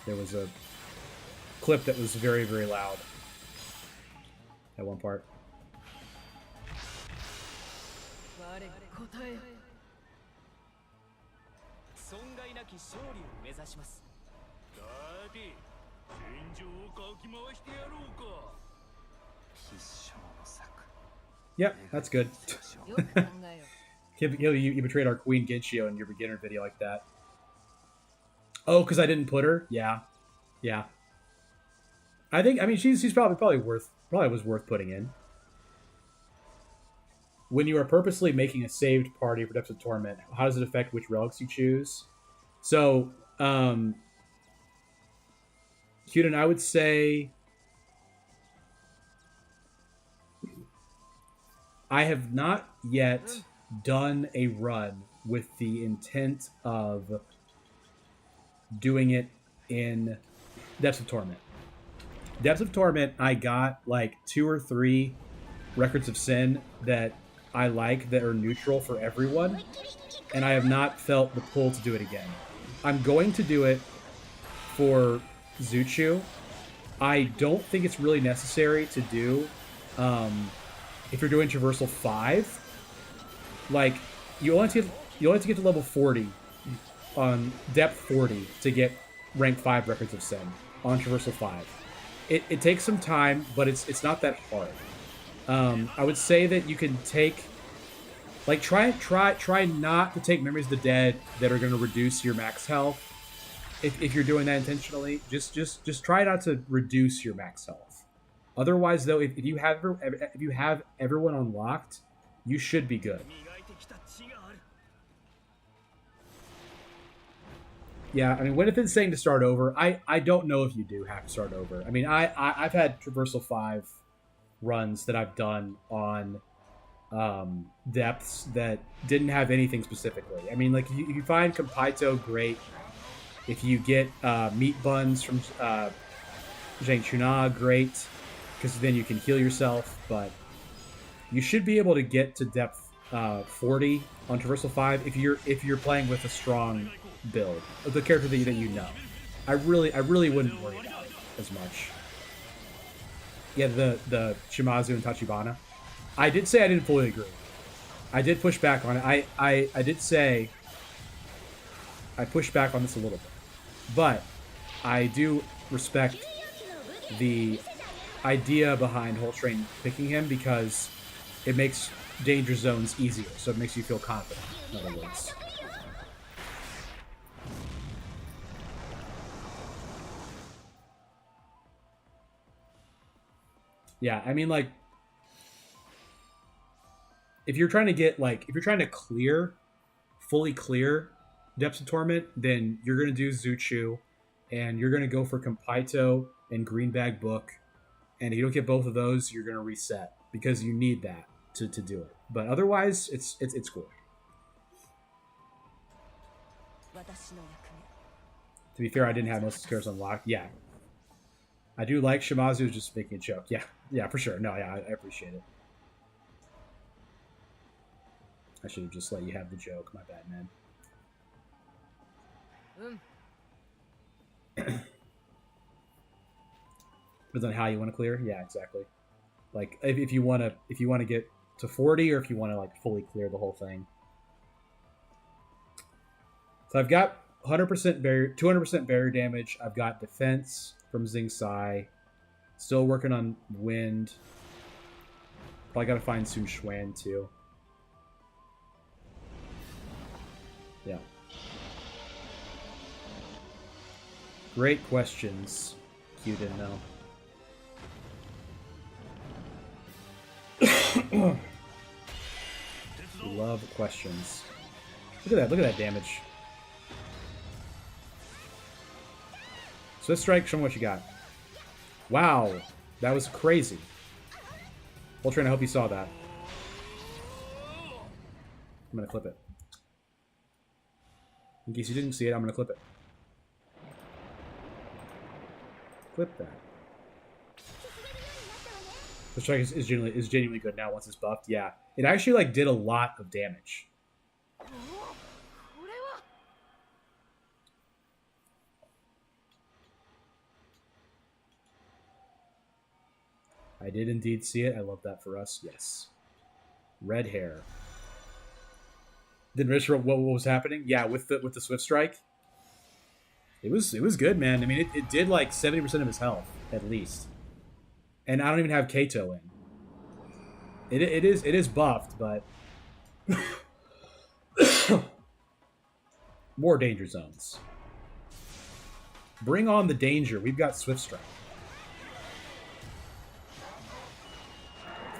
There was a clip that was very, very loud at one part. Yep, that's good. You betrayed our Queen Genshio in your beginner video like that. Oh, because I didn't put her? Yeah. Yeah. I mean, she's probably was worth putting in. When you are purposely making a saved party for Depths of Torment, how does it affect which relics you choose? So, Kyuden, I would say I have not yet done a run with the intent of doing it in Depths of Torment. Depths of Torment, I got like 2 or 3 Records of Sin that I like that are neutral for everyone, and I have not felt the pull to do it again. I'm going to do it for Zuchu. I don't think it's really necessary to do if you're doing Traversal 5. Like, you only have to get to level 40 on depth 40 to get rank 5 Records of Sin on Traversal 5. It takes some time, but it's not that hard. I would say that you can take, like, try not to take Memories of the Dead that are going to reduce your max health. If you're doing that intentionally, just try not to reduce your max health. Otherwise, though, if you have everyone unlocked, you should be good. Yeah, I mean, when it's saying to start over, I don't know if you do have to start over. I mean, I've had Traversal 5 runs that I've done on depths that didn't have anything specifically. I mean, like, if you find Kampaito, great. If you get meat buns from Zhang Chuna, great, because then you can heal yourself. But you should be able to get to depth 40 on Traversal 5 if you're playing with a strong build of the character that you know. I really wouldn't worry about it as much. Yeah, the Shimazu and Tachibana. I did say I didn't fully agree. I did push back on it. I did say I pushed back on this a little bit. But I do respect the idea behind Whole Train picking him because it makes danger zones easier. So it makes you feel confident, in other words. Yeah, I mean, like, if you're trying to fully clear Depths of Torment, then you're going to do Zuchu, and you're going to go for Kampaito and Greenbag Book, and if you don't get both of those, you're going to reset, because you need that to do it. But otherwise, it's cool. To be fair, I didn't have most of the characters unlocked. Yeah. I do like Shimazu just making a joke. Yeah, for sure. No, yeah, I appreciate it. I should have just let you have the joke. My bad, man. Depends on how you want to clear. Yeah, exactly. Like if you want to get to 40, or if you want to like fully clear the whole thing. So I've got 100% barrier, 200% barrier damage. I've got defense from Xing Sai. Still working on wind. Probably got to find Sun Xuan too. Yeah. Great questions. Q didn't know. Love questions. Look at that damage. Swift Strike, show me what you got. Wow, that was crazy. Voltron, I hope you saw that. I'm gonna clip it. In case you didn't see it, I'm gonna clip it. Clip that. The strike is genuinely good now once it's buffed. Yeah, it actually like did a lot of damage. I did indeed see it. I love that for us. Yes. Red hair. Didn't register what was happening. Yeah, with the Swift Strike. It was good, man. I mean, it did like 70% of his health at least, and I don't even have Kato in. It is buffed, but more danger zones. Bring on the danger. We've got Swift Strike.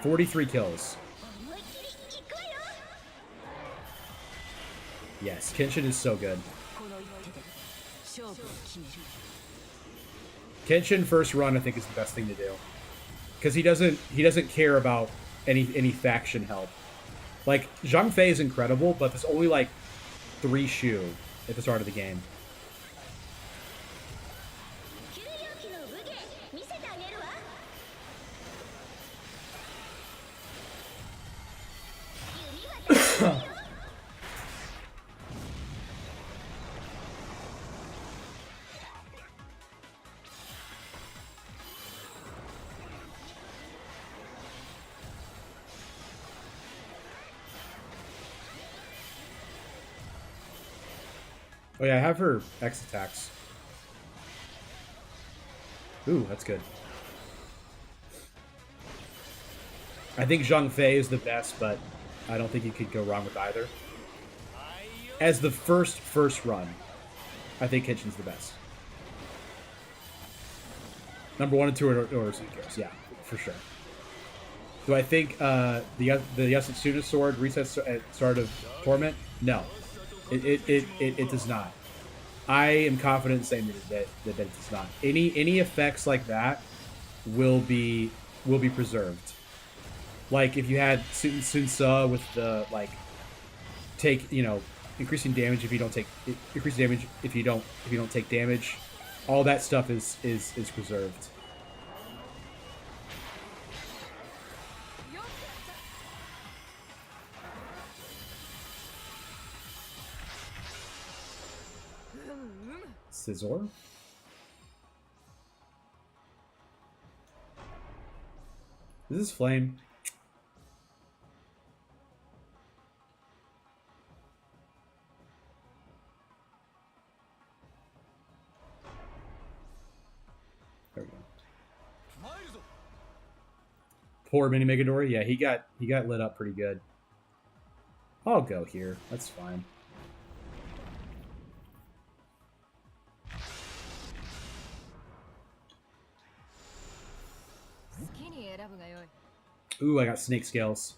43 kills. Yes, Kenshin is so good. Kenshin first run, I think, is the best thing to do, because he doesn't care about any faction help. Like Zhang Fei is incredible, but there's only like 3 Shu at the start of the game. Oh yeah, I have her X attacks. Ooh, that's good. I think Zhang Fei is the best, but I don't think you could go wrong with either. As the first run, I think Kenshin's the best. Number 1 and 2 are Zuko's, yeah, for sure. Do I think the Yasutsuna sword resets at start of Torment? No, it does not. I am confident in saying that it does not. Any effects like that will be preserved. Like if you had Sun Tzu with the like take increasing damage if you don't take increasing damage if you don't take damage, all that stuff is preserved. Scizor? Is this flame? There we go. Poor Mini Megador. Yeah, he got lit up pretty good. I'll go here. That's fine. Ooh, I got snake scales.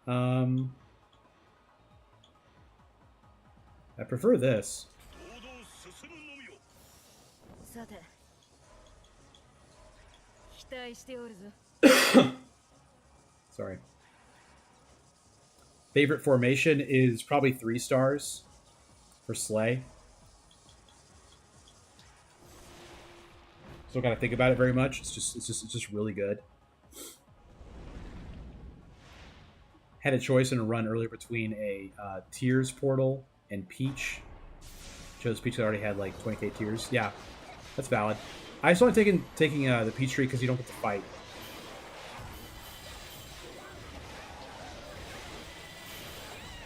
I prefer this. Sorry. Favorite formation is probably 3 stars for Slay. Still gotta think about it very much. It's just really good. Had a choice in a run earlier between a Tears portal and Peach. Chose Peach that already had like 20k Tears. Yeah, that's valid. I just only taking the Peach tree because you don't get to fight.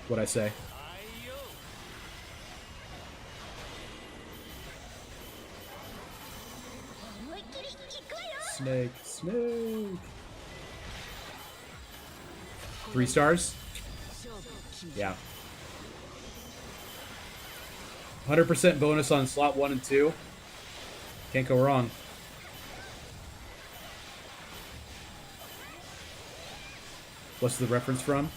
What'd I say? Snake. 3 stars? Yeah. 100% bonus on slot 1 and 2. Can't go wrong. What's the reference from?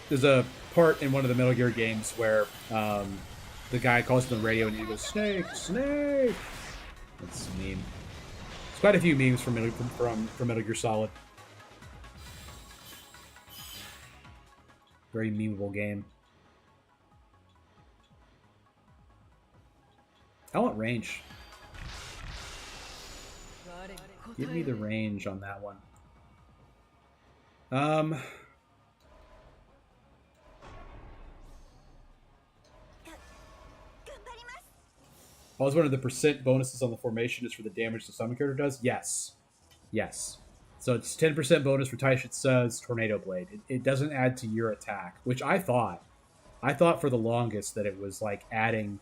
There's a part in one of the Metal Gear games where the guy calls on the radio and he goes, "Snake, snake!" That's a meme. There's quite a few memes from Metal Gear Solid. Very memeable game. I want range. Give me the range on that one. I was wondering the percent bonuses on the formation is for the damage the summon character does. Yes. So it's 10% bonus for Taishitsu's Tornado Blade. It doesn't add to your attack, which I thought. I thought for the longest that it was like adding,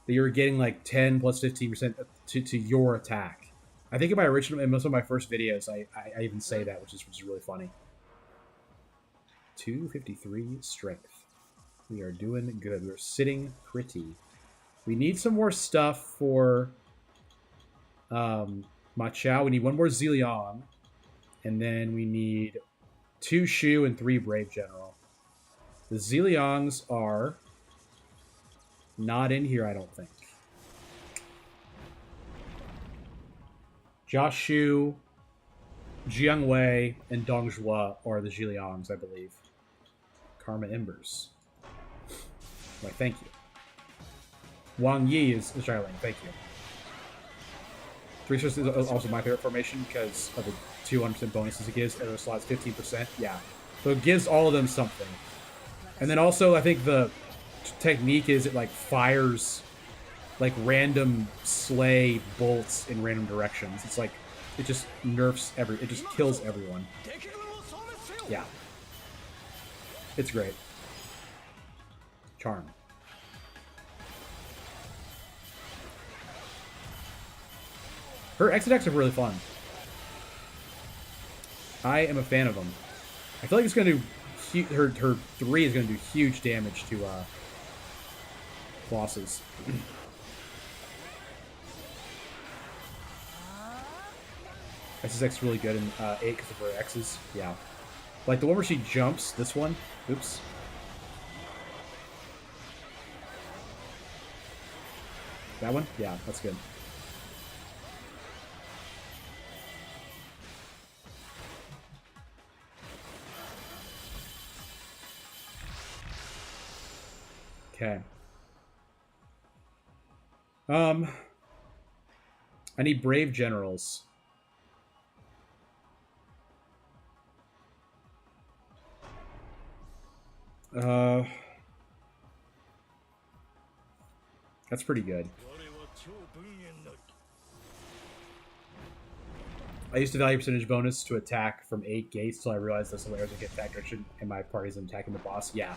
that you were getting like 10 plus 15% to your attack. I think in my original, in most of my first videos, I even say that, which is really funny. 253 strength. We are doing good. We're sitting pretty. We need some more stuff for Machao. We need 1 more Ziliong. And then we need 2 Shu and 3 Brave General. The Ziliongs are not in here, I don't think. Josh Shu, Jiang Wei, and Dong Zhuo are the Ziliongs, I believe. Karma Embers. Why, thank you. Wang Yi is Xiaoling, thank you. 3 stars is also my favorite formation because of the 200% bonuses it gives. Arrow slots 15%. Yeah. So it gives all of them something. And then also, I think the technique is it like fires like random slay bolts in random directions. It's like it just nerfs it just kills everyone. Yeah. It's great. Charm. Her exit decks are really fun. I am a fan of them. I feel like it's going to do... Her 3 is going to do huge damage to bosses. SSX is really good in 8 because of her X's. Yeah. Like the one where she jumps, this one. Oops. That one? Yeah, that's good. Okay. I need brave generals. That's pretty good. I used to value percentage bonus to attack from 8 gates till I realized those arrows would get factored in my parties and attacking the boss. Yeah.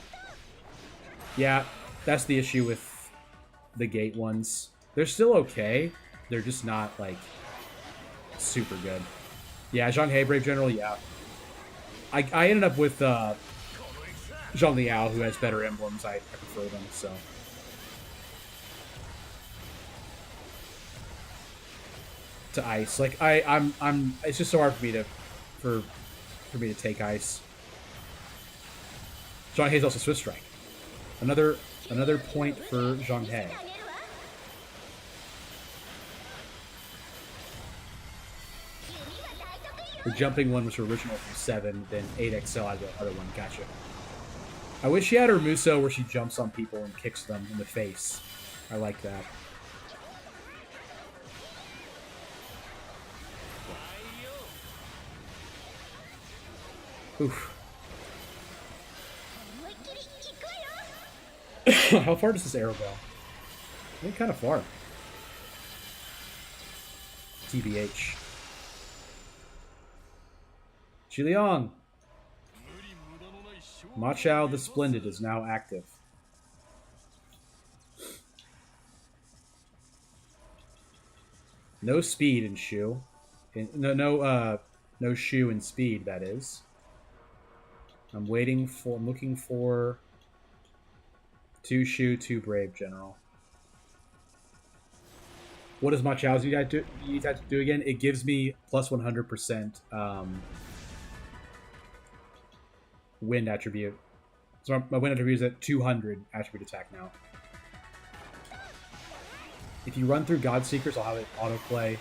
Yeah, that's the issue with the gate ones. They're still okay. They're just not, like, super good. Yeah, Zhang He, Brave General, yeah. I ended up with Zhang Liao, who has better emblems. I prefer them, so. To ice. Like, I'm it's just so hard for me to for me to take ice. Zhang He's also Swift Strike. Another point for Zhang He. The jumping one was original from 7, then 8XL had the other one. Gotcha. I wish she had her Muso where she jumps on people and kicks them in the face. I like that. Oof. How far does this arrow go? I think kind of far. TBH. Xiliang. Ma Chao the Splendid is now active. No speed in Shu. No Shu in speed, that is. I'm looking for 2 Shu, 2 Brave General. What does Ma Chao's you have to do again? It gives me plus 100% wind attribute. So my wind attribute is at 200 attribute attack now. If you run through God Seekers, I'll have it autoplay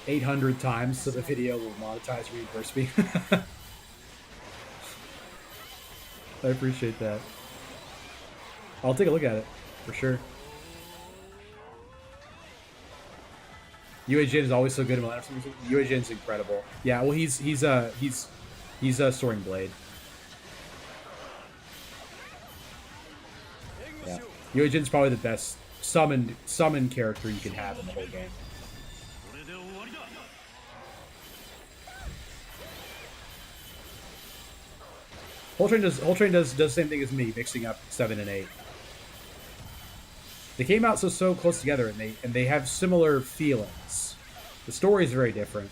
800 times so the video will monetize reimburse me. I appreciate that. I'll take a look at it, for sure. Yue Jin is always so good in Millennium. Yue Jin's incredible. Yeah, well he's Soaring Blade. Yeah. Yue Jin's probably the best summon character you can have in the whole game. Whole Train does the same thing as me, mixing up 7 and 8. They came out so close together, and they have similar feelings. The story is very different.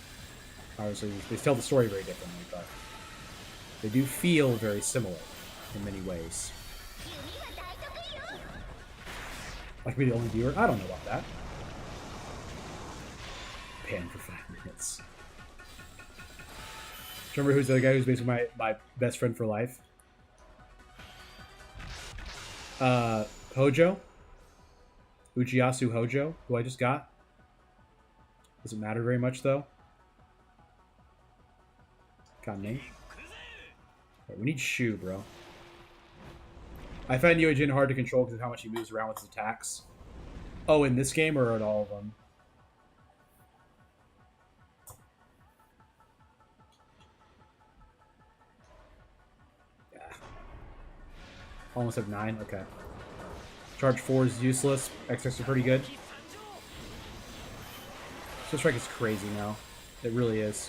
Obviously, they tell the story very differently, but they do feel very similar in many ways. Like me, the only viewer? I don't know about that. Pan for 5 minutes. Remember who's the other guy who's basically my best friend for life? Hojo? Uchiyasu Hojo, who I just got. Doesn't matter very much, though. Got me. Right, we need Shu, bro. I find Yue Jin hard to control because of how much he moves around with his attacks. Oh, in this game or in all of them? Almost have 9, okay. Charge 4 is useless. XX are pretty good. Swift Strike is crazy now. It really is.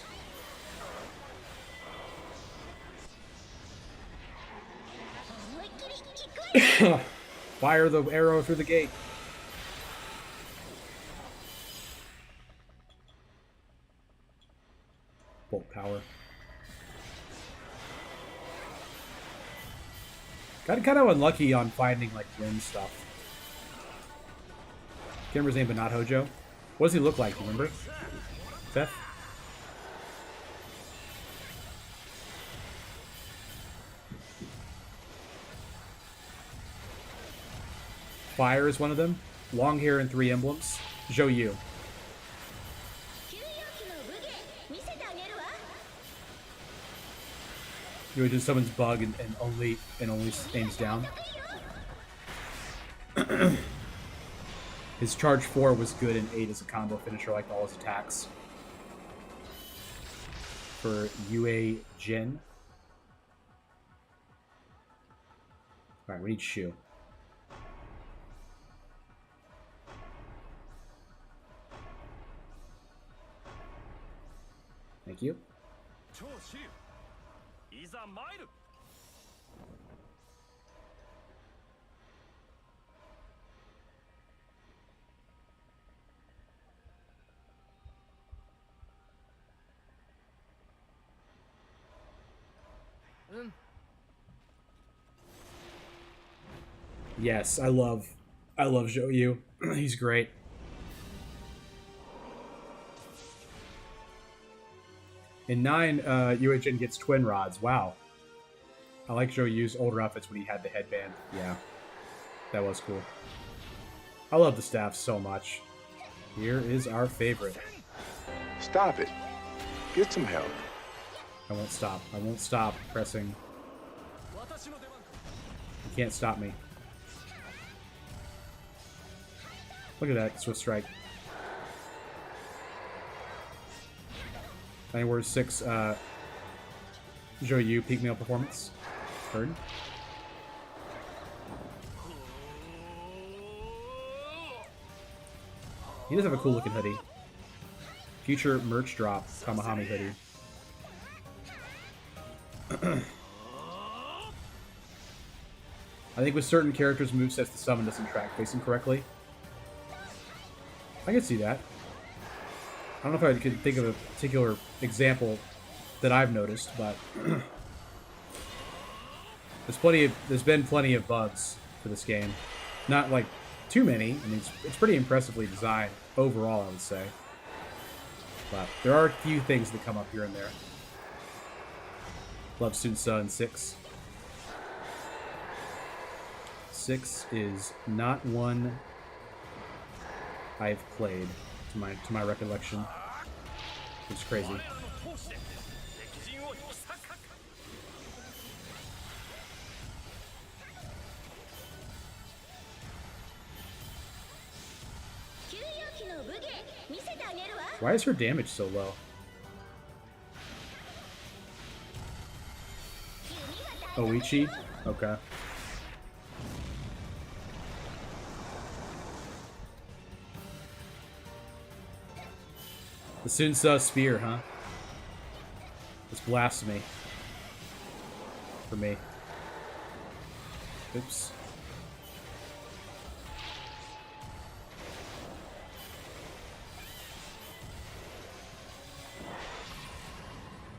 Fire the arrow through the gate. Bolt power. Got kind of unlucky on finding like wind stuff. remember his name, but not Hojo. What does he look like? Do you remember? Seth? Fire is one of them. Long hair and 3 emblems. Zhou Yu. You would just summons bug and only aims down. His charge 4 was good and 8 as a combo finisher, like all his attacks. For Yue Jin. Alright, we need Shu. Thank you. Yes, I love Zhou Yu. He's great. In 9, UHN gets twin rods. Wow. I like Zhou Yu's older outfits when he had the headband. Yeah. That was cool. I love the staff so much. Here is our favorite. Stop it. Get some help. I won't stop. I won't stop pressing. You can't stop me. Look at that Swift Strike. I were 6 Zhou Yu peak male performance. Heard. He does have a cool looking hoodie. Future merch drop Kamahami hoodie. I think with certain characters' movesets, the summon doesn't track facing correctly. I can see that. I don't know if I could think of a particular example that I've noticed, but there's been plenty of bugs for this game. Not like too many. I mean, it's pretty impressively designed overall, I would say. But there are a few things that come up here and there. Love Sunsa in 6. 6 is not one I've played to my recollection. It's crazy. Why is her damage so low? Oichi? Okay. The Sunsa Spear, huh? It's blasphemy. For me. Oops.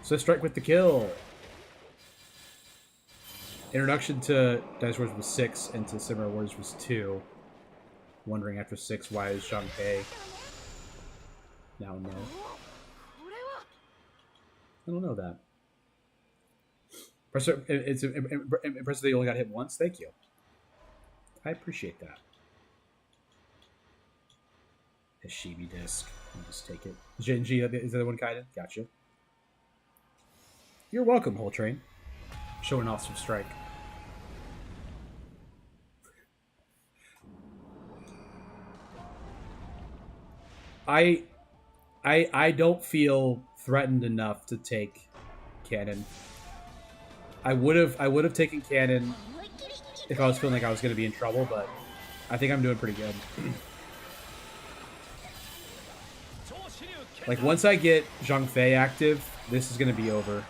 So strike with the kill. Introduction to Dynasty Warriors was 6 and to Samurai Warriors was 2. Wondering after 6 why is Shanghai now no. I don't know that. It's impressive that you only got hit once. Thank you. I appreciate that. A Shibi disc. I'll just take it. Genji, is that the one Kaiden? Gotcha. You're welcome, Whole Train. Showing off some strike. I don't feel threatened enough to take Cannon. I would have taken Cannon if I was feeling like I was going to be in trouble, but I think I'm doing pretty good. Like once I get Zhang Fei active, this is going to be over.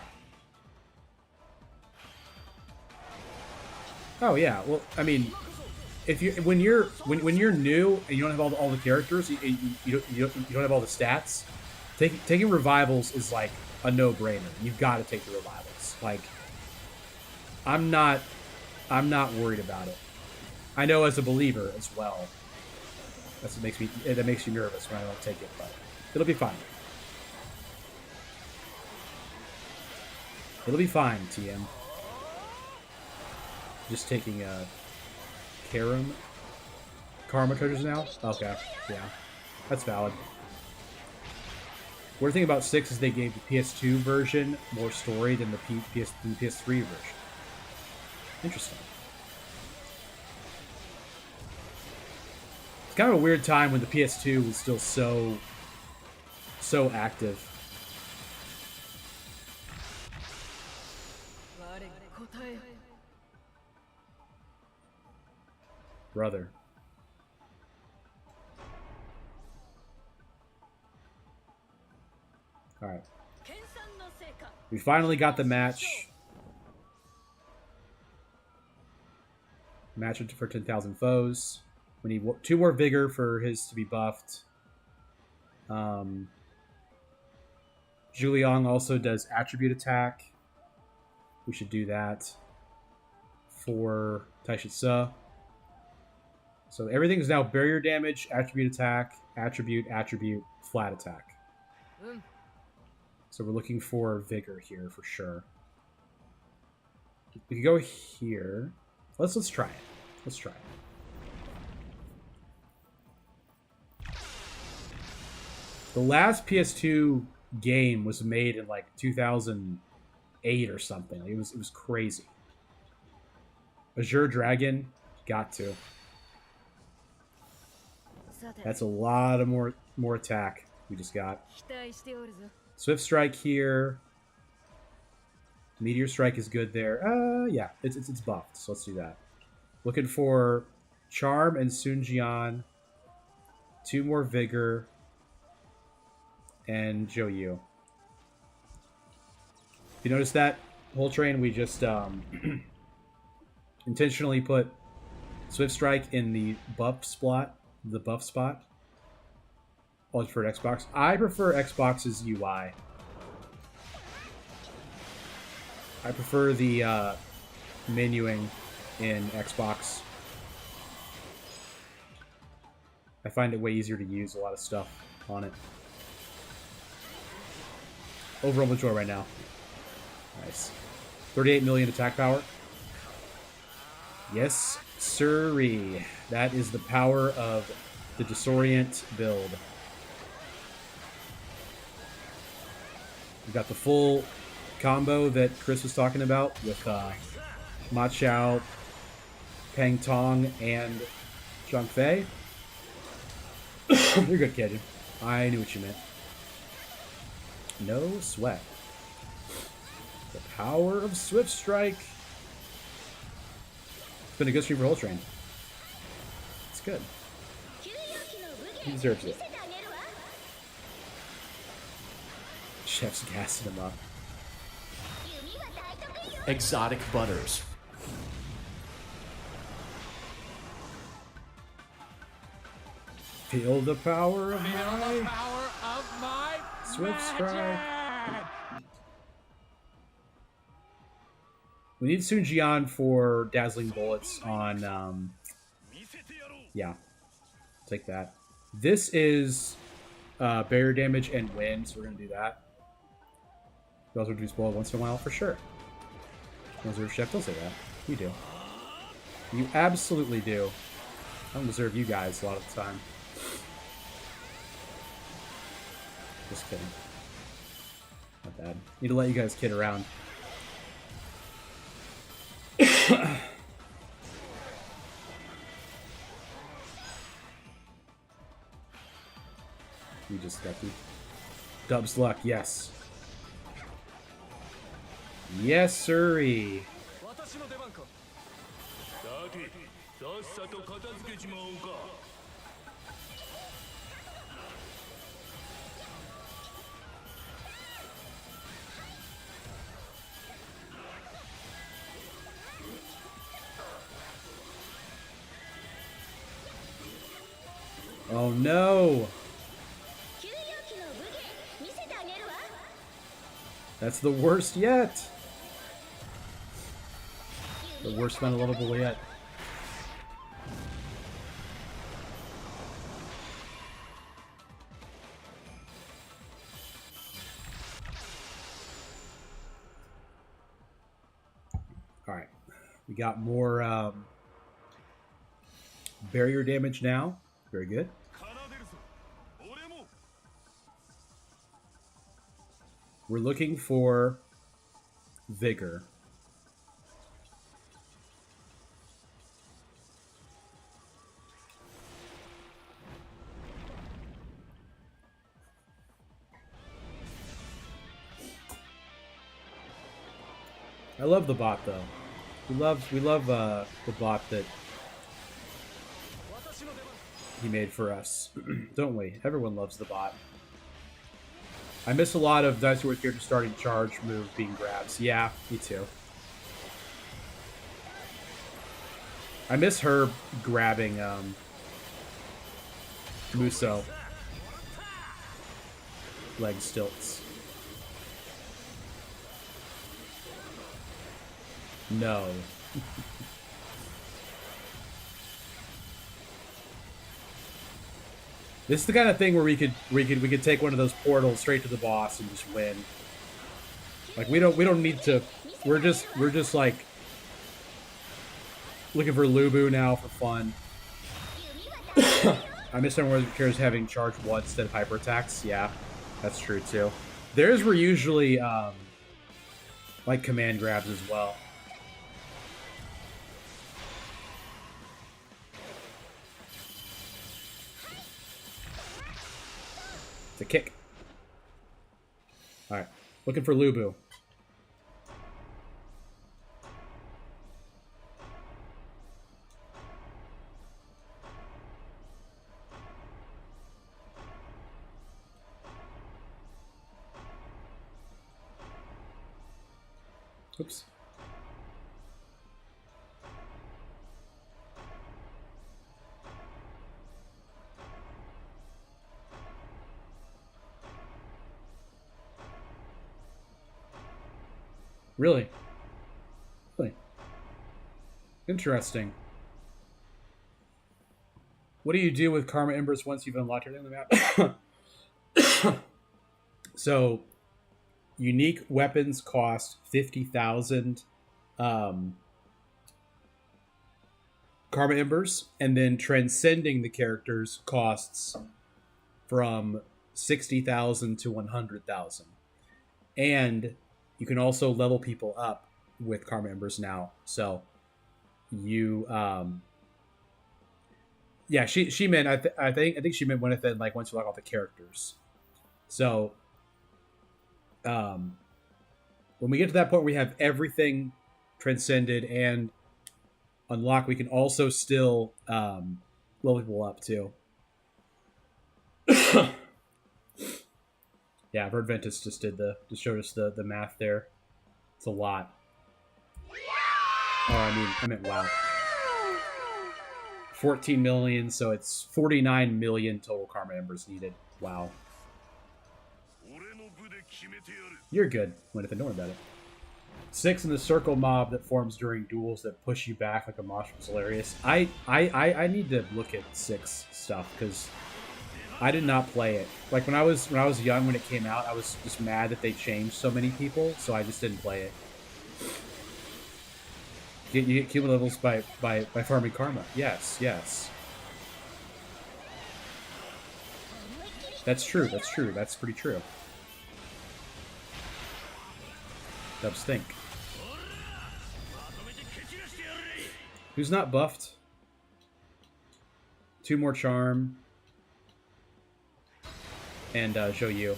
Oh yeah, well I mean, if you when you're new and you don't have all the characters, you don't have all the stats. Taking revivals is like a no-brainer. You've got to take the revivals. Like, I'm not worried about it. I know as a believer as well. That's what makes you nervous when I don't take it, but it'll be fine. It'll be fine, TM. Just taking Karma treasures now? Okay, yeah. That's valid. Weird thing about 6 is they gave the PS2 version more story than the PS3 version. Interesting. It's kind of a weird time when the PS2 was still so active. Brother. Alright. We finally got the match. Match for 10,000 foes. We need 2 more vigor for his to be buffed. Juliang also does attribute attack. We should do that for Taishitsu. So everything is now barrier damage, attribute attack, attribute, flat attack. So we're looking for vigor here for sure. We can go here. Let's try it. Let's try it. The last PS2 game was made in like 2008 or something. It was crazy. Azure Dragon, got to. That's a lot of more attack we just got. Swift Strike here. Meteor Strike is good there. Yeah, it's buffed, so let's do that. Looking for Charm and Sunjian. 2 more Vigor. And Joyu. You notice that whole train? We just intentionally put Swift Strike in the buff spot. Oh, it's for Xbox. I prefer Xbox's UI. I prefer the menuing in Xbox. I find it way easier to use a lot of stuff on it. Overall joy right now. Nice. 38 million attack power. Yes, sirree. That is the power of the Disorient build. We've got the full combo that Chris was talking about with Ma Chao, Peng Tong, and Zhang Fei. You're good, kid. I knew what you meant. No sweat. The power of Swift Strike. It's been a good stream for Whole Train. It's good. He deserves it. Chef's gassing him up. Exotic butters. Feel the power of my Swift Strike. magic! We need Sunjian for Dazzling Bullets on, yeah. Take that. This is barrier damage and wind, so we're going to do that. We also do spoil once in a while, for sure. Reserve Chef, don't say that. You do. You absolutely do. I don't deserve you guys a lot of the time. Just kidding. Not bad. Need to let you guys kid around. You just got the Dub's luck, yes. Yes, sirree. Oh no! That's the worst yet! The worst unlovable yet. Alright. We got more barrier damage now. Very good. We're looking for vigor. I love the bot though. We love the bot that he made for us, don't we? Everyone loves the bot. I miss a lot of Dynasty Warriors characters starting charge move being grabs. Yeah, me too. I miss her grabbing Muso. Leg stilts. No. This is the kind of thing where we could take one of those portals straight to the boss and just win. Like we don't need to. We're just like looking for Lubu now for fun. I miss some Warriors characters having charge 1 instead of hyper attacks. Yeah, that's true too. Theirs were usually like command grabs as well. It's a kick. Alright. Looking for Lubu. Oops. Really? Really? Interesting. What do you do with Karma Embers once you've unlocked everything on the map? So, unique weapons cost 50,000 Karma Embers, and then transcending the characters costs from 60,000 to 100,000. And you can also level people up with Karma Embers now. So you yeah, she meant I think she meant when it said like once you lock all the characters. So when we get to that point where we have everything transcended and unlocked, we can also still level people up too. Yeah, Bird Ventus just showed us the math there. It's a lot. Oh, I meant wow. 14 million, so it's 49 million total Karma Embers needed. Wow. You're good, Winifred. Don't worry about it. 6 in the circle mob that forms during duels that push you back like a mosh was hilarious. I need to look at 6 stuff because I did not play it. Like when I was young when it came out, I was just mad that they changed so many people, so I just didn't play it. You get cumulative levels by farming karma. Yes. That's true. That's pretty true. Dub stink. Who's not buffed? 2 more charm. And show you.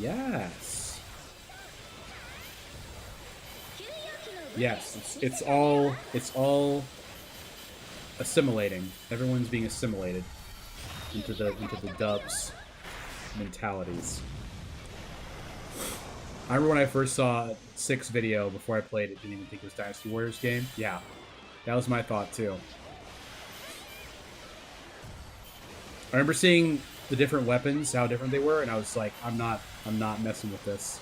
Yes. Yes, it's all assimilating. Everyone's being assimilated into the dubs mentalities. I remember when I first saw 6 video before I played it, didn't even think it was Dynasty Warriors game. Yeah, that was my thought too. I remember seeing the different weapons, how different they were, and I was like, I'm not messing with this.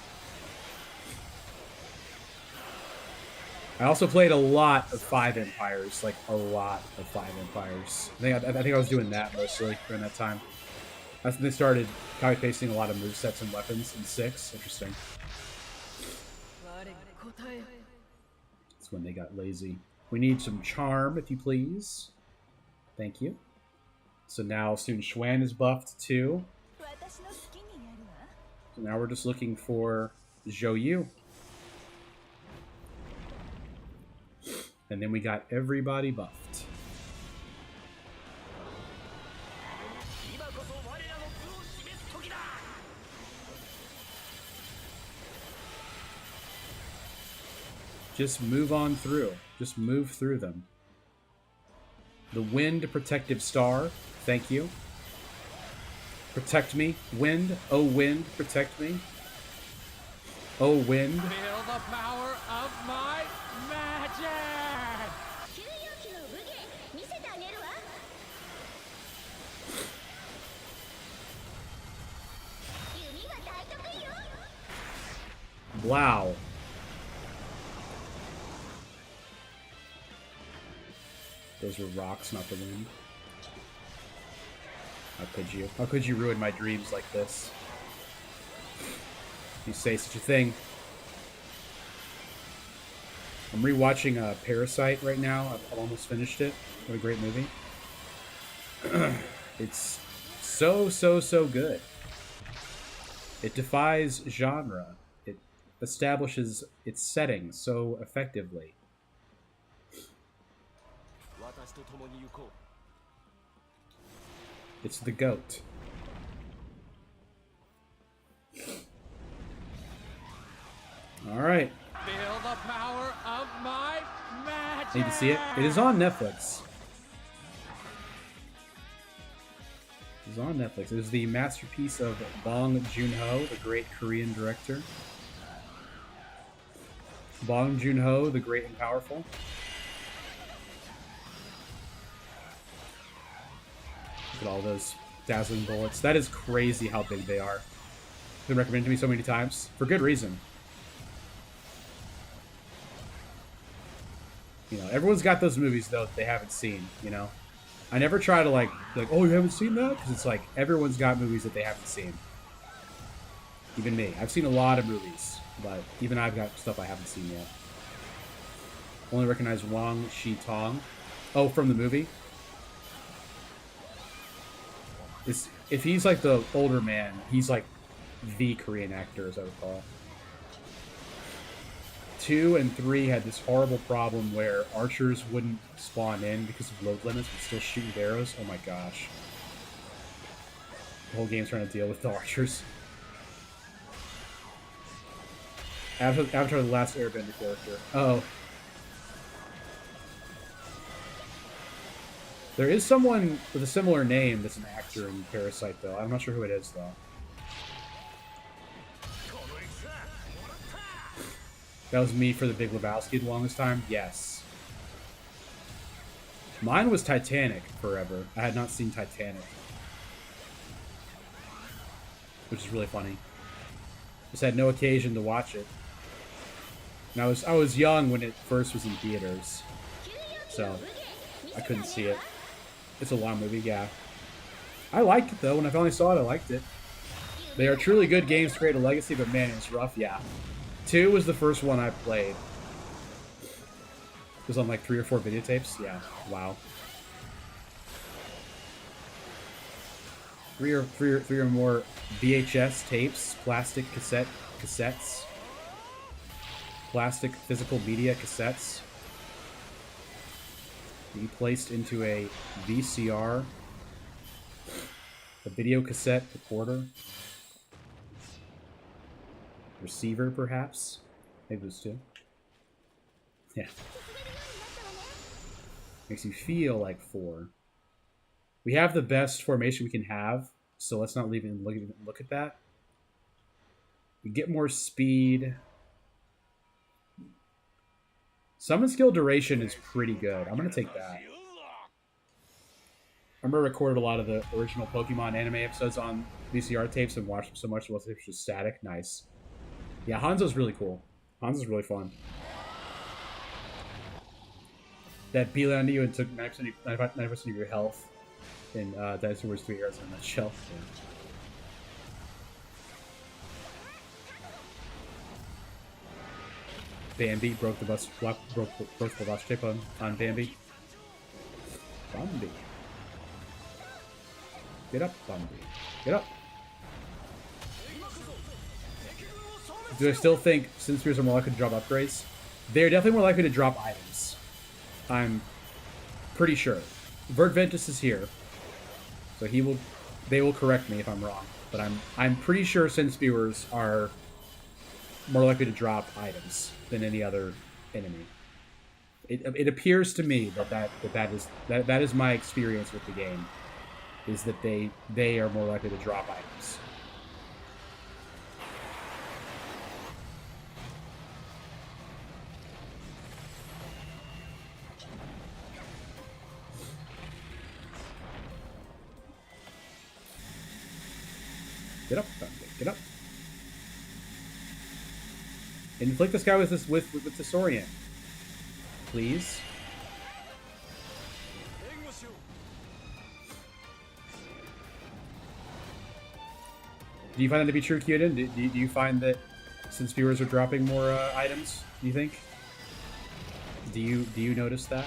I also played a lot of 5 Empires, like a lot of 5 Empires. I think I was doing that mostly during that time. That's when they started copy pasting a lot of movesets and weapons in 6. Interesting. That's when they got lazy. We need some charm, if you please. Thank you. So now Sun Xuan is buffed too. So now we're just looking for Zhou Yu. And then we got everybody buffed. Just move on through. Just move through them. The Wind Protective Star. Thank you. Protect me, Wind. Oh, Wind, protect me. Oh, Wind. Feel the power of my magic! Wow. Those were rocks, not the wind. How could you? How could you ruin my dreams like this? You say such a thing. I'm rewatching Parasite right now. I've almost finished it. What a great movie. It's so good. It defies genre. It establishes its setting so effectively. It's the GOAT. Alright. Feel the power of my magic! Need to see it? It is on Netflix. It is on Netflix. It is the masterpiece of Bong Joon-ho, the great Korean director. Bong Joon-ho, the great and powerful. Look at all those dazzling bullets. That is crazy how big they are. Been recommended to me so many times. For good reason. You know, everyone's got those movies, though, that they haven't seen, you know? I never try to, like oh, you haven't seen that? Because it's like, everyone's got movies that they haven't seen. Even me. I've seen a lot of movies, but even I've got stuff I haven't seen yet. Only recognize Wang Shi-tong. Oh, from the movie? If he's like the older man, he's like the Korean actor, as I recall. 2 and 3 had this horrible problem where archers wouldn't spawn in because of load limits, but still shoot with arrows. Oh my gosh. The whole game's trying to deal with the archers. Avatar the Last Airbender character. Oh. There is someone with a similar name that's an actor in Parasite, though. I'm not sure who it is, though. That was me for the Big Lebowski the longest time? Yes. Mine was Titanic forever. I had not seen Titanic. Which is really funny. Just had no occasion to watch it. And I was young when it first was in theaters. So, I couldn't see it. It's a long movie, yeah. I liked it, though. When I finally saw it, I liked it. They are truly good games to create a legacy, but man, it's rough, yeah. 2 was the first one I played. It was on like 3 or 4 videotapes. Yeah, wow. 3 or more VHS tapes, plastic cassettes, plastic physical media cassettes. Be placed into a VCR, a video cassette recorder, receiver, perhaps. Maybe those 2. Yeah. Makes you feel like 4. We have the best formation we can have, so let's not even look at that. We get more speed. Summon skill duration is pretty good. I'm going to take that. I remember I recorded a lot of the original Pokemon anime episodes on VCR tapes and watched them so much, the tapes were static. Nice. Yeah, Hanzo's really cool. Hanzo's really fun. that beat on you and took 9% of your health in Dynasty Warriors 3 Heroes in a nutshell. Yeah. Bambi broke the bus shape on Bambi. Bambi. Get up, Bambi. Get up. Do I still think Sin Spears are more likely to drop upgrades? They're definitely more likely to drop items. I'm pretty sure. Vert Ventus is here, so they will correct me if I'm wrong. But I'm pretty sure Sin Spears are more likely to drop items than any other enemy. It appears to me that is my experience with the game, is that they are more likely to drop items. Get up, Thunder. Get up. Inflict this guy with Saurian. Please. Do you find that to be true, Kyuden? Do you find that since viewers are dropping more items, do you think? Do you notice that?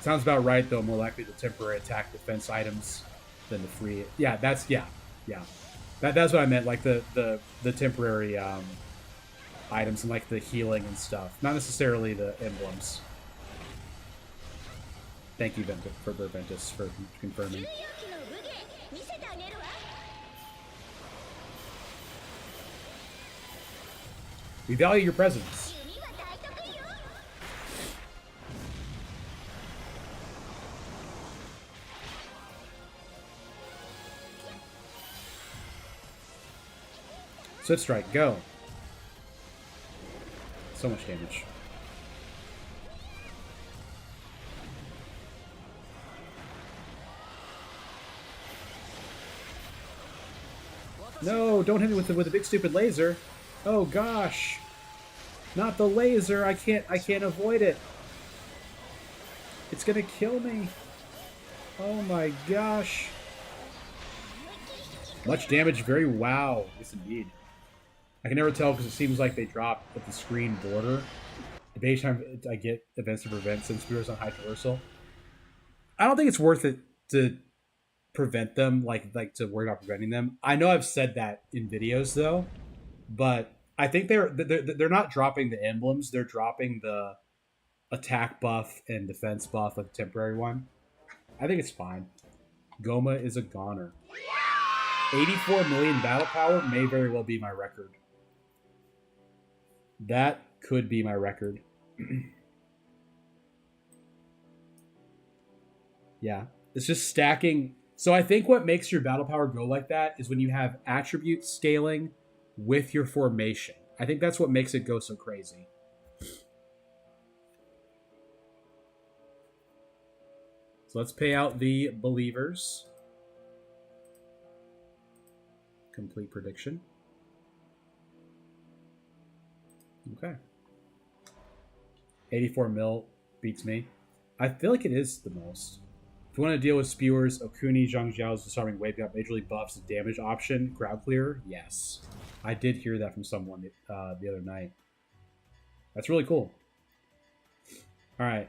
Sounds about right, though. More likely to temporary attack defense items than the free. Yeah, that's that's what I meant. Like the temporary items and like the healing and stuff, not necessarily the emblems. Thank you, Ventus, for confirming. We value your presence. Swift Strike, go. So much damage. No, don't hit me with the big stupid laser. Oh gosh. Not the laser. I can't avoid it. It's gonna kill me. Oh my gosh. Much damage, very wow. Yes indeed. I can never tell because it seems like they drop at the screen border. The base time I get events to prevent Sin Spears on high traversal. I don't think it's worth it to prevent them, like to worry about preventing them. I know I've said that in videos though, but I think they're not dropping the emblems. They're dropping the attack buff and defense buff, like the temporary one. I think it's fine. Goma is a goner. 84 million battle power may very well be my record. That could be my record. Yeah. It's just stacking. So I think what makes your battle power go like that is when you have attribute scaling with your formation. I think that's what makes it go so crazy. So let's pay out the believers. Complete prediction. Okay. 84 mil beats me. I feel like it is the most. If you want to deal with spewers, Okuni, Zhang Zhao's disarming wave got majorly buffs the damage option. Crowd clear? Yes. I did hear that from someone the other night. That's really cool. Alright.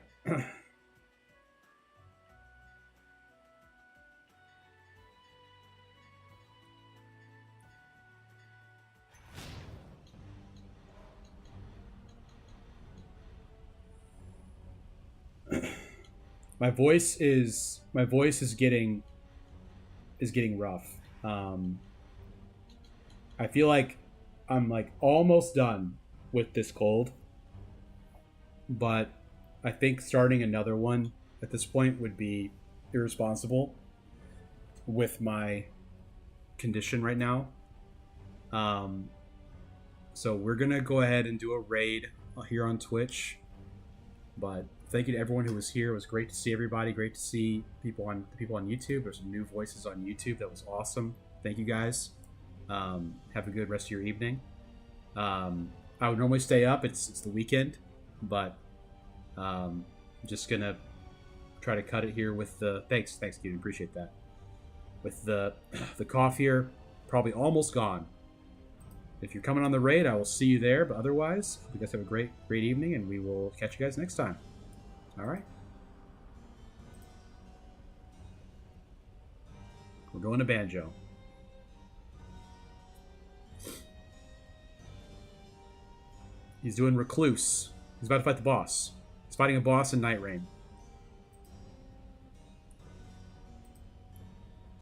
My voice is getting rough. I feel like I'm like almost done with this cold, but I think starting another one at this point would be irresponsible with my condition right now. So we're gonna go ahead and do a raid here on Twitch, but thank you to everyone who was here. It was great to see everybody. Great to see the people on YouTube. There's some new voices on YouTube. That was awesome. Thank you guys. Have a good rest of your evening. I would normally stay up. It's the weekend, but I'm just gonna try to cut it here with the thanks, dude. Appreciate that. With the cough here, probably almost gone. If you're coming on the raid, I will see you there. But otherwise, hope you guys have a great evening, and we will catch you guys next time. All right. We're going to Banjo. He's doing Recluse. He's about to fight the boss. He's fighting a boss in Night Rain.